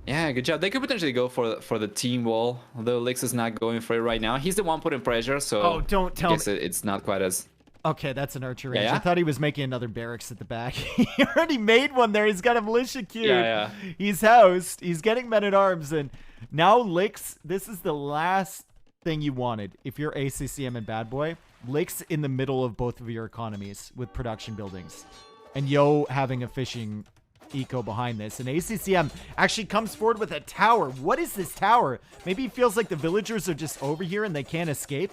Yeah, good job. They could potentially go for the team wall, although Lix is not going for it right now. He's the one putting pressure, so... Oh, don't tell me. It's not quite as... Okay, that's an archer range. Yeah? I thought he was making another barracks at the back. He already made one there. He's got a militia queued. Yeah. He's housed. He's getting men-at-arms. And now Lix, this is the last thing you wanted if you're ACCM and BadBoy. Lix in the middle of both of your economies with production buildings. And Yo having a fishing eco behind this. And ACCM actually comes forward with a tower. What is this tower? Maybe he feels like the villagers are just over here and they can't escape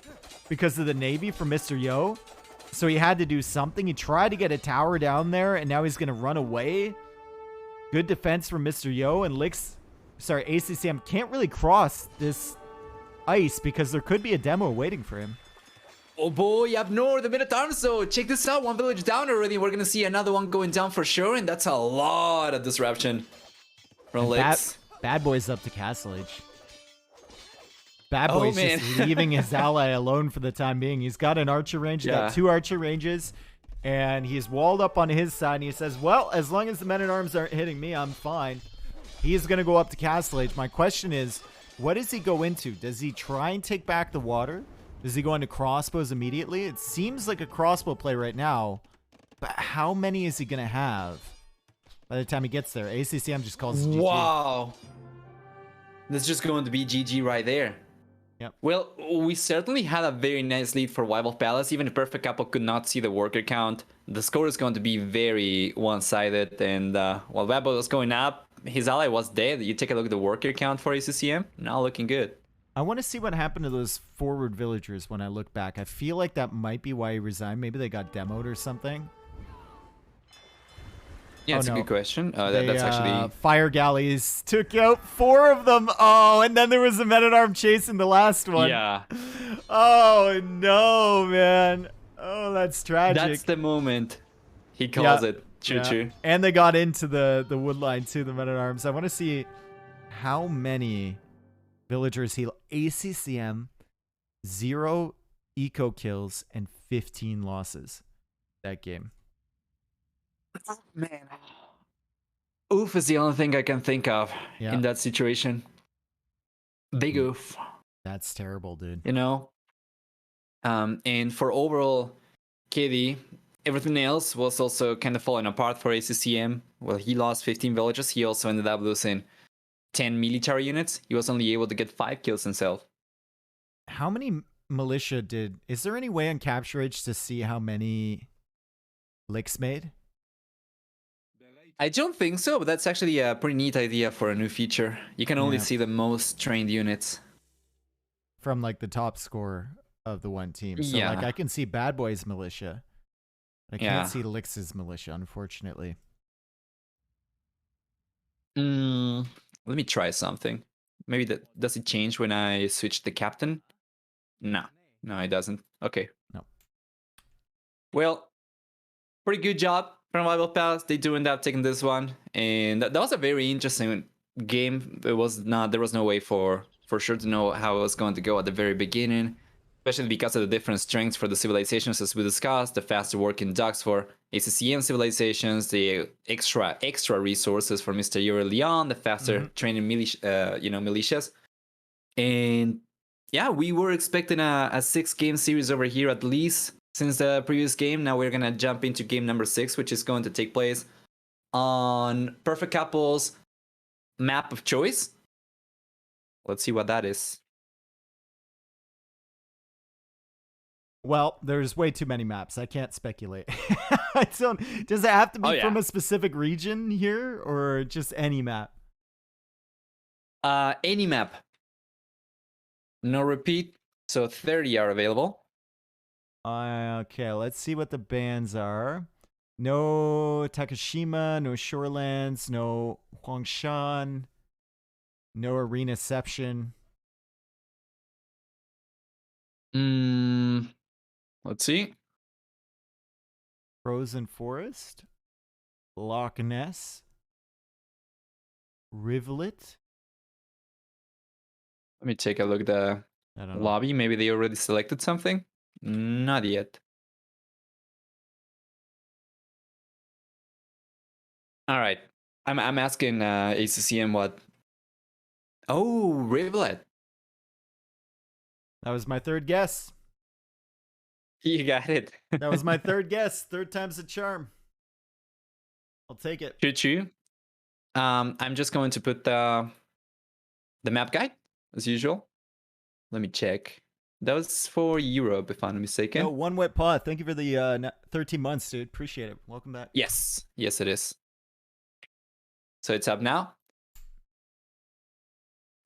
because of the navy from Mr. Yo. So he had to do something. He tried to get a tower down there, and now he's going to run away. Good defense from Mr. Yo, and ACCM can't really cross this ice because there could be a demo waiting for him. Oh boy, up north, the Minotaur. So check this out. 1 village down already. We're going to see another one going down for sure, and that's a lot of disruption from Lix. BadBoy's up to Castle Age. BadBoy's just leaving his ally alone for the time being. He's got an archer range. He's got 2 archer ranges. And he's walled up on his side. And he says, well, as long as the men-at-arms aren't hitting me, I'm fine. He's going to go up to Castle Age. My question is, what does he go into? Does he try and take back the water? Does he go into crossbows immediately? It seems like a crossbow play right now. But how many is he going to have by the time he gets there? ACCM just calls it GG. Wow. That's just going to be GG right there. Yep. Well, we certainly had a very nice lead for Wild Palace. Even if Perfect Couple could not see the worker count, the score is going to be very one-sided. And while Webbo was going up, his ally was dead. You take a look at the worker count for ACCM, not looking good. I want to see what happened to those forward villagers when I look back. I feel like that might be why he resigned. Maybe they got demoed or something. Yeah, it's a good question. That's actually... Fire galleys took out 4 of them. Oh, and then there was a men-at-arm chasing the last one. Yeah. Oh, no, man. Oh, that's tragic. That's the moment. He calls it. Choo-choo. And they got into the wood line, too, the men-at-arms. I want to see how many villagers he... ACCM, 0 eco kills and 15 losses that game. Man. Oof is the only thing I can think of in that situation. Big oof. That's terrible, dude. You know? And for overall KD, everything else was also kind of falling apart for ACCM. Well, he lost 15 villages. He also ended up losing 10 military units. He was only able to get 5 kills himself. How many militia did... Is there any way on Capture Age to see how many Lix made? I don't think so, but that's actually a pretty neat idea for a new feature. You can only Yeah. see the most trained units. From like the top score of the one team. So like Yeah. I can see BadBoy's militia. I can't Yeah. see Lix's militia, unfortunately. Let me try something. Maybe does it change when I switch the captain? No. No, it doesn't. Okay. No. Well, pretty good job from Rival Pass. They do end up taking this one. And that was a very interesting game. There was no way for sure to know how it was going to go at the very beginning, especially because of the different strengths for the civilizations as we discussed, the faster working docks for ACCM civilizations, the extra resources for Mr. Yuri Leon, the faster training militias. And yeah, we were expecting a 6-game series over here at least since the previous game. Now we're gonna jump into game number 6, which is going to take place on Perfect Couple's map of choice. Let's see what that is. Well, there's way too many maps. I can't speculate. I don't. Does it have to be from a specific region here, or just any map? Any map. No repeat. So 30 are available. Okay, let's see what the bans are. No Takashima, no Shorelands, no Huangshan, no Arenaception. Let's see. Frozen Forest, Loch Ness, Rivulet. Let me take a look at the lobby. Maybe they already selected something. Not yet. All right. I'm asking ACCM what. Oh, Rivulet. That was my third guess. You got it. That was my third guess. Third time's a charm. I'll take it. Choo-choo. I'm just going to put the map guide as usual. Let me check. That was for Europe, if I'm not mistaken. Oh, One Wet Paw. Thank you for the 13 months, dude. Appreciate it. Welcome back. Yes. Yes, it is. So it's up now.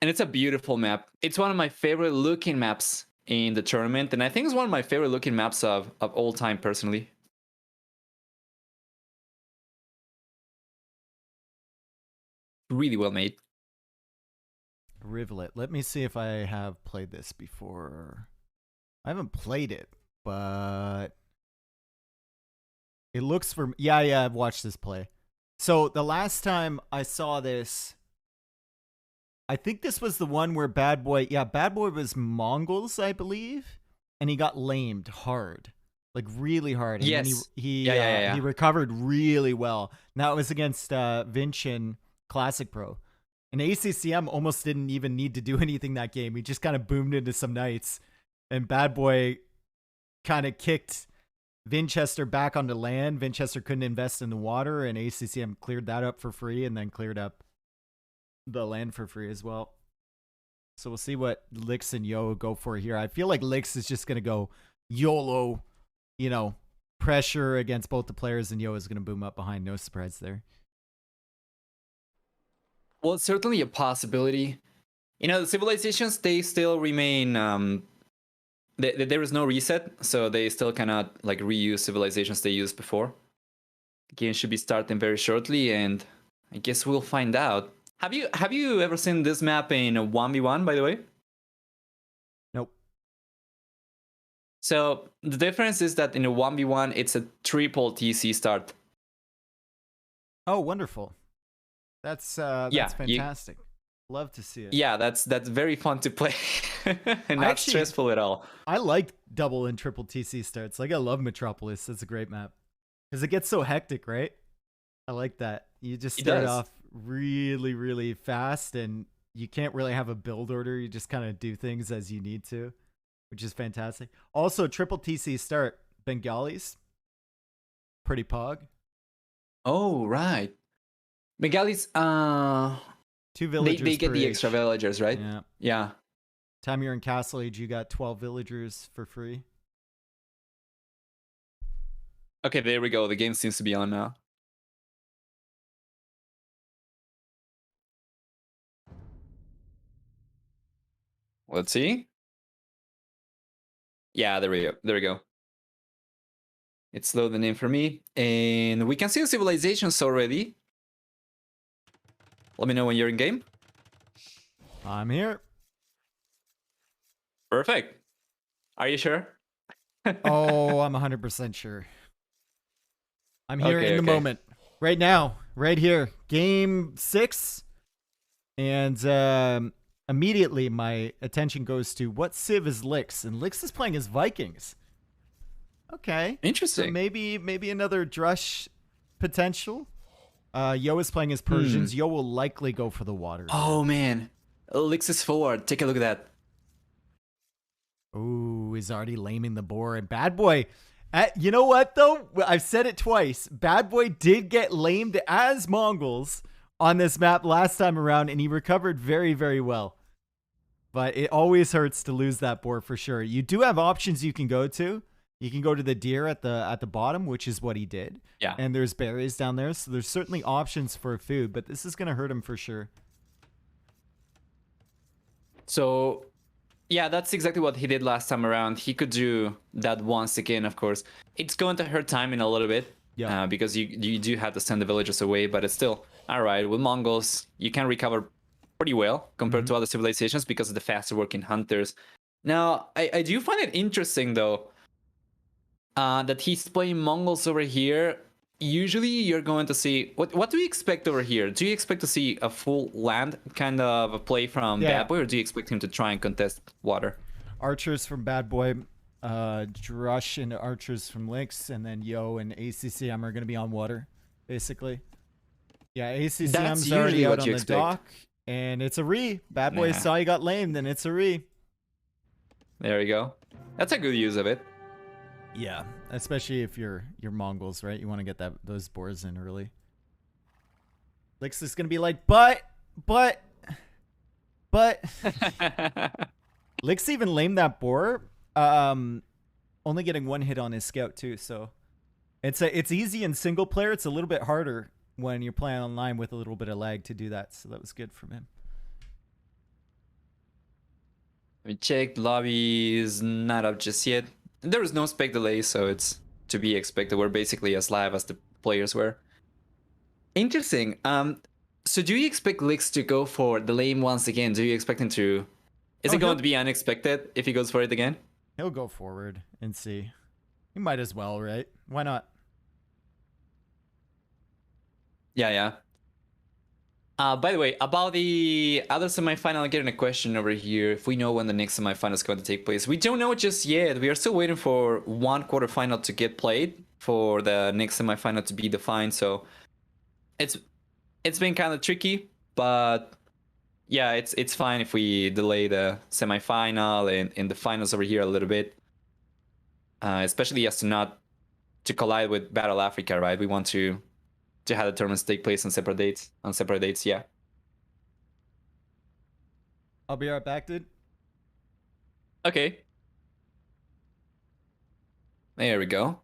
And it's a beautiful map. It's one of my favorite looking maps in the tournament. And I think it's one of my favorite looking maps of all time, personally. Really well made. Rivulet. Let me see if I have played this before. I haven't played it, but it looks for yeah, I've watched this play. So the last time I saw this, I think this was the one where BadBoy was Mongols, I believe, and he got lamed hard, like really hard. And yes. Then he recovered really well. Now it was against Vinchin Classic Pro. And ACCM almost didn't even need to do anything that game. He just kind of boomed into some knights. And BadBoy kind of kicked Vinchester back onto land. Vinchester couldn't invest in the water, and ACCM cleared that up for free and then cleared up the land for free as well. So we'll see what Lix and Yo go for here. I feel like Lix is just going to go YOLO, pressure against both the players, and Yo is going to boom up behind. No surprise there. Well, it's certainly a possibility. The civilizations, they still remain... there is no reset, so they still cannot reuse civilizations they used before. The game should be starting very shortly, and I guess we'll find out. Have you ever seen this map in a 1v1, by the way? Nope. So the difference is that in a 1v1, it's a triple TC start. Oh, wonderful. That's fantastic. Love to see it. Yeah, that's very fun to play and not stressful at all. I like double and triple TC starts. I love Metropolis. It's a great map because it gets so hectic, right? I like that. You just start off really, really fast, and you can't really have a build order. You just kind of do things as you need to, which is fantastic. Also, triple TC start Bengalis, pretty pog. Oh right, Bengalis. 2 villagers. They get the extra villagers, right? Yeah. Time you're in Castle Age, you got 12 villagers for free. Okay, there we go. The game seems to be on now. Let's see. Yeah, there we go. There we go. It's loading in for me. And we can see the civilizations already. Let me know when you're in game. I'm here. Perfect. Are you sure? Oh, I'm 100% sure. I'm here Okay, in the okay. moment. Right now. Right here. Game 6. And immediately my attention goes to what civ is Lix. And Lix is playing as Vikings. Okay. Interesting. So maybe another Drush potential. Yo is playing as Persians. Yo will likely go for the water. Oh, man. Lix is forward. Take a look at that. Ooh, he's already laming the boar. And BadBoy, you know what, though? I've said it twice. BadBoy did get lamed as Mongols on this map last time around, and he recovered very, very well. But it always hurts to lose that boar for sure. You do have options you can go to. You can go to the deer at the bottom, which is what he did. Yeah. And there's berries down there, so there's certainly options for food, but this is going to hurt him for sure. So, yeah, that's exactly what he did last time around. He could do that once again, of course. It's going to hurt timing a little bit. Yeah. Because you do have to send the villagers away, but it's still, all right, with Mongols, you can recover pretty well compared to other civilizations because of the faster working hunters. Now, I do find it interesting, though, that he's playing Mongols over here. Usually you're going to see... What do you expect over here? Do you expect to see a full land kind of a play from BadBoy, or do you expect him to try and contest water? Archers from BadBoy, Drush and archers from Lix, and then Yo and ACCM are going to be on water, basically. Yeah, ACCM's already out on the dock, and it's a re. BadBoy saw he got lamed, and it's a re. There you go. That's a good use of it. Yeah, especially if you're Mongols, right? You want to get those boars in early. Lix is gonna be like, but. Lix even lamed that boar, only getting one hit on his scout too. So it's easy in single player. It's a little bit harder when you're playing online with a little bit of lag to do that. So that was good from him. We checked. Lobby is not up just yet. There is no spec delay, so it's to be expected. We're basically as live as the players were. Interesting. So do you expect Lix to go for the lane once again? Do you expect him to... Is it going to be unexpected if he goes for it again? He'll go forward and see. He might as well, right? Why not? Yeah. By the way, about the other semifinal, I'm getting a question over here. If we know when the next semifinal is going to take place. We don't know just yet. We are still waiting for one quarterfinal to get played for the next semifinal to be defined. So it's been kind of tricky, but yeah, it's fine if we delay the semifinal and the finals over here a little bit. Especially as to not to collide with Battle Africa, right? We want to have the tournaments take place on separate dates. Yeah. I'll be right back, dude. Okay. There we go.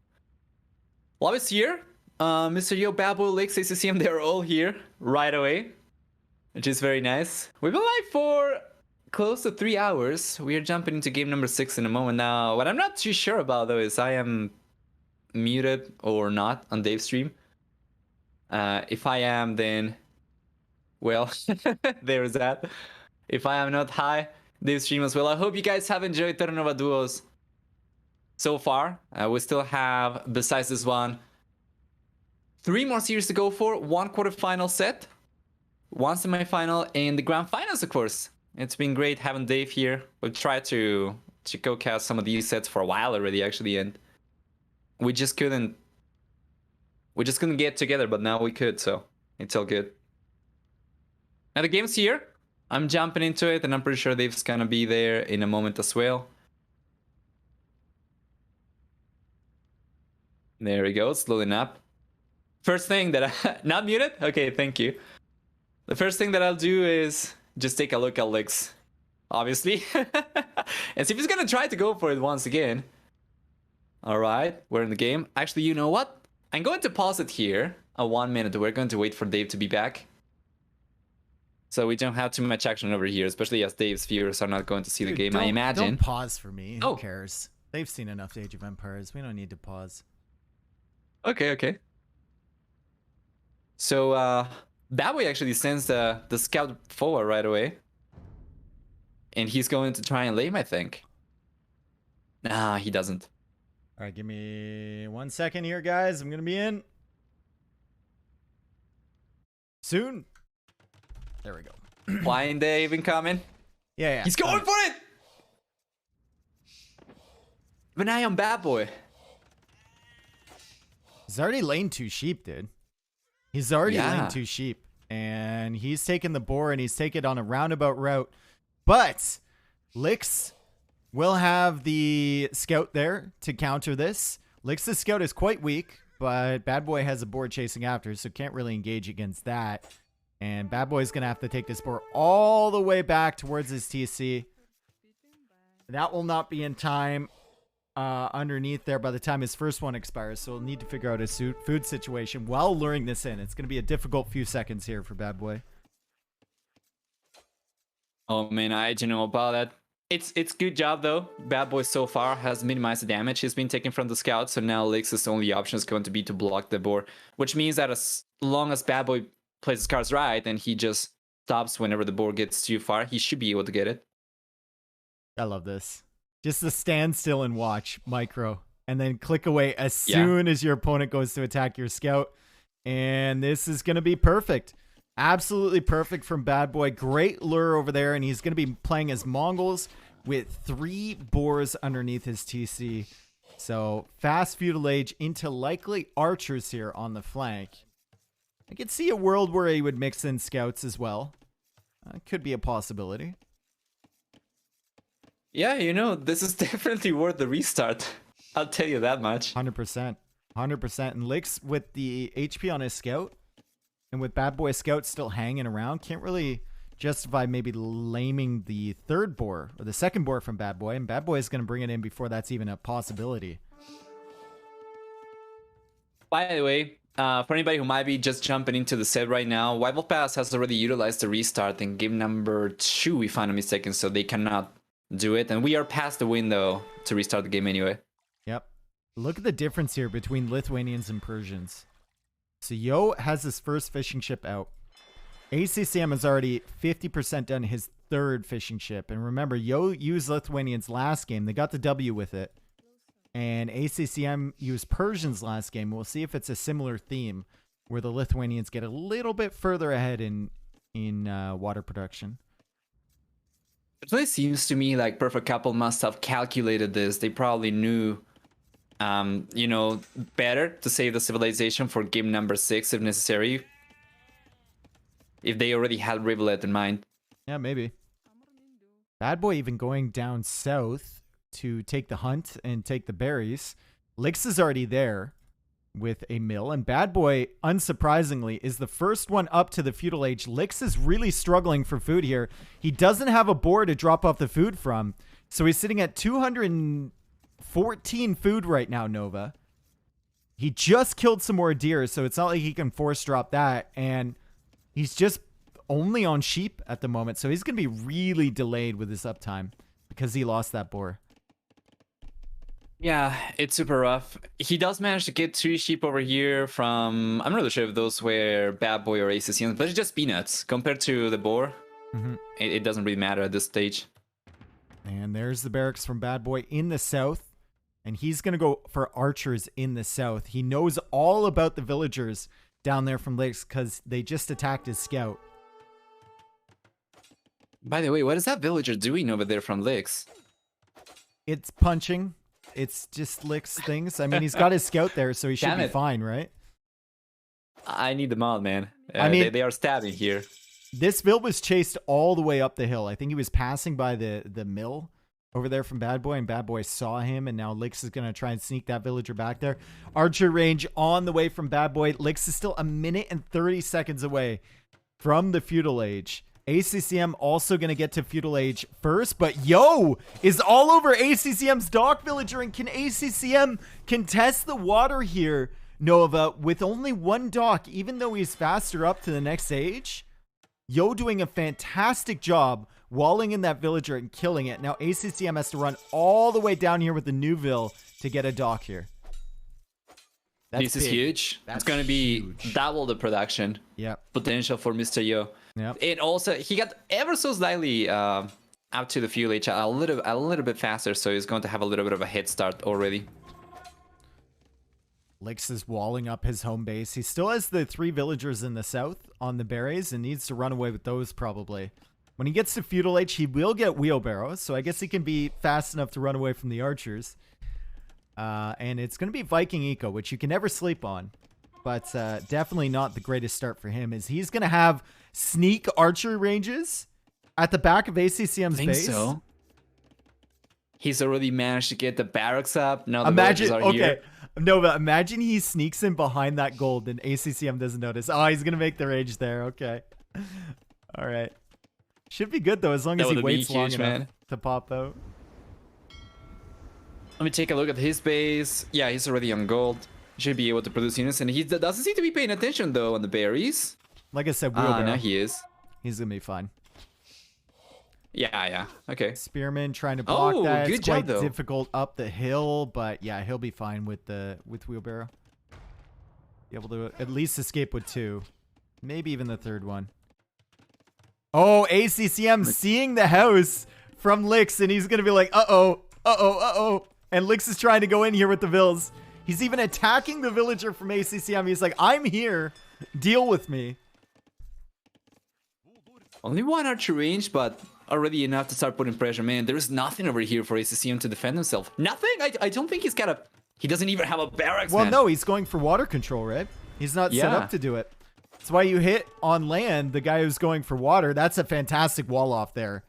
Love is here. Mr. Yo, BadBoy, Lix, ACCM, they're all here right away, which is very nice. We've been live for close to 3 hours. We are jumping into game number 6 in a moment now. What I'm not too sure about, though, is I am muted or not on Dave's stream. If I am, then, well, there's that. If I am not, hi, Dave's stream as well. I hope you guys have enjoyed Terra Nova Duos so far. We still have, besides this one, 3 more series to go for. 1 quarterfinal set, 1 semifinal, and the grand finals, of course. It's been great having Dave here. We've tried to co-cast some of these sets for a while already, actually, and we just couldn't get together, but now we could, so it's all good. Now the game's here. I'm jumping into it, and I'm pretty sure Dave's gonna be there in a moment as well. There we go, it's loading up. First thing that not muted? Okay, thank you. The first thing that I'll do is just take a look at Lix, obviously, and see if he's gonna try to go for it once again. All right, we're in the game. Actually, you know what? I'm going to pause it here. 1 minute. We're going to wait for Dave to be back. So we don't have too much action over here, especially as Dave's viewers are not going to see the game, I Don't imagine. pause for me. Who Oh. cares? They've seen enough Age of Empires. We don't need to pause. Okay. So BadBoy actually sends the scout forward right away. And he's going to try and lame, I think. Nah, he doesn't. All right, give me 1 second here, guys. I'm going to be in. Soon. There we go. Flying Dave incoming. Yeah. He's going for it! An eye on BadBoy. He's already laned 2 sheep, dude. He's already Yeah. laned 2 sheep. And he's taken the boar and he's taken it on a roundabout route. But Lix will have the scout there to counter this. Lix's scout is quite weak, but BadBoy has a boar chasing after, so can't really engage against that. And BadBoy's going to have to take this boar all the way back towards his TC. That will not be in time underneath there by the time his first one expires, so we'll need to figure out his food situation while luring this in. It's going to be a difficult few seconds here for BadBoy. Oh man, I don't know about that. It's good job though. BadBoy so far has minimized the damage he's been taking from the scout, so now Lix's only option is going to be to block the boar, which means that as long as BadBoy plays his cards right and he just stops whenever the boar gets too far, he should be able to get it. I love this. Just the stand still and watch micro, and then click away as soon as your opponent goes to attack your scout. And this is going to be perfect. Absolutely perfect from BadBoy. Great lure over there, and he's going to be playing as Mongols with 3 boars underneath his TC. So fast feudal age into likely archers here on the flank. I could see a world where he would mix in scouts as well. Could be a possibility. Yeah, you know, this is definitely worth the restart. I'll tell you that much. 100%. 100%. And Lix with the HP on his scout, and with BadBoy scout still hanging around, can't really justify maybe laming the third boar or the second boar from BadBoy. And BadBoy is going to bring it in before that's even a possibility. By the way, for anybody who might be just jumping into the set right now, Rival Pass has already utilized the restart in game number 2, if I'm not mistaken, so they cannot do it. And we are past the window to restart the game anyway. Yep. Look at the difference here between Lithuanians and Persians. So Yo has his first fishing ship out. ACCM is already 50% done his third fishing ship. And remember, Yo used Lithuanians last game. They got the W with it. And ACCM used Persians last game. We'll see if it's a similar theme where the Lithuanians get a little bit further ahead in water production. It really seems to me like Perfect Couple must have calculated this. They probably knew, you know, better to save the civilization for game number 6 if necessary. If they already had Rivulet in mind. Yeah, maybe. BadBoy even going down south to take the hunt and take the berries. Lix is already there with a mill, and BadBoy, unsurprisingly, is the first one up to the feudal age. Lix is really struggling for food here. He doesn't have a boar to drop off the food from, so he's sitting at 214 food right now, Nova. He just killed some more deer, so it's not like he can force drop that, and he's just only on sheep at the moment, so he's going to be really delayed with his uptime because he lost that boar. Yeah, it's super rough. He does manage to get 3 sheep over here from... I'm not really sure if those were BadBoy or ACCM, but it's just peanuts. Compared to the boar, it doesn't really matter at this stage. And there's the barracks from BadBoy in the south. And he's going to go for archers in the south. He knows all about the villagers down there from Lakes because they just attacked his scout. By the way, what is that villager doing over there from Licks? It's punching. It's just Licks things. I mean, he's got his scout there, so he should be fine, right? I need them out, man. I mean, they are stabbing here. This Vil was chased all the way up the hill. I think he was passing by the mill over there from BadBoy, and BadBoy saw him, and now Licks is going to try and sneak that villager back there. Archer range on the way from BadBoy. Licks is still 1 minute and 30 seconds away from the feudal age. ACCM also going to get to feudal age first, but Yo is all over ACCM's dock villager, and can ACCM contest the water here, Nova, with only 1 dock, even though he's faster up to the next age? Yo doing a fantastic job walling in that villager and killing it. Now ACCM has to run all the way down here with the Newville to get a dock here. This is huge. It's going to be double the production potential for Mr. Yo. Yep. And also, he got ever so slightly up to the fuel H a little bit faster, so he's going to have a little bit of a head start already. Lix is walling up his home base. He still has the 3 villagers in the south on the berries and needs to run away with those probably. When he gets to Feudal Age, he will get wheelbarrows, so I guess he can be fast enough to run away from the archers. And it's going to be Viking Eco, which you can never sleep on. But definitely not the greatest start for him, is he's going to have sneak archery ranges at the back of ACCM's base. So. He's already managed to get the barracks up. Now the villagers are here. Nova, imagine he sneaks in behind that gold and ACCM doesn't notice. Oh, he's going to make the rage there. Okay. All right. Should be good, though, as long as he waits long enough to pop out. Let me take a look at his base. Yeah, he's already on gold. Should be able to produce units, and he doesn't seem to be paying attention, though, on the berries. Like I said, wheelbarrow. Now he is. He's going to be fine. Yeah. Okay. Spearman trying to block that. Good it's job, quite though. difficult up the hill, but yeah, he'll be fine with wheelbarrow. Be able to at least escape with 2. Maybe even the 3rd one. Oh, ACCM seeing the house from Lix, and he's going to be like, uh-oh. And Lix is trying to go in here with the vills. He's even attacking the villager from ACCM. He's like, I'm here. Deal with me. Only 1 archer range, but already enough to start putting pressure. Man, there is nothing over here for ACCM to defend himself. Nothing? I don't think he's got a... He doesn't even have a barracks, Well, no, he's going for water control, right? He's not set up to do it. That's why you hit on land the guy who's going for water. That's a fantastic wall off there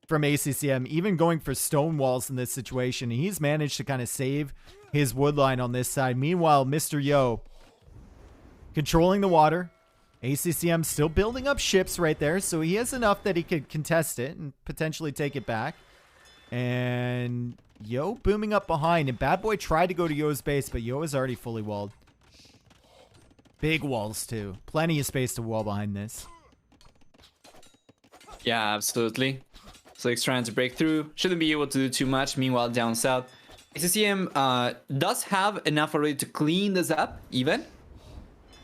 from ACCM. Even going for stone walls in this situation. He's managed to kind of save his wood line on this side. Meanwhile, Mr. Yo controlling the water. ACCM still building up ships right there, so he has enough that he could contest it and potentially take it back. And Yo booming up behind, and BadBoy tried to go to Yo's base, but Yo is already fully walled. Big walls too. Plenty of space to wall behind this. Yeah, absolutely. So he's trying to break through. Shouldn't be able to do too much. Meanwhile, down south, ACCM does have enough already to clean this up, even.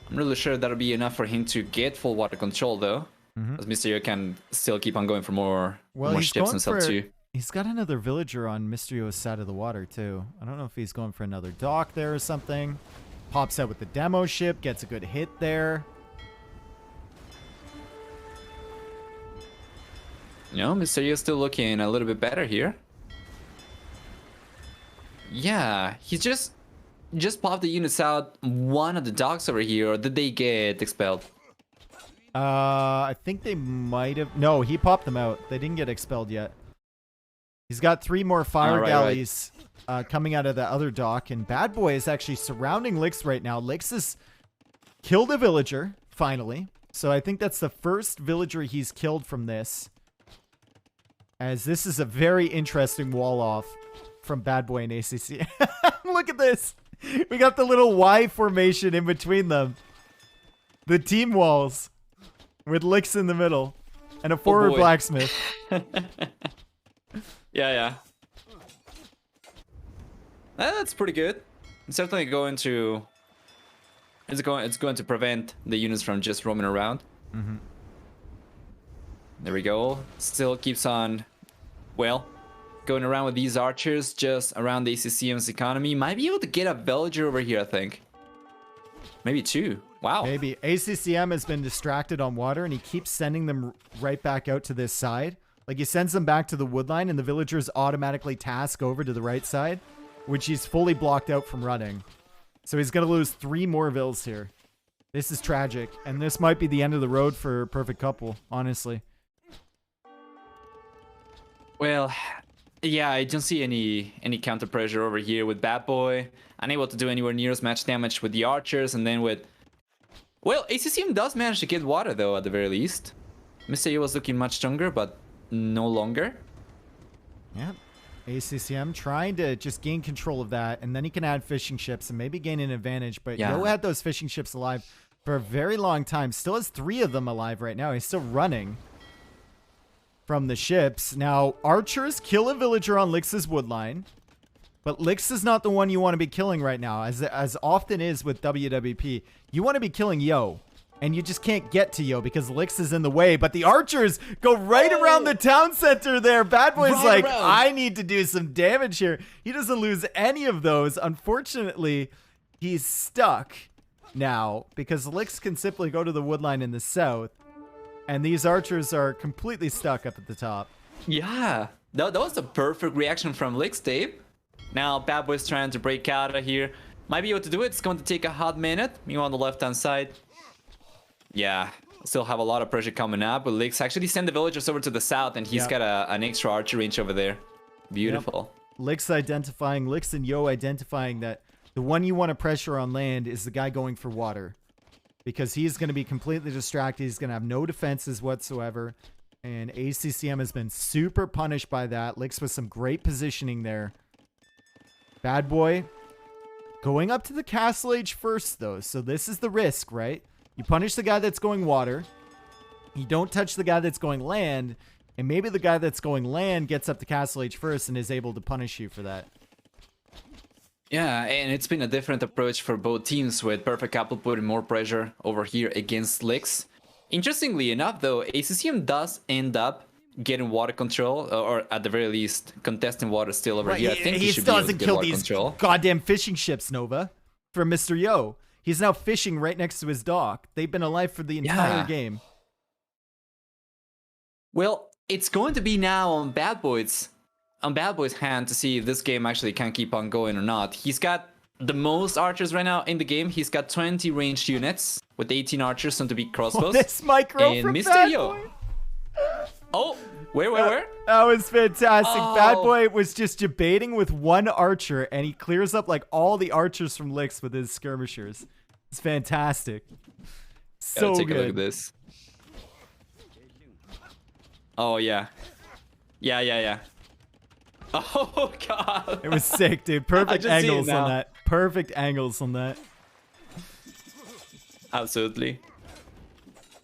I'm really sure that'll be enough for him to get full water control, though. Because Mr. Yo can still keep on going for more ships himself, too. He's got another villager on Mr. Yo's side of the water, too. I don't know if he's going for another dock there or something. Pops out with the demo ship, gets a good hit there. No, Mr. Yo's still looking a little bit better here. Yeah, he's just popped the units out one of the docks over here, or did they get expelled? I think they might have. No, he popped them out. They didn't get expelled yet. He's got 3 more fire galleys coming out of the other dock, and BadBoy is actually surrounding Lix right now. Lix has killed a villager, finally. So I think that's the first villager he's killed from this. As this is a very interesting wall off from BadBoy and ACC. Look at this. We got the little Y formation in between them. The team walls with Lix in the middle and a forward blacksmith. Yeah. That's pretty good. It's definitely going to... It's going to prevent the units from just roaming around. There we go. Still keeps on, well, going around with these archers just around the ACCM's economy. Might be able to get a villager over here, I think. Maybe 2. Wow. Maybe. ACCM has been distracted on water, and he keeps sending them right back out to this side. Like, he sends them back to the wood line, and the villagers automatically task over to the right side, which he's fully blocked out from running. So he's going to lose 3 more vills here. This is tragic, and this might be the end of the road for Perfect Couple, honestly. Well, yeah, I don't see any counter pressure over here with BadBoy. Unable to do anywhere near as much damage with the archers, and then with... Well, ACCM does manage to get water, though, at the very least. Mr. Yo was looking much stronger, but no longer. Yeah. ACCM trying to just gain control of that, and then he can add fishing ships and maybe gain an advantage. But Yo had those fishing ships alive for a very long time. Still has 3 of them alive right now. He's still running from the ships. Now, archers kill a villager on Lix's woodline, but Lix is not the one you want to be killing right now. As often is with WWP, you want to be killing Yo, and you just can't get to Yo because Lix is in the way. But the archers go right around the town center there. BadBoy's like, I need to do some damage here. He doesn't lose any of those. Unfortunately, he's stuck now because Lix can simply go to the woodline in the south, and these archers are completely stuck up at the top. Yeah, that was a perfect reaction from Lix, Dave. Now BadBoy's trying to break out of here. Might be able to do it. It's going to take a hot minute. You on the left-hand side. Yeah, still have a lot of pressure coming up, but Lix actually sent the villagers over to the south, and he's got an extra archer range over there. Beautiful. Yep. Lix and Yo identifying that the one you want to pressure on land is the guy going for water, because he's going to be completely distracted. He's going to have no defenses whatsoever, and ACCM has been super punished by that. Lix with some great positioning there. BadBoy going up to the castle age first, though, so this is the risk, right? You punish the guy that's going water, you don't touch the guy that's going land, and maybe the guy that's going land gets up to castle age first and is able to punish you for that. Yeah, and it's been a different approach for both teams, with Perfect Apple putting more pressure over here against Lix. Interestingly enough, though, ACCM does end up getting water control, or at the very least, contesting water still over here. I think he should still be able to hasn't get killed water these control. goddamn fishing ships, Nova, for Mr. Yo. He's now fishing right next to his dock. They've been alive for the entire game. Well, it's going to be now on BadBoy's hand to see if this game actually can keep on going or not. He's got the most archers right now in the game. He's got 20 ranged units with 18 archers, soon to be crossbows. Oh, this micro and from Mr. Yo. BadBoy. Oh, where? That was fantastic. Oh. BadBoy was just debating with one archer, and he clears up like all the archers from Lix with his skirmishers. It's fantastic. So take good. a look at this. Oh yeah. Yeah. Oh god. It was sick, dude. Perfect just see it angles on now. that. Perfect angles on that. Absolutely.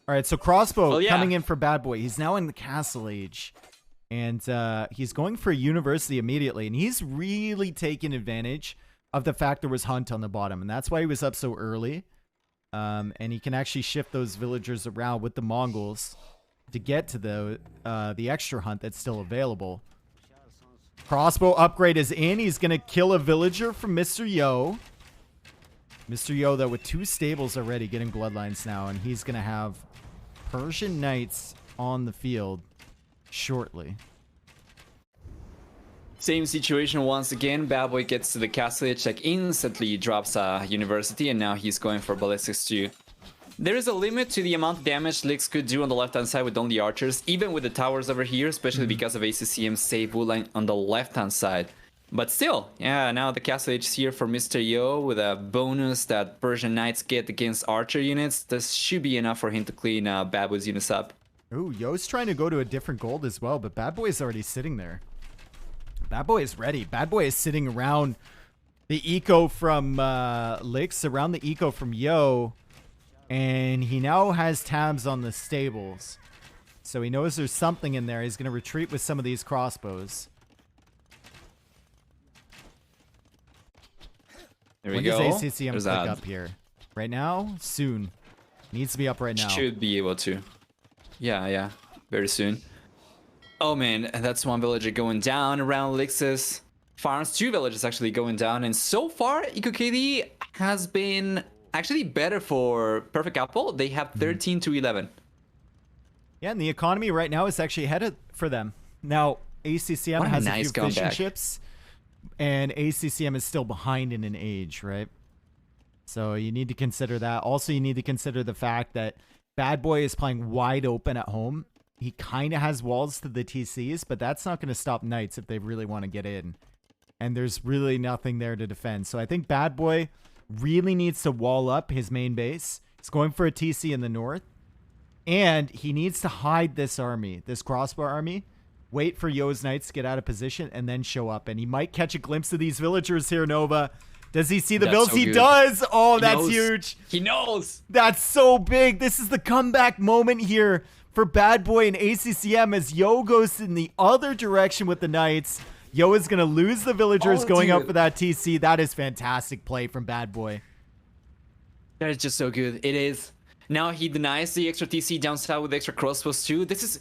All right, so crossbow Well, yeah. coming in for BadBoy. He's now in the castle age, and he's going for university immediately, and he's really taking advantage of the fact there was Hunt on the bottom, and that's why he was up so early. And he can actually shift those villagers around with the Mongols to get to the extra Hunt that's still available. Crossbow upgrade is in. He's going to kill a villager from Mr. Yo. Mr. Yo, though, with 2 stables already getting bloodlines now, and he's going to have Persian Knights on the field shortly. Same situation once again. BadBoy gets to the castle edge, like instantly drops a university, and now he's going for ballistics too. There is a limit to the amount of damage Lix could do on the left-hand side with only archers, even with the towers over here, especially because of ACCM's save woodline on the left-hand side. But still, yeah, now the castle age is here for Mr. Yo with a bonus that Persian Knights get against archer units. This should be enough for him to clean BadBoy's units up. Ooh, Yo's trying to go to a different gold as well, but BadBoy is already sitting there. BadBoy is ready. BadBoy is sitting around the eco from Lix, around the eco from Yo, and he now has tabs on the stables. So he knows there's something in there. He's going to retreat with some of these crossbows. There we When go. does ACCM There's click that. up here? Right now? Soon. Needs to be up right now. Should be able to. Yeah. Very soon. Oh man, that's one villager going down around Lix's farms. 2 villages actually going down. And so far, EcoKD has been actually better for Perfect Apple. They have 13 to 11. Yeah, and the economy right now is actually headed for them. Now, ACCM What a has nice a few fishing comeback. ships, and ACCM is still behind in an age, right? So you need to consider that. Also, you need to consider the fact that BadBoy is playing wide open at home. He kind of has walls to the TCs, but that's not going to stop Knights if they really want to get in. And there's really nothing there to defend. So I think BadBoy really needs to wall up his main base. He's going for a TC in the north. And he needs to hide this army, this crossbow army. Wait for Yo's Knights to get out of position and then show up. And he might catch a glimpse of these villagers here, Nova. Does he see the That's builds? so He good. does. Oh, He that's knows. huge. He knows. That's so big. This is the comeback moment here for BadBoy and ACCM as Yo goes in the other direction with the Knights. Yo is going to lose the villagers going up for that TC. That is fantastic play from BadBoy. That is just so good. It is. Now he denies the extra TC down south with extra crossbows too. This is...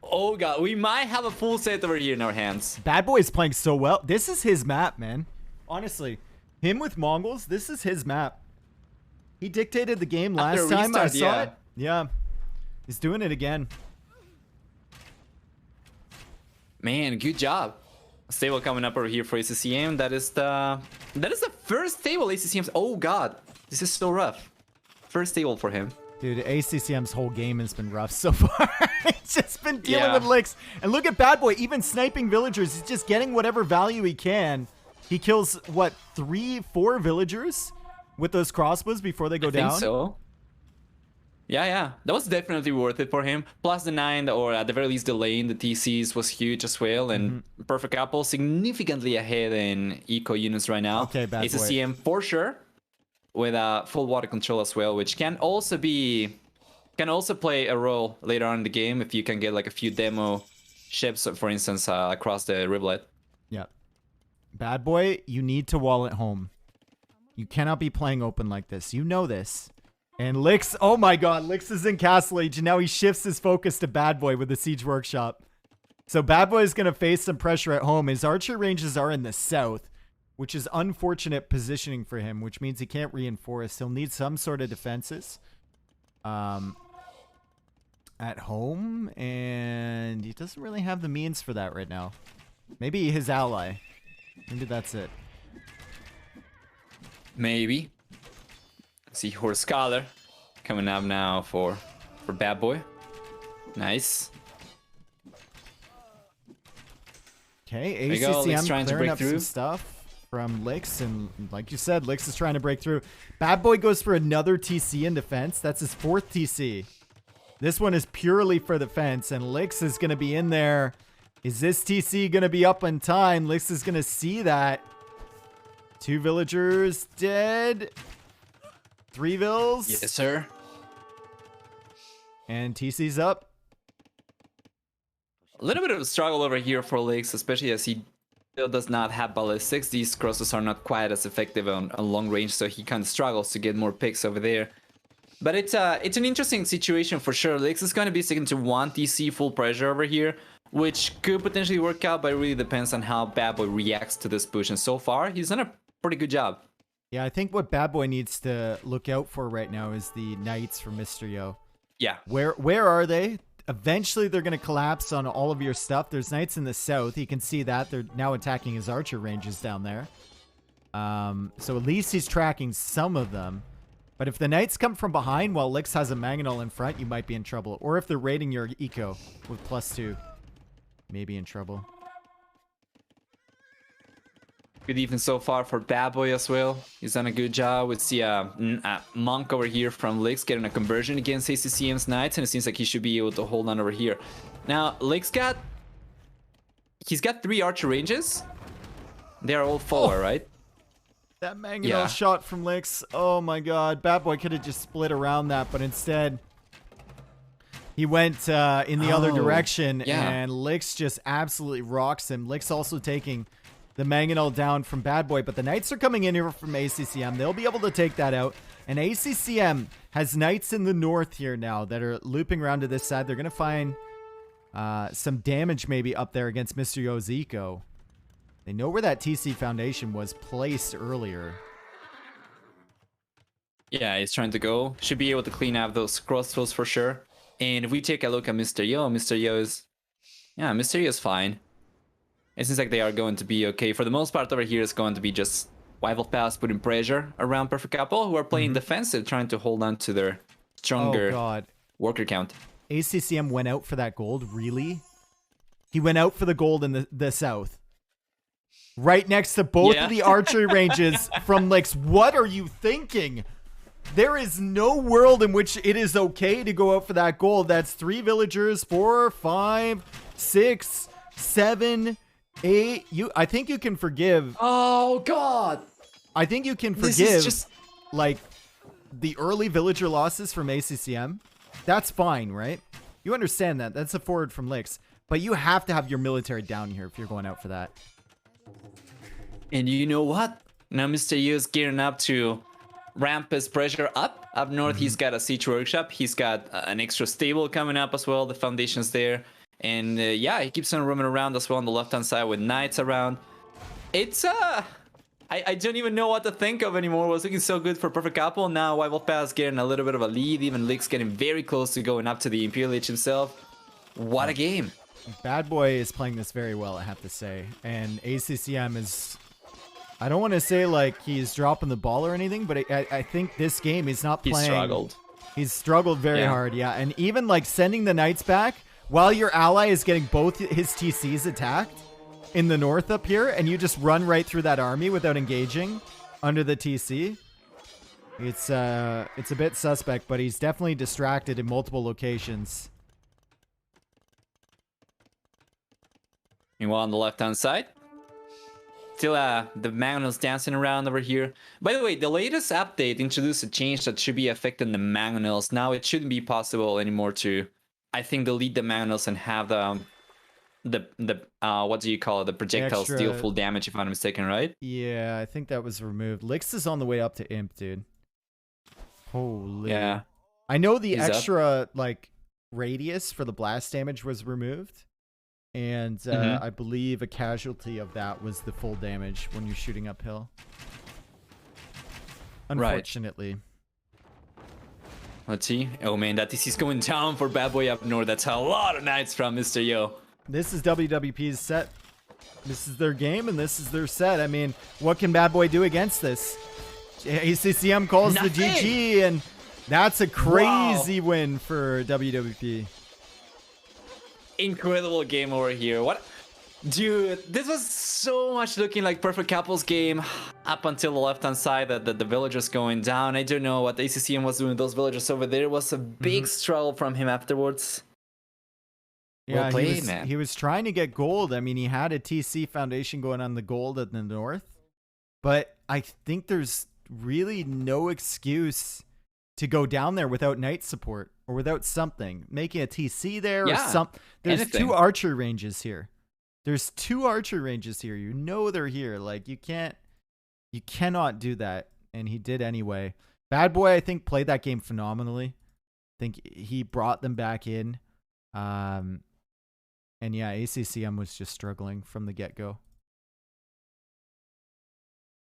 Oh god, we might have a full set over here in our hands. BadBoy is playing so well. This is his map, man. Honestly. Him with Mongols, this is his map. He dictated the game last time. I saw it. Yeah. He's doing it again. Man, good job. Stable coming up over here for ACCM. That is the first stable ACCM's. Oh god, this is so rough. First stable for him. Dude, ACCM's whole game has been rough so far. He's just been dealing with licks. And look at BadBoy, even sniping villagers. He's just getting whatever value he can. He kills, what, 3-4 villagers with those crossbows before they go down? I think so. Yeah. That was definitely worth it for him. Plus the 9, or at the very least delaying the TCs was huge as well. And Perfect Apple significantly ahead in eco units right now. Okay, BadBoy. ACCM for sure. With full water control as well, which can also play a role later on in the game if you can get like a few demo ships, for instance, across the rivulet. Yeah. BadBoy, you need to wall at home. You cannot be playing open like this. You know this. And Lix, oh my god, Lix is in Castle Age, and now he shifts his focus to BadBoy with the Siege Workshop. So BadBoy is going to face some pressure at home. His archer ranges are in the south, which is unfortunate positioning for him, which means he can't reinforce. He'll need some sort of defenses at home, and he doesn't really have the means for that right now. Maybe his ally. Maybe that's it. Maybe. See Horse Scholar coming up now for BadBoy. Nice. Okay, There you go, Lix ACCM trying to clearing break up through. some stuff from Lix, and like you said, Lix is trying to break through. BadBoy goes for another TC in defense. That's his 4th TC. This one is purely for the fence, and Lix is going to be in there. Is this TC going to be up on time? Lix is going to see that. 2 villagers dead. 3 vills. Yes, sir. And TC's up. A little bit of a struggle over here for Lix, especially as he still does not have ballistics. These crosses are not quite as effective on long range, so he kind of struggles to get more picks over there. But it's an interesting situation for sure. Lix is going to be sticking to 1 TC full pressure over here, which could potentially work out, but it really depends on how BadBoy reacts to this push. And so far, he's done a pretty good job. Yeah, I think what BadBoy needs to look out for right now is the Knights from Mr. Yo. Yeah. Where are they? Eventually, they're going to collapse on all of your stuff. There's Knights in the south. You can see that. They're now attacking his archer ranges down there. So at least he's tracking some of them. But if the Knights come from behind while Lix has a Mangonel in front, you might be in trouble. Or if they're raiding your eco with +2, maybe in trouble. Good defense so far for BadBoy as well. He's done a good job. We see a Monk over here from Lix getting a conversion against ACCM's Knights, and it seems like he should be able to hold on over here. Now, Lix he's got 3 archer ranges. They are all forward, right? That Mangonel shot from Lix. Oh my god. BadBoy could have just split around that, but instead he went in the other direction, and Lix just absolutely rocks him. Lix also taking the Mangonel down from BadBoy, but the Knights are coming in here from ACCM. They'll be able to take that out. And ACCM has Knights in the north here now that are looping around to this side. They're going to find some damage maybe up there against Mr. Yo's eco. They know where that TC foundation was placed earlier. Yeah, he's trying to go. Should be able to clean up those crossbows for sure. And if we take a look at Mr. Yo, Mr. Yo is fine. It seems like they are going to be okay. For the most part over here, it's going to be just Rival Pass putting pressure around Perfect Couple, who are playing defensive, trying to hold on to their stronger worker count. ACCM went out for that gold, really? He went out for the gold in the south. Right next to both of the archery ranges from Lix. What are you thinking? There is no world in which it is okay to go out for that gold. That's 3 villagers, 4, 5, 6, 7, 8. I think you can forgive. Oh god! I think you can This is forgive just like the early villager losses from ACCM. That's fine, right? You understand that. That's a forward from Licks. But you have to have your military down here if you're going out for that. And you know what? Now Mr. Yu is gearing up to ramp his pressure up. Up north, he's got a siege workshop. He's got an extra stable coming up as well. The foundation's there. And yeah, he keeps on roaming around as well on the left-hand side with knights around. It's, I don't even know what to think of anymore. It was looking so good for Perfect Couple. Now Rival Pass getting a little bit of a lead. Even Lick's getting very close to going up to the Imperial Lich himself. What a game. BadBoy is playing this very well, I have to say. And ACCM is... I don't want to say like he's dropping the ball or anything, but I think this game he's not playing. He struggled. He's struggled very hard, yeah. And even like sending the knights back while your ally is getting both his TCs attacked in the north up here, and you just run right through that army without engaging under the TC. It's a bit suspect, but he's definitely distracted in multiple locations. Meanwhile, on the left-hand side, still the Mangonels dancing around over here. By the way, the latest update introduced a change that should be affecting the Mangonels. Now it shouldn't be possible anymore to, I think, delete the Mangonels and have the what do you call it? The projectiles deal full damage, if I'm not mistaken, right? Yeah, I think that was removed. Lix is on the way up to Imp, dude. Holy. Yeah. I know the He's extra like radius for the blast damage was removed. And I believe a casualty of that was the full damage when you're shooting uphill. Unfortunately. Right. Let's see. Oh man, that TC's going down for BadBoy up north. That's a lot of knights from Mr. Yo. This is WWP's set. This is their game and this is their set. I mean, what can BadBoy do against this? ACCM calls the GG, and that's a crazy win for WWP. Incredible game over here. What, dude, this was so much looking like Perfect Couple's game up until the left hand side, that the villagers going down. I don't know what ACCM was doing with those villagers over there. It was a big struggle from him afterwards. Yeah, well played, man. He was trying to get gold. I mean, he had a TC foundation going on the gold at the north, but I think there's really no excuse to go down there without knight support or without something. Making a TC there or something. There's anything. two archer ranges here. There's two archer ranges here. You know they're here. Like, you cannot do that. And he did anyway. BadBoy, I think, played that game phenomenally. I think he brought them back in. And yeah, ACCM was just struggling from the get-go.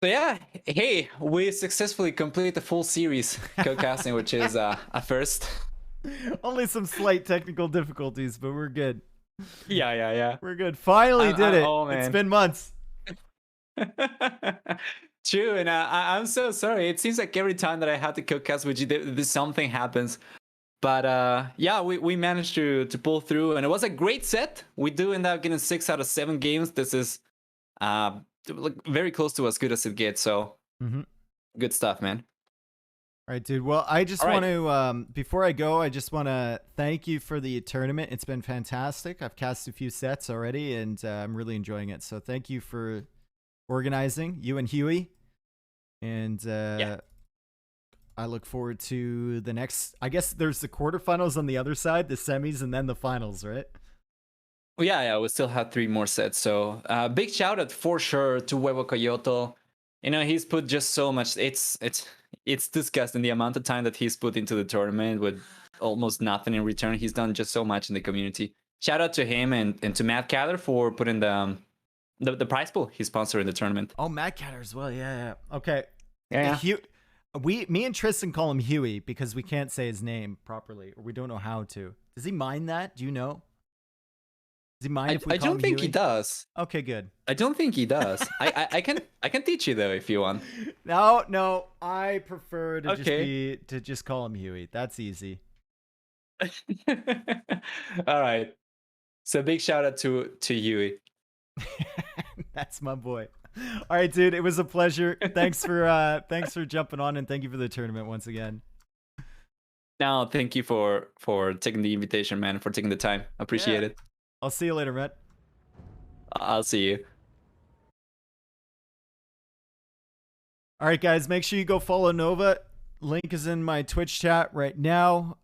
So yeah, hey, we successfully completed the full series co-casting, which is a first. Only some slight technical difficulties, but we're good. Yeah. We're good. Finally did it. Oh, man. It's been months. True, and I'm so sorry. It seems like every time that I had to co-cast with you, something happens. But yeah, we managed to pull through, and it was a great set. We do end up getting 6 out of 7 games. This is very close to as good as it gets. So good stuff, man. All right, dude. Well, I just want to, before I go, I just want to thank you for the tournament. It's been fantastic. I've cast a few sets already, and I'm really enjoying it. So thank you for organizing, you and Huey. And I look forward to the next, I guess there's the quarterfinals on the other side, the semis, and then the finals, right? Well, yeah, we still have 3 more sets. So big shout out for sure to Huevo Coyote. You know, he's put just so much. It's disgusting the amount of time that he's put into the tournament with almost nothing in return. He's done just so much in the community. Shout out to him and to Matt Caller for putting the prize pool he's sponsoring the tournament. Oh, Matt Caller as well. Yeah. Okay. Yeah. Me and Tristan call him Huey because we can't say his name properly, or we don't know how to. Does he mind that? Do you know? Does he mind if we call him don't think Huey? He does. Okay, good. I don't think he does. I can teach you though if you want. No, I prefer to just call him Huey. That's easy. All right. So big shout out to Huey. That's my boy. All right, dude. It was a pleasure. Thanks for jumping on, and thank you for the tournament once again. No, thank you for taking the invitation, man. For taking the time. Appreciate it. I'll see you later, Matt. I'll see you. All right, guys, make sure you go follow Nova. Link is in my Twitch chat right now.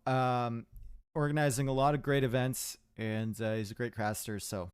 Organizing a lot of great events, and he's a great caster. So